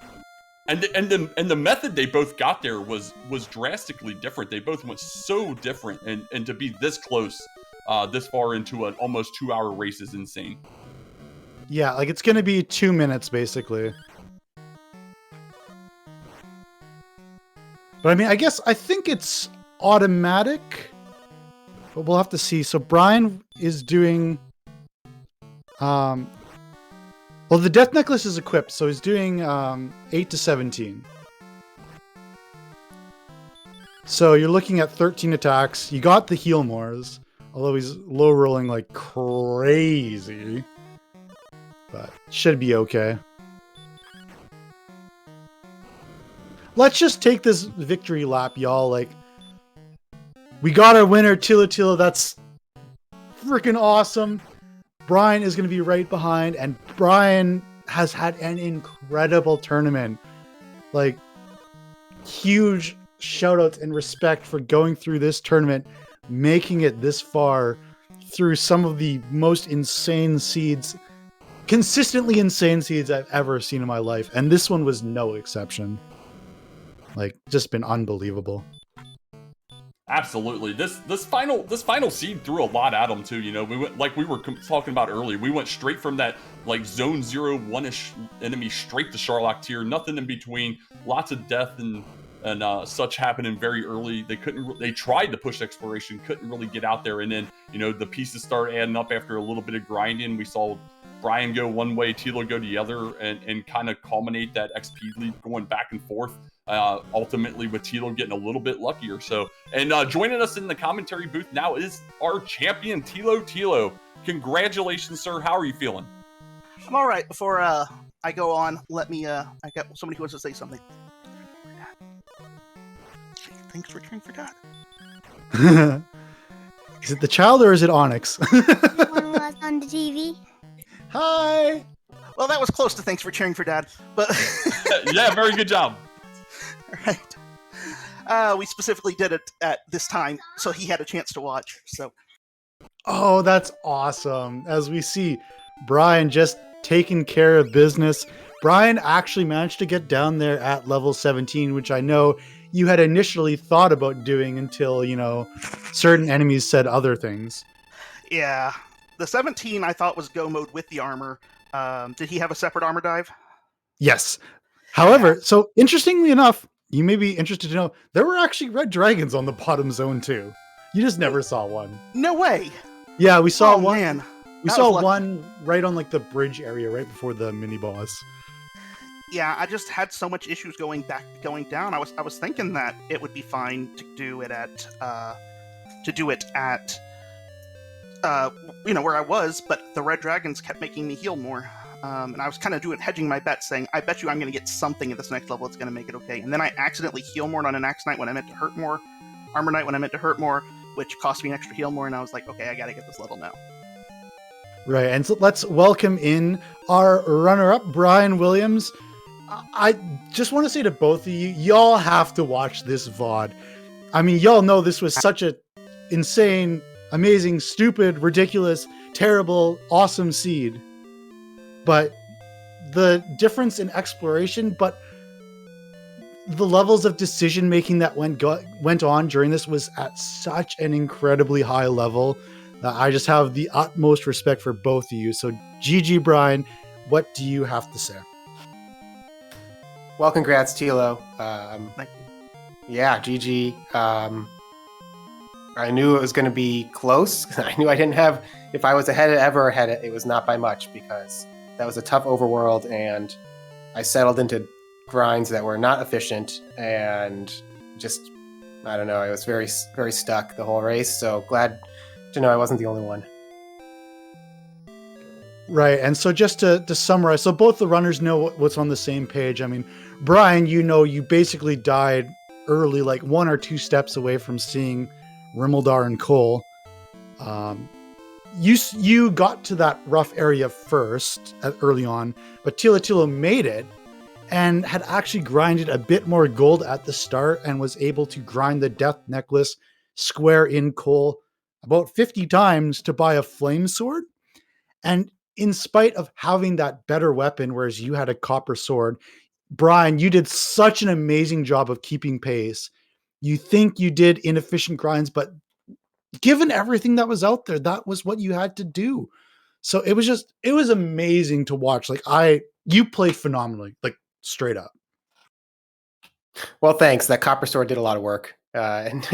the method they both got there was drastically different. They both went so different, and to be this close this far into an almost 2-hour race is insane. Yeah, like it's going to be 2 minutes basically. But I mean, I think it's automatic. But we'll have to see. So Brian is doing... well, the Death Necklace is equipped, so he's doing 8 to 17. So you're looking at 13 attacks. You got the heal mores. Although he's low rolling like crazy. But should be okay. Let's just take this victory lap, y'all. Like, we got our winner, Thilotilo. That's freaking awesome. Brian is going to be right behind, and Brian has had an incredible tournament. Like, huge shout outs and respect for going through this tournament, making it this far through some of the most insane seeds, consistently insane seeds I've ever seen in my life. And this one was no exception. Like, just been unbelievable. Absolutely. This final seed threw a lot at them too. You know, we went, like we were talking about earlier. We went straight from that like zone 0 1-ish enemy straight to Sharlock tier. Nothing in between. Lots of death and such happening very early. They tried to push exploration, couldn't really get out there. And then, you know, the pieces started adding up after a little bit of grinding. We saw Brian go one way, Tilo go the other, and kind of culminate that XP lead going back and forth. Ultimately with Tilo getting a little bit luckier. So, and joining us in the commentary booth now is our champion, Thilotilo. Congratulations, sir. How are you feeling? I'm all right. Before I go on, let me, I got somebody who wants to say something. Thanks for cheering for Dad. Is it the child or is it Onyx? One was on the TV. Hi. Well, that was close to thanks for cheering for Dad, but yeah, very good job. Right. We specifically did it at this time, so he had a chance to watch. So. Oh, that's awesome. As we see, Brian just taking care of business. Brian actually managed to get down there at level 17, which I know you had initially thought about doing until, you know, certain enemies said other things. Yeah. The 17 I thought was go mode with the armor. Did he have a separate armor dive? Yes. However, so interestingly enough, you may be interested to know, there were actually red dragons on the bottom zone too. You just never saw one. No way. Yeah, we saw one. Man. We saw one right on like the bridge area, right before the mini boss. Yeah, I just had so much issues going down. I was thinking that it would be fine to do it at you know, where I was, but the red dragons kept making me heal more. And I was kind of hedging my bet, saying, I bet you I'm going to get something at this next level that's going to make it okay. And then I accidentally heal more on an Axe Knight when I meant to hurt more, Armor Knight when I meant to hurt more, which cost me an extra heal more, and I was like, okay, I got to get this level now. Right, and so let's welcome in our runner-up, Brian Williams. I just want to say to both of you, y'all have to watch this VOD. I mean, y'all know this was such a insane, amazing, stupid, ridiculous, terrible, awesome seed. But the difference in exploration, but the levels of decision making that went on during this was at such an incredibly high level that I just have the utmost respect for both of you. So GG, Brian, what do you have to say? Well, congrats, Tilo. Thank you. Yeah, GG. I knew it was going to be close. I knew I didn't have, if I was ahead, it was not by much, because that was a tough overworld, and I settled into grinds that were not efficient, and just, I don't know, I was very, very stuck the whole race, so glad to know I wasn't the only one. Right, and so just to summarize, so both the runners know what's on the same page. I mean, Brian, you know, you basically died early, like 1 or 2 steps away from seeing Rimmeldar and Cole. You got to that rough area first, early on, but Thilotilo made it and had actually grinded a bit more gold at the start and was able to grind the Death Necklace square in Cole about 50 times to buy a flame sword. And in spite of having that better weapon, whereas you had a copper sword, Brian, you did such an amazing job of keeping pace. You think you did inefficient grinds, but given everything that was out there, that was what you had to do. So it was amazing to watch. Like you played phenomenally, like straight up. Well, thanks. That copper sword did a lot of work. And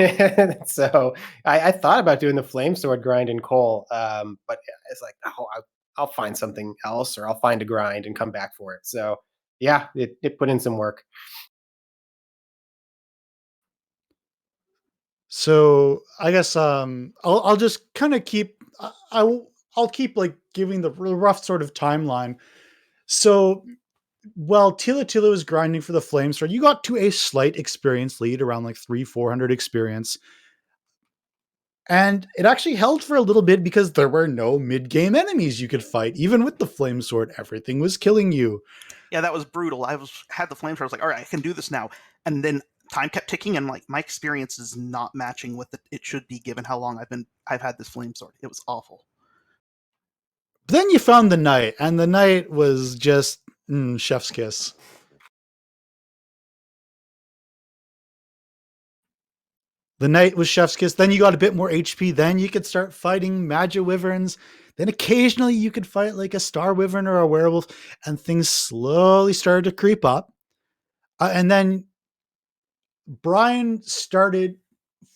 so I thought about doing the flame sword grind in Cole, but it's like, oh, I'll find something else, or I'll find a grind and come back for it. So yeah, it put in some work. So I guess I'll just kind of keep I'll keep like giving the rough sort of timeline. So while Thilotilo was grinding for the flame sword, you got to a slight experience lead, around like 400 experience. And it actually held for a little bit because there were no mid-game enemies you could fight. Even with the flame sword, everything was killing you. Yeah, that was brutal. Had the flamethrower. I was like, all right, I can do this now. And then time kept ticking, and like my experience is not matching what it should be given how long I've had this flame sword. It was awful. But then you found the knight, and the knight was just chef's kiss. The knight was chef's kiss. Then you got a bit more HP. Then you could start fighting magic wyverns. Then occasionally you could fight like a star wyvern or a werewolf, and things slowly started to creep up. And then Brian started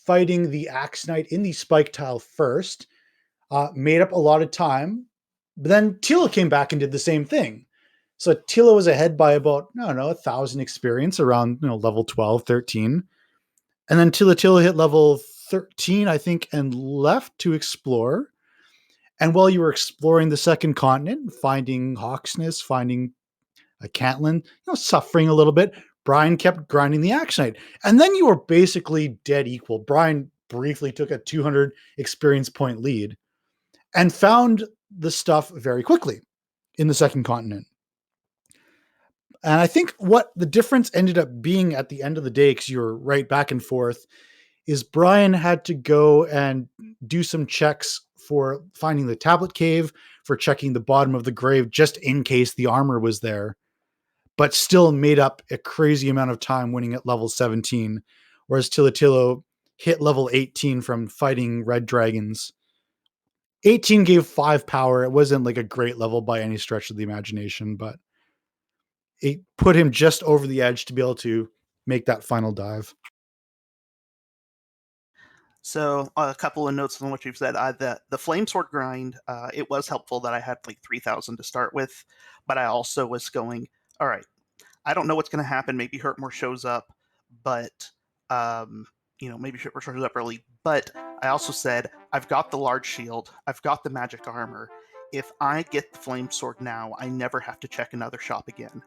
fighting the Axe Knight in the spike tile first, made up a lot of time. But then Tila came back and did the same thing. So Tila was ahead by about, I don't know, 1,000 experience, around level 12, 13. And then Thilotilo hit level 13, I think, and left to explore. And while you were exploring the second continent, finding Hawksness, finding a Cantland, suffering a little bit, Brian kept grinding the Axe Knight. And then you were basically dead equal. Brian briefly took a 200 experience point lead and found the stuff very quickly in the second continent. And I think what the difference ended up being at the end of the day, because you're right back and forth, is Brian had to go and do some checks for finding the tablet cave, for checking the bottom of the grave, just in case the armor was there, but still made up a crazy amount of time winning at level 17, whereas Thilotilo hit level 18 from fighting red dragons. 18 gave 5 power. It wasn't like a great level by any stretch of the imagination, but it put him just over the edge to be able to make that final dive. So a couple of notes on what you've said. The flame sword grind, it was helpful that I had like 3,000 to start with, but I also was going, all right, I don't know what's going to happen. Maybe Hurtmore shows up, but maybe Hurtmore shows up early. But I also said I've got the large shield, I've got the magic armor. If I get the flame sword now, I never have to check another shop again.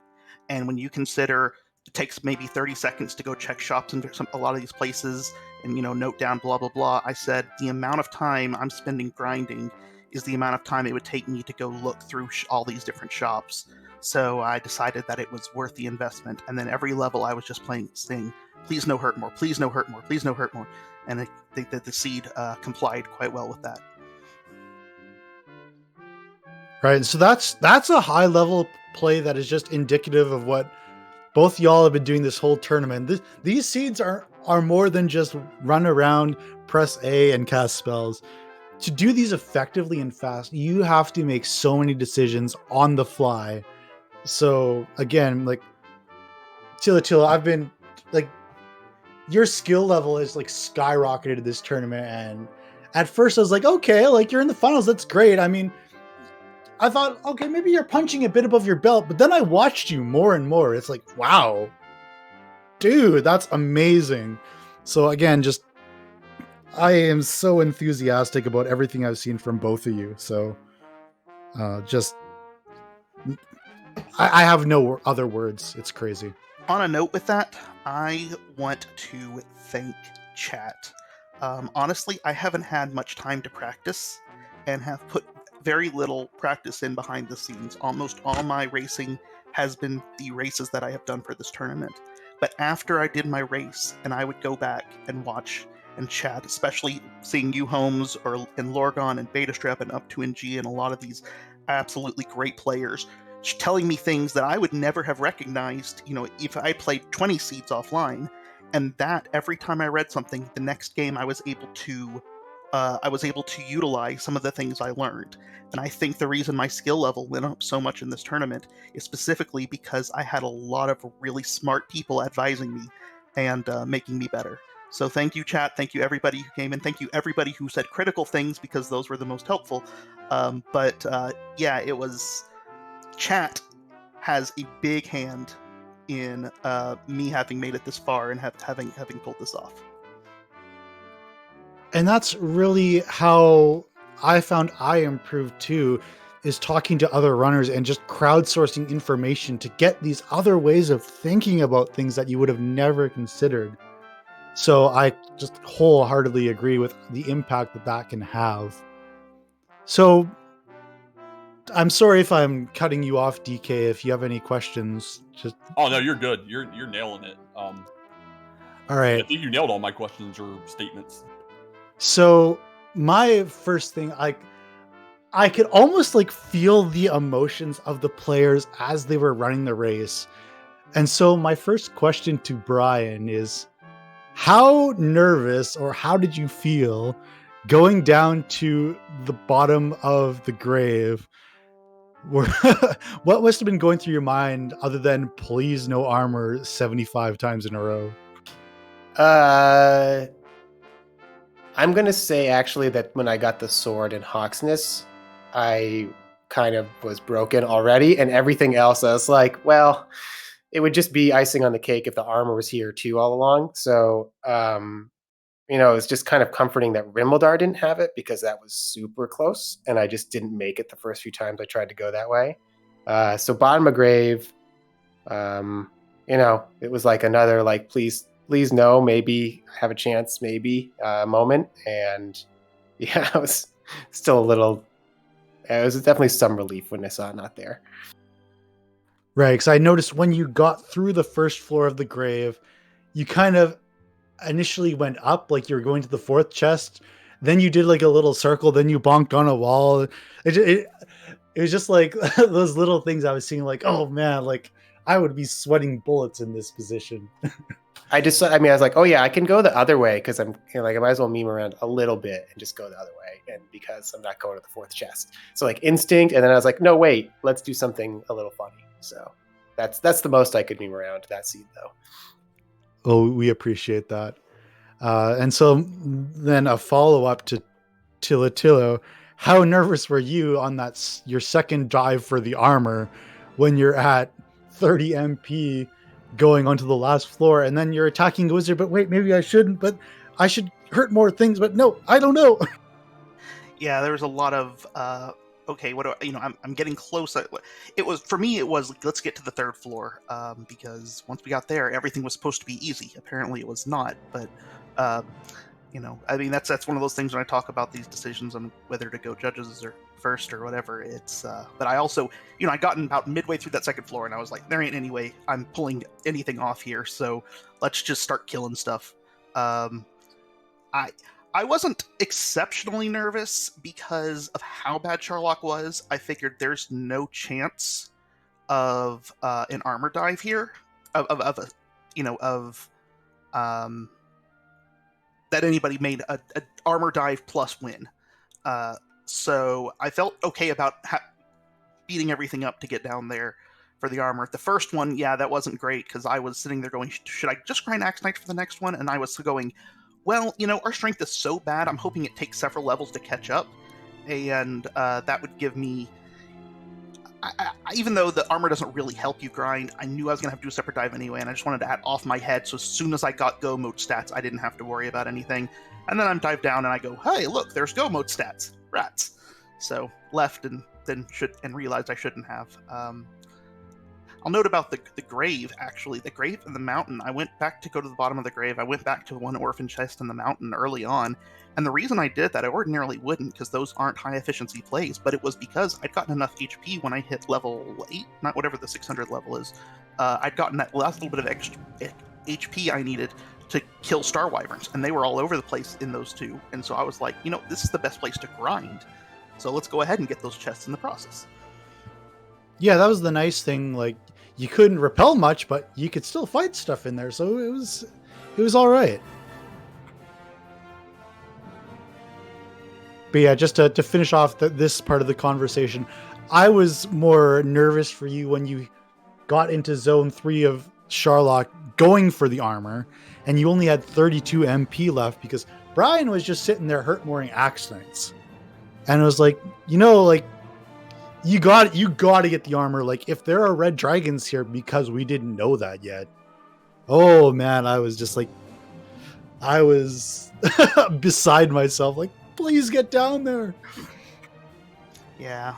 And when you consider it takes maybe 30 seconds to go check shops in a lot of these places and note down blah blah blah, I said the amount of time I'm spending grinding is the amount of time it would take me to go look through all these different shops. So I decided that it was worth the investment. And then every level I was just saying, please no hurt more, please no hurt more, please no hurt more. And I think that the seed complied quite well with that. Right. So that's a high level play that is just indicative of what both y'all have been doing this whole tournament. These seeds are more than just run around, press A, and cast spells. To do these effectively and fast, you have to make so many decisions on the fly. So again, like Thilotilo, I've been like, your skill level is like skyrocketed this tournament, and at first I was like, okay, like you're in the finals, that's great. I mean, I thought, okay, maybe you're punching a bit above your belt, but then I watched you more and more. It's like, wow, dude, that's amazing. So again, just I am so enthusiastic about everything I've seen from both of you. So I have no other words. It's crazy. On a note with that, I want to thank chat. Honestly, I haven't had much time to practice and have put very little practice in behind the scenes. Almost all my racing has been the races that I have done for this tournament. But after I did my race, and I would go back and watch and chat, especially seeing you, Holmes, and Lorgon and Betastrap and Up 2NG and a lot of these absolutely great players telling me things that I would never have recognized, if I played 20 seeds offline. And that every time I read something, the next game I was able to utilize some of the things I learned. And I think the reason my skill level went up so much in this tournament is specifically because I had a lot of really smart people advising me and making me better. So thank you, chat. Thank you, everybody who came in. Thank you, everybody who said critical things, because those were the most helpful. It was... Chat has a big hand in me having made it this far and having pulled this off. And that's really how I found I improved too, is talking to other runners and just crowdsourcing information to get these other ways of thinking about things that you would have never considered. So I just wholeheartedly agree with the impact that that can have. So I'm sorry if I'm cutting you off, DK. If you have any questions, just Oh no, you're good. You're nailing it. all I right. think you nailed all my questions or statements. So my first thing, I could almost like feel the emotions of the players as they were running the race. And so my first question to Brian is, how nervous or how did you feel going down to the bottom of the grave? What must have been going through your mind other than please no armor 75 times in a row? I'm going to say actually that when I got the sword in Hawksness, I kind of was broken already, and everything else I was like, well, it would just be icing on the cake if the armor was here too all along. So, it's just kind of comforting that Rimmildar didn't have it because that was super close, and I just didn't make it the first few times I tried to go that way. So bottom of grave, it was like another like, please no, maybe I have a chance, maybe moment. And yeah, I was still a little, it was definitely some relief when I saw it not there. Right, because I noticed when you got through the first floor of the grave, you kind of initially went up like you were going to the fourth chest. Then you did like a little circle. Then you bonked on a wall. It was just like those little things I was seeing like, oh man, like I would be sweating bullets in this position. I was like, oh yeah, I can go the other way because I'm like, I might as well meme around a little bit and just go the other way. And because I'm not going to the fourth chest. So like instinct. And then I was like, no, wait, let's do something a little funny. So that's the most I could meme around that seed though. Oh, we appreciate that. And so then a follow-up to Thilotilo, how nervous were you on that your second dive for the armor when you're at 30 MP going onto the last floor and then you're attacking the wizard, but wait, maybe I shouldn't, but I should hurt more things, but no, I don't know. Yeah, there was a lot of okay, what do I'm getting close. It was, for me, it was like, let's get to the third floor, because once we got there, everything was supposed to be easy. Apparently it was not, but that's one of those things when I talk about these decisions on whether to go judges or first or whatever. It's but I also, I gotten about midway through that second floor and I was like, there ain't any way I'm pulling anything off here, so let's just start killing stuff. I wasn't exceptionally nervous because of how bad Sherlock was. I figured there's no chance of an armor dive here, that anybody made a armor dive plus win. So I felt okay about beating everything up to get down there for the armor. The first one, yeah, that wasn't great because I was sitting there going, should I just grind Axe Knight for the next one? And I was going, well, our strength is so bad, I'm hoping it takes several levels to catch up. And that would give me... even though the armor doesn't really help you grind, I knew I was going to have to do a separate dive anyway, and I just wanted to add off my head, so as soon as I got go mode stats, I didn't have to worry about anything. And then I'm dive down, and I go, hey, look, there's go mode stats. Rats. So, left, and then realized I shouldn't have. I'll note about the grave, actually. The grave and the mountain. I went back to go to the bottom of the grave. I went back to one orphan chest in the mountain early on. And the reason I did that, I ordinarily wouldn't, because those aren't high efficiency plays, but it was because I'd gotten enough HP when I hit level 8, not whatever the 600 level is. I'd gotten that last little bit of extra HP I needed to kill Star Wyverns, and they were all over the place in those two. And so I was like, this is the best place to grind. So let's go ahead and get those chests in the process. Yeah, that was the nice thing. Like, you couldn't repel much, but you could still fight stuff in there, so it was all right. But yeah, just to finish off this part of the conversation, I was more nervous for you when you got into zone 3 of Sherlock going for the armor, and you only had 32 MP left because Brian was just sitting there hurt-mooring Axe Knights. And it was like, you got to get the armor. Like, if there are red dragons here, because we didn't know that yet. Oh man, I was just like, I was beside myself, like, please get down there. Yeah.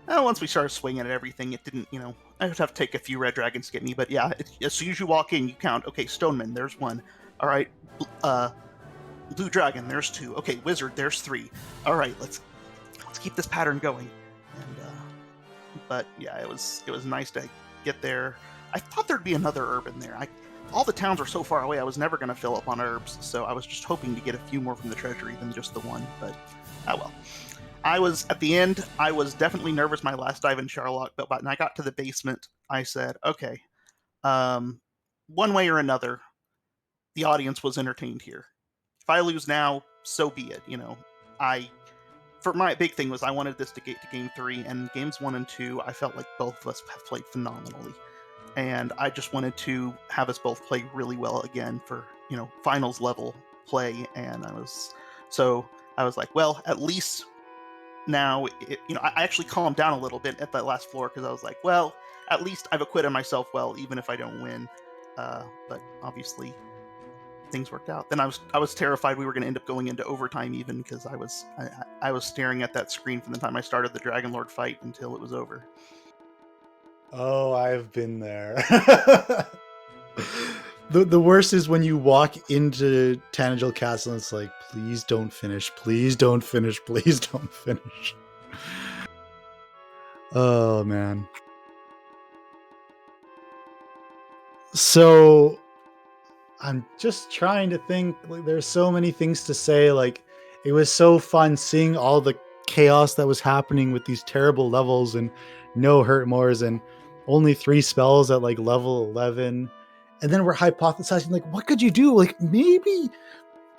Once we started swinging at everything, it didn't, I would have to take a few red dragons to get me, but yeah, as soon as you walk in, you count, okay, Stoneman, there's 1. All right, Blue Dragon, there's 2. Okay, Wizard, there's 3. All right, let's keep this pattern going. And but yeah, it was nice to get there. I thought there'd be another herb in there. All the towns are so far away, I was never going to fill up on herbs, so I was just hoping to get a few more from the treasury than just the 1, but well. At the end, I was definitely nervous my last dive in Charlock, but when I got to the basement, I said, okay, one way or another, the audience was entertained here. If I lose now, so be it, For my big thing was I wanted this to get to Game 3, and Games 1 and 2, I felt like both of us have played phenomenally. And I just wanted to have us both play really well again for, finals level play, and I was like, well, at least now, I actually calmed down a little bit at that last floor because I was like, well, at least I've acquitted myself well, even if I don't win. But obviously, things worked out. Then I was terrified we were going to end up going into overtime even because I was staring at that screen from the time I started the Dragon Lord fight until it was over. Oh, I've been there. The worst is when you walk into Tanagel Castle and it's like, please don't finish, please don't finish, please don't finish. Oh, man. So, I'm just trying to think, like, there's so many things to say. Like, it was so fun seeing all the chaos that was happening with these terrible levels and no hurt mores and only 3 spells at like level 11. And then we're hypothesizing, like, what could you do? Like, maybe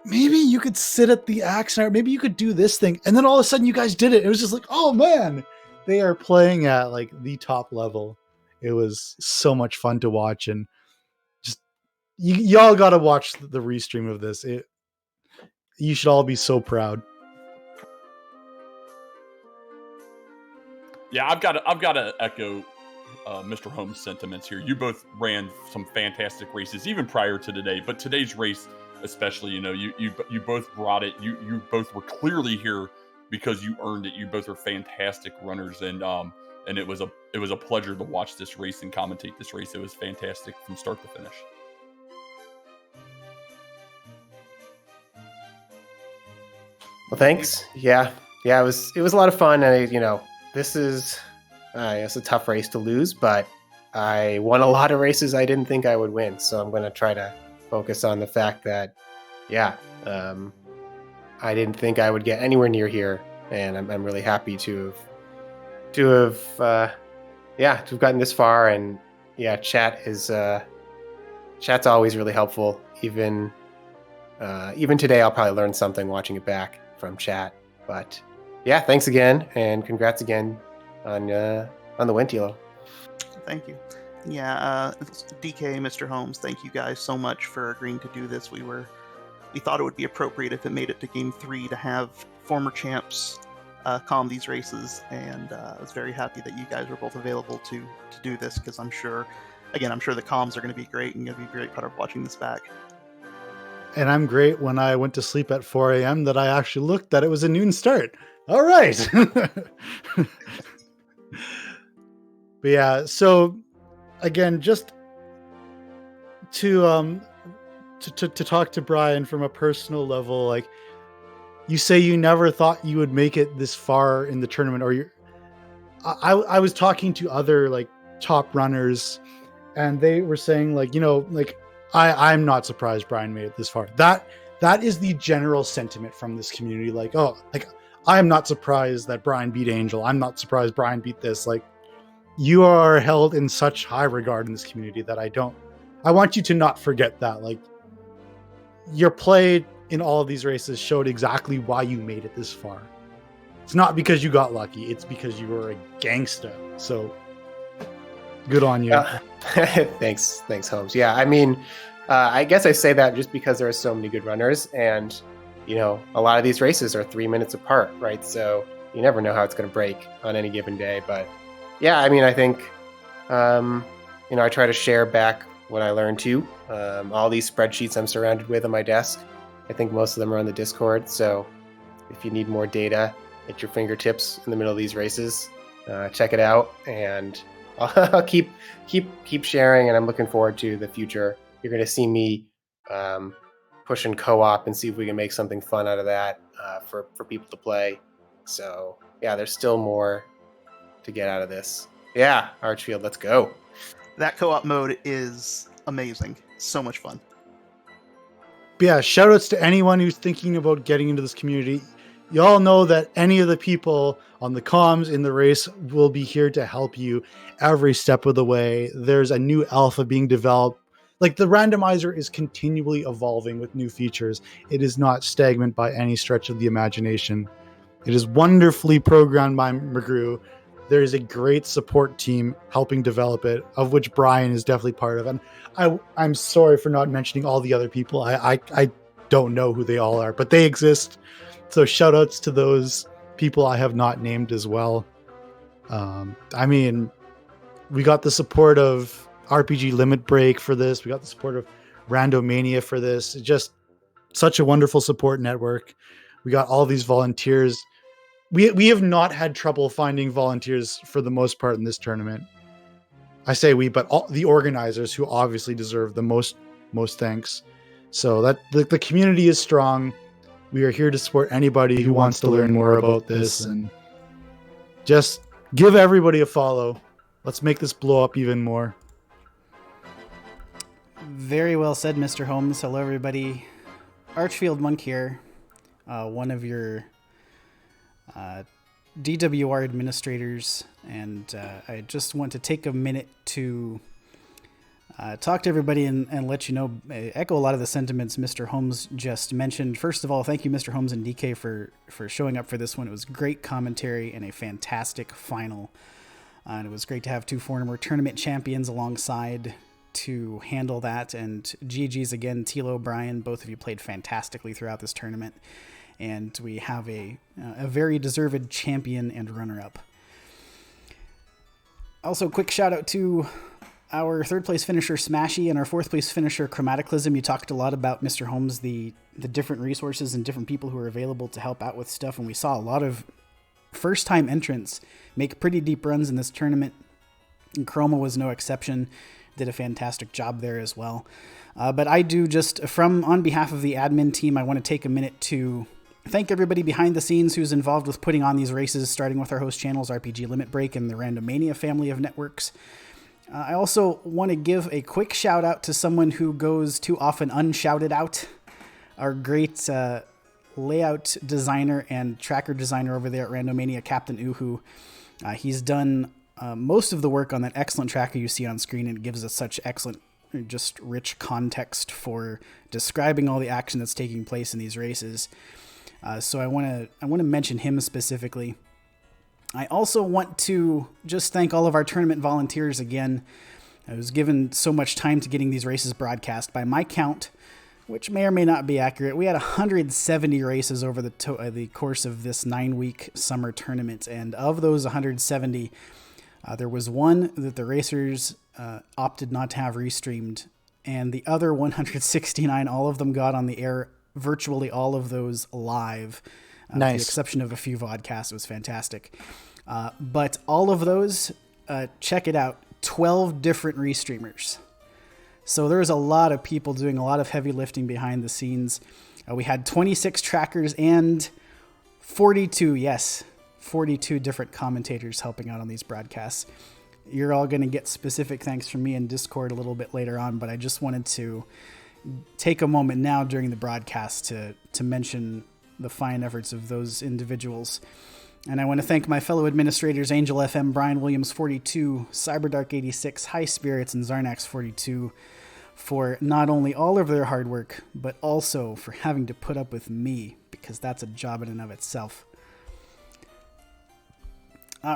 you could sit at the axe, or maybe you could do this thing. And then all of a sudden you guys did it. It was just like, oh man, they are playing at like the top level. It was so much fun to watch. And just, y'all got to watch the restream of this. You should all be so proud. Yeah, I've got to echo Mr. Holmes' sentiments here. You both ran some fantastic races, even prior to today. But today's race, especially, you both brought it. You both were clearly here because you earned it. You both are fantastic runners, and it was a pleasure to watch this race and commentate this race. It was fantastic from start to finish. Well, thanks. Yeah, it was a lot of fun. And this is. It's a tough race to lose, but I won a lot of races I didn't think I would win. So I'm going to try to focus on the fact that, I didn't think I would get anywhere near here, and I'm really happy to have gotten this far. And chat's always really helpful. Even today, I'll probably learn something watching it back from chat. But yeah, thanks again, and congrats again on the win, Tilo. Thank you. Yeah, DK, Mr. Holmes, thank you guys so much for agreeing to do this. We thought it would be appropriate if it made it to Game 3 to have former champs calm these races, and I was very happy that you guys were both available to do this, because I'm sure the comms are going to be great and going to be a great part of watching this back. And I'm great when I went to sleep at 4 a.m. that I actually looked that it was a noon start. All right. But yeah, so again, just to talk to Brian from a personal level, like, you say you never thought you would make it this far in the tournament, or I was talking to other like top runners, and they were saying like, I'm not surprised Brian made it this far. That is the general sentiment from this community. Like, I am not surprised that Brian beat Angel. I'm not surprised Brian beat this. Like, you are held in such high regard in this community that I want you to not forget that. Like, your play in all of these races showed exactly why you made it this far. It's not because you got lucky. It's because you were a gangster. So good on you. Thanks, Holmes. Yeah, I mean, I guess I say that just because there are so many good runners, and a lot of these races are 3 minutes apart, right? So you never know how it's going to break on any given day. But yeah, I mean, I think, I try to share back what I learned too. All these spreadsheets I'm surrounded with on my desk, I think most of them are on the Discord. So if you need more data at your fingertips in the middle of these races, check it out, and I'll keep sharing. And I'm looking forward to the future. You're going to see me pushing co-op and see if we can make something fun out of that for people to play. So yeah, there's still more to get out of this. Yeah, Archfield, let's go. That co-op mode is amazing. So much fun. But yeah, shout outs to anyone who's thinking about getting into this community. You all know that any of the people on the comms in the race will be here to help you every step of the way. There's a new alpha being developed. Like, the randomizer is continually evolving with new features. It is not stagnant by any stretch of the imagination. It is wonderfully programmed by McGrew. There is a great support team helping develop it, of which Brian is definitely part of. And I'm sorry for not mentioning all the other people. I don't know who they all are, but they exist. So shout outs to those people I have not named as well. I mean, we got the support of RPG Limit Break for this. We got the support of Randomania for this. It's just such a wonderful support network. We got all these volunteers. We have not had trouble finding volunteers for the most part in this tournament. I say we, but all the organizers, who obviously deserve the most thanks. So that the community is strong. We are here to support anybody who wants to learn more about this, and just give everybody a follow. Let's make this blow up even more. Very well said, Mr. Holmes. Hello, everybody. Archfield Monk here, one of your DWR administrators, and I just want to take a minute to talk to everybody and let you know, echo a lot of the sentiments Mr. Holmes just mentioned. First of all, thank you, Mr. Holmes and DK, for showing up for this one. It was great commentary and a fantastic final. And it was great to have two former tournament champions alongside to handle that. And GG's again, Tilo, Brian, both of you played fantastically throughout this tournament. And we have a very deserved champion and runner-up. Also, quick shout out to our third place finisher Smashy and our fourth place finisher Chromaticalism. You talked a lot about, Mr. Holmes, the different resources and different people who are available to help out with stuff. And we saw a lot of first-time entrants make pretty deep runs in this tournament. And Chroma was no exception. Did a fantastic job there as well. But I do just, on behalf of the admin team, I want to take a minute to thank everybody behind the scenes who's involved with putting on these races, starting with our host channels, RPG Limit Break and the Randomania family of networks. I also want to give a quick shout out to someone who goes too often unshouted out, our great layout designer and tracker designer over there at Randomania, Captain Uhu. He's done most of the work on that excellent tracker you see on screen, and it gives us such excellent, just rich context for describing all the action that's taking place in these races. So I want to mention him specifically. I also want to just thank all of our tournament volunteers again. I was given so much time to getting these races broadcast. By my count, which may or may not be accurate, we had 170 races over the course of this 9-week summer tournament. And of those 170, there was one that the racers opted not to have restreamed. And the other 169, all of them got on the air, virtually all of those live. Nice. With the exception of a few vodcasts. It was fantastic. But all of those, check it out, 12 different restreamers. So there's a lot of people doing a lot of heavy lifting behind the scenes. We had 26 trackers and 42 different commentators helping out on these broadcasts. You're all going to get specific thanks from me in Discord a little bit later on, but I just wanted to take a moment now during the broadcast to mention the fine efforts of those individuals. And I want to thank my fellow administrators, Angel FM, brianwilliams42, cyberdark86, High Spirits, and zarnax42 for not only all of their hard work, but also for having to put up with me, because that's a job in and of itself.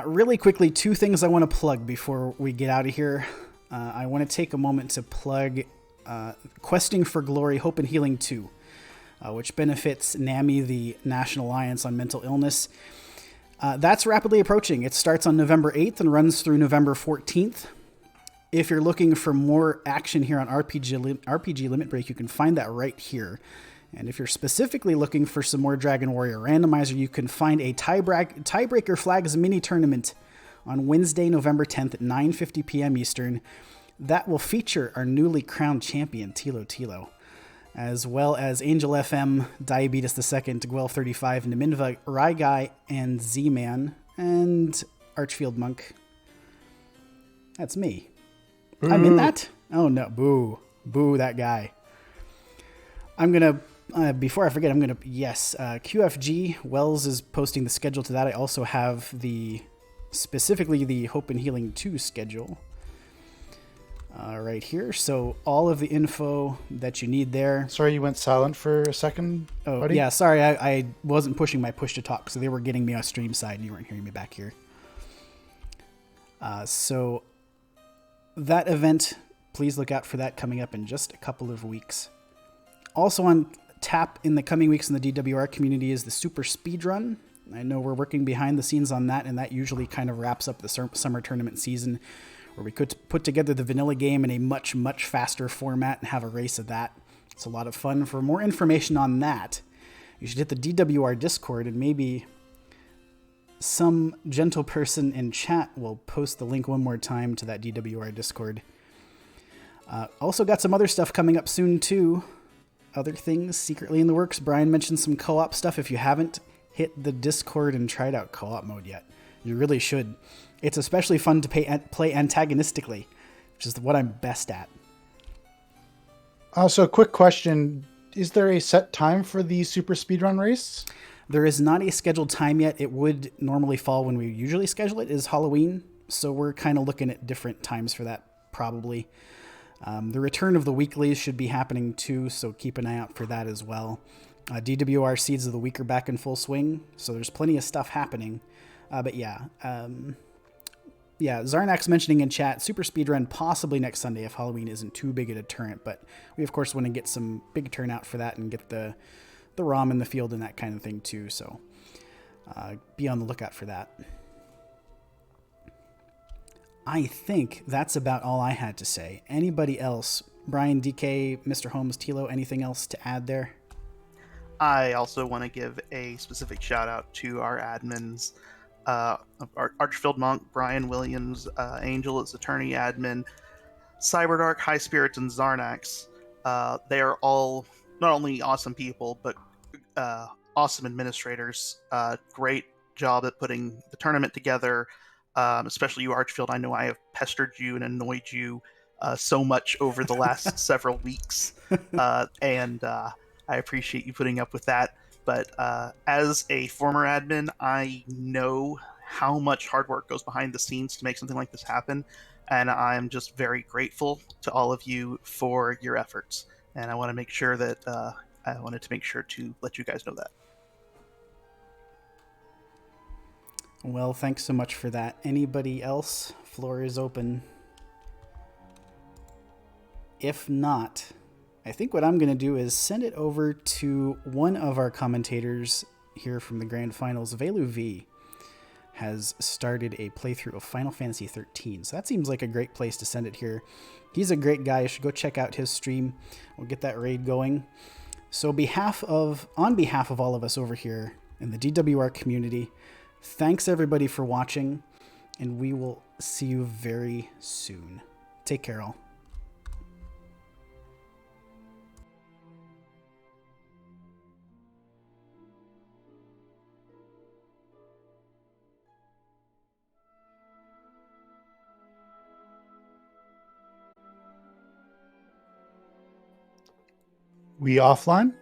Really quickly, two things I want to plug before we get out of here. I want to take a moment to plug Questing for Glory, Hope and Healing 2, which benefits NAMI, the National Alliance on Mental Illness. That's rapidly approaching. It starts on November 8th and runs through November 14th. If you're looking for more action here on RPG Limit Break, you can find that right here. And if you're specifically looking for some more Dragon Warrior Randomizer, you can find a Tiebreaker Flags mini tournament on Wednesday, November 10th at 9:50 p.m. Eastern. That will feature our newly crowned champion, Thilotilo, as well as Angel FM, Diabetes II, Gwel35, Naminva, Ryguy, and Z-Man, and Archfield Monk. That's me. I'm in that? Oh no, boo. Boo that guy. I'm going to, before I forget, QFG, Wells is posting the schedule to that. I also have specifically the Hope and Healing 2 schedule right here. So all of the info that you need there. Sorry, you went silent for a second, buddy? Yeah, sorry, I wasn't pushing my push to talk, so they were getting me on stream side and you weren't hearing me back here. So that event, please look out for that coming up in just a couple of weeks. Also on tap in the coming weeks in the DWR community is the Super Speedrun. I know we're working behind the scenes on that, and that usually kind of wraps up the summer tournament season, where we could put together the vanilla game in a much, much faster format and have a race of that. It's a lot of fun. For more information on that, you should hit the DWR Discord, and maybe some gentle person in chat will post the link one more time to that DWR Discord. Also got some other stuff coming up soon, too. Other things secretly in the works. Brian mentioned some co-op stuff. If you haven't hit the Discord and tried out co-op mode yet, you really should. It's especially fun to play antagonistically, which is what I'm best at. So, quick question. Is there a set time for the Super Speedrun race? There is not a scheduled time yet. It would normally fall when we usually schedule it, is Halloween. So we're kind of looking at different times for that, probably. The return of the weeklies should be happening too, so keep an eye out for that as well. DWR Seeds of the Week are back in full swing, so there's plenty of stuff happening. But yeah, Zarnax mentioning in chat, Super Speedrun possibly next Sunday if Halloween isn't too big a deterrent, but we of course want to get some big turnout for that and get the ROM in the field and that kind of thing too, so be on the lookout for that. I think that's about all I had to say. Anybody else? Brian, DK, Mr. Holmes, Tilo, anything else to add there? I also want to give a specific shout out to our admins, Archfield Monk, Brian Williams, Angel is attorney admin, Cyberdark, High Spirits, and Zarnax. They are all not only awesome people, but awesome administrators. Great job at putting the tournament together. Especially you, Archfield. I know I have pestered you and annoyed you so much over the last several weeks, and I appreciate you putting up with that. But as a former admin, I know how much hard work goes behind the scenes to make something like this happen, and I'm just very grateful to all of you for your efforts. And I want to make sure that I wanted to make sure to let you guys know that. Well, thanks so much for that. Anybody else? Floor is open. If not, I think what I'm going to do is send it over to one of our commentators here from the Grand Finals. Velu V has started a playthrough of Final Fantasy 13, so that seems like a great place to send it here. He's a great guy. You should go check out his stream. We'll get that raid going. So on behalf of all of us over here in the DWR community, thanks everybody for watching, and we will see you very soon. Take care all. We offline?